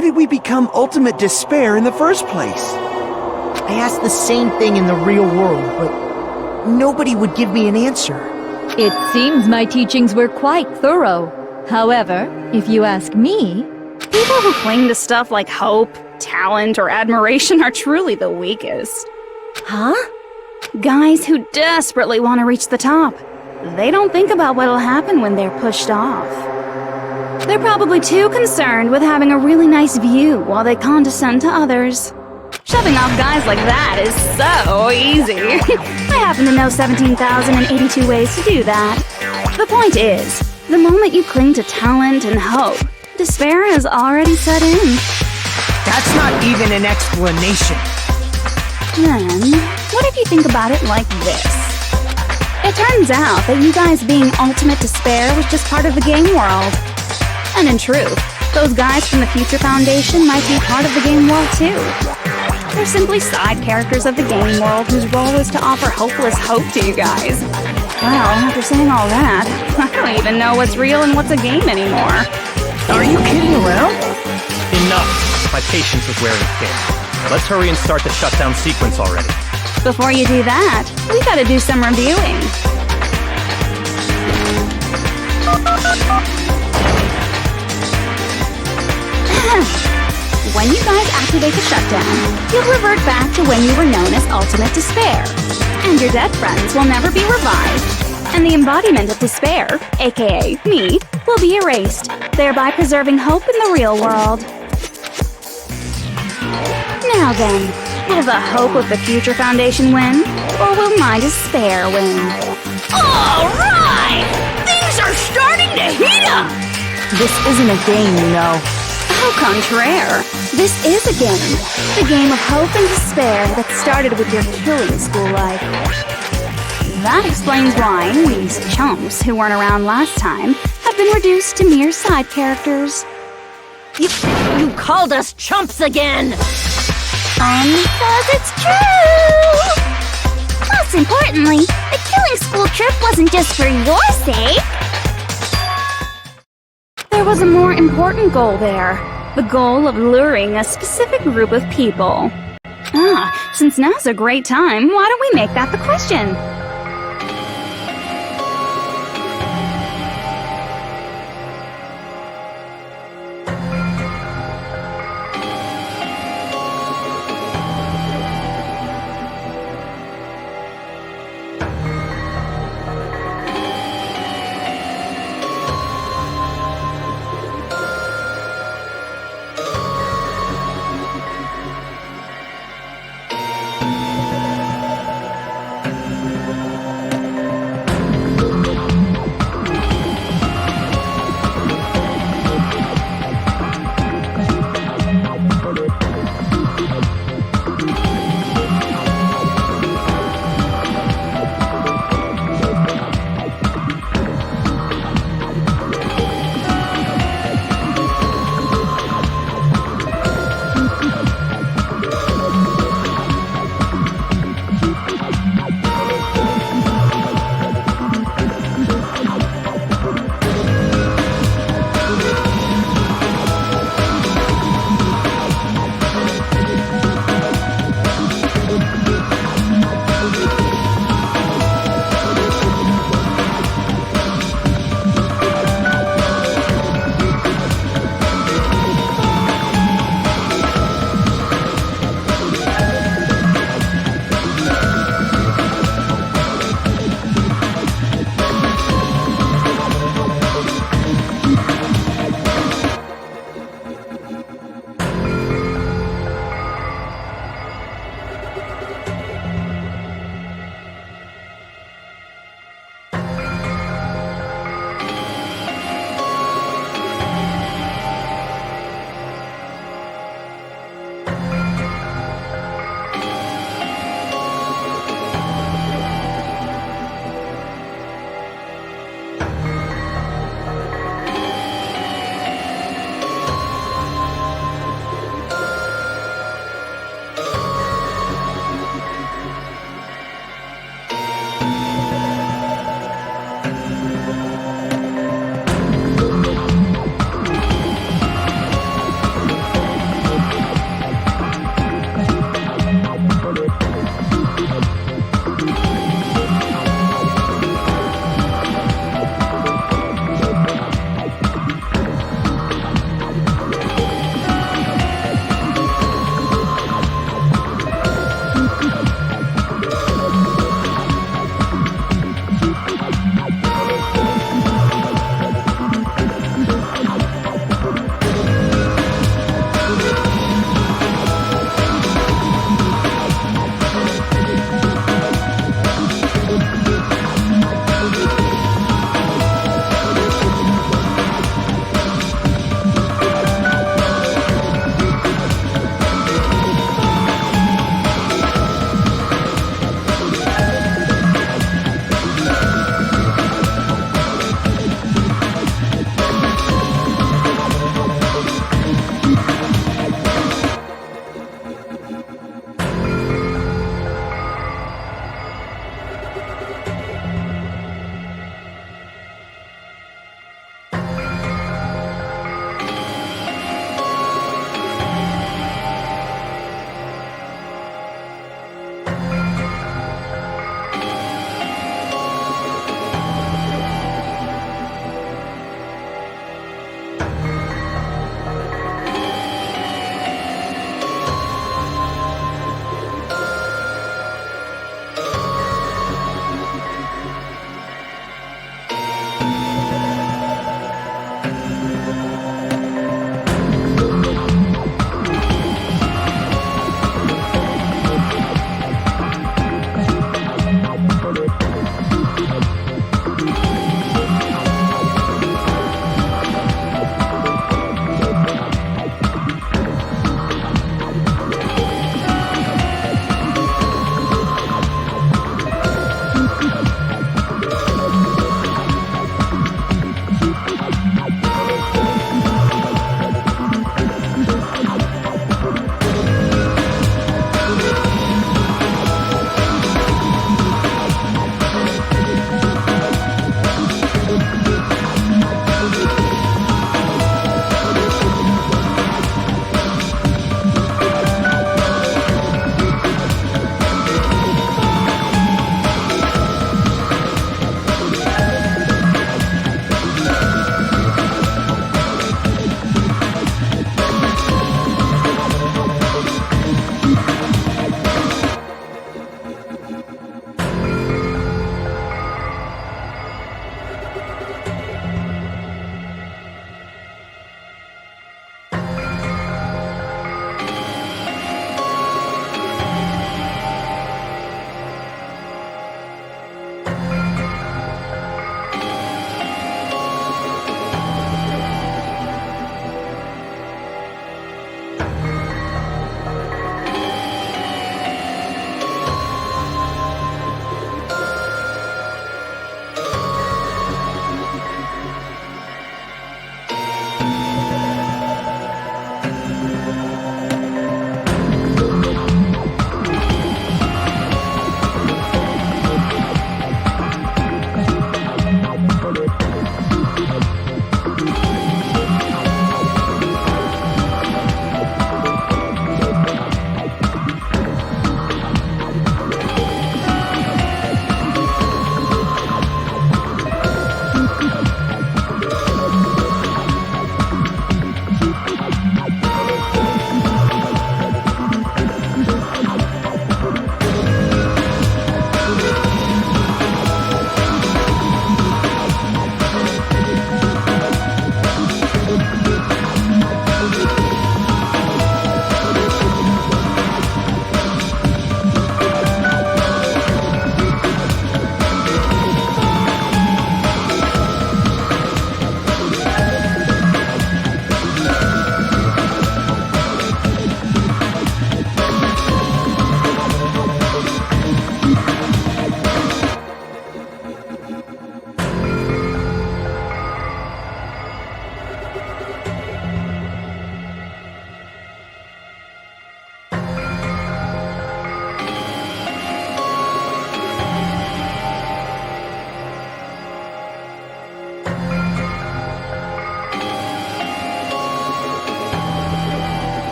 did we become ultimate despair in the first place? I asked the same thing in the real world, but nobody would give me an answer. It seems my teachings were quite thorough. However, if you ask me... People who cling to stuff like hope, talent, or admiration are truly the weakest. Huh? Guys who desperately want to reach the top. They don't think about what'll happen when they're pushed off. They're probably too concerned with having a really nice view while they condescend to others. Shoving off guys like that is so easy. I happen to know 17,082 ways to do that. The point is, the moment you cling to talent and hope, despair has already set in. That's not even an explanation. Then, what if you think about it like this? It turns out that you guys being ultimate despair was just part of the game world. And in truth, those guys from the Future Foundation might be part of the game world too. They're simply side characters of the game world whose role is to offer hopeless hope to you guys. Well, after saying all that, I don't even know what's real and what's a game anymore. Are you kidding around? Enough! My patience is wearing thin. Let's hurry and start the shutdown sequence already. Before you do that, we gotta do some reviewing. When you guys activate the shutdown, you'll revert back to when you were known as Ultimate Despair. And your dead friends will never be revived. And the embodiment of despair, aka me, will be erased, thereby preserving hope in the real world. Now then, will the hope of the Future Foundation win? Or will my despair win? Alright! Things are starting to heat up! This isn't a game, you know. Au contraire, this is a game. The game of hope and despair that started with your killing school life. That explains why these chumps who weren't around last time have been reduced to mere side characters. You called us chumps again! Because it's true! Most importantly, the killing school trip wasn't just for your sake. There was a more important goal there. The goal of luring a specific group of people. Since now's a great time, why don't we make that the question?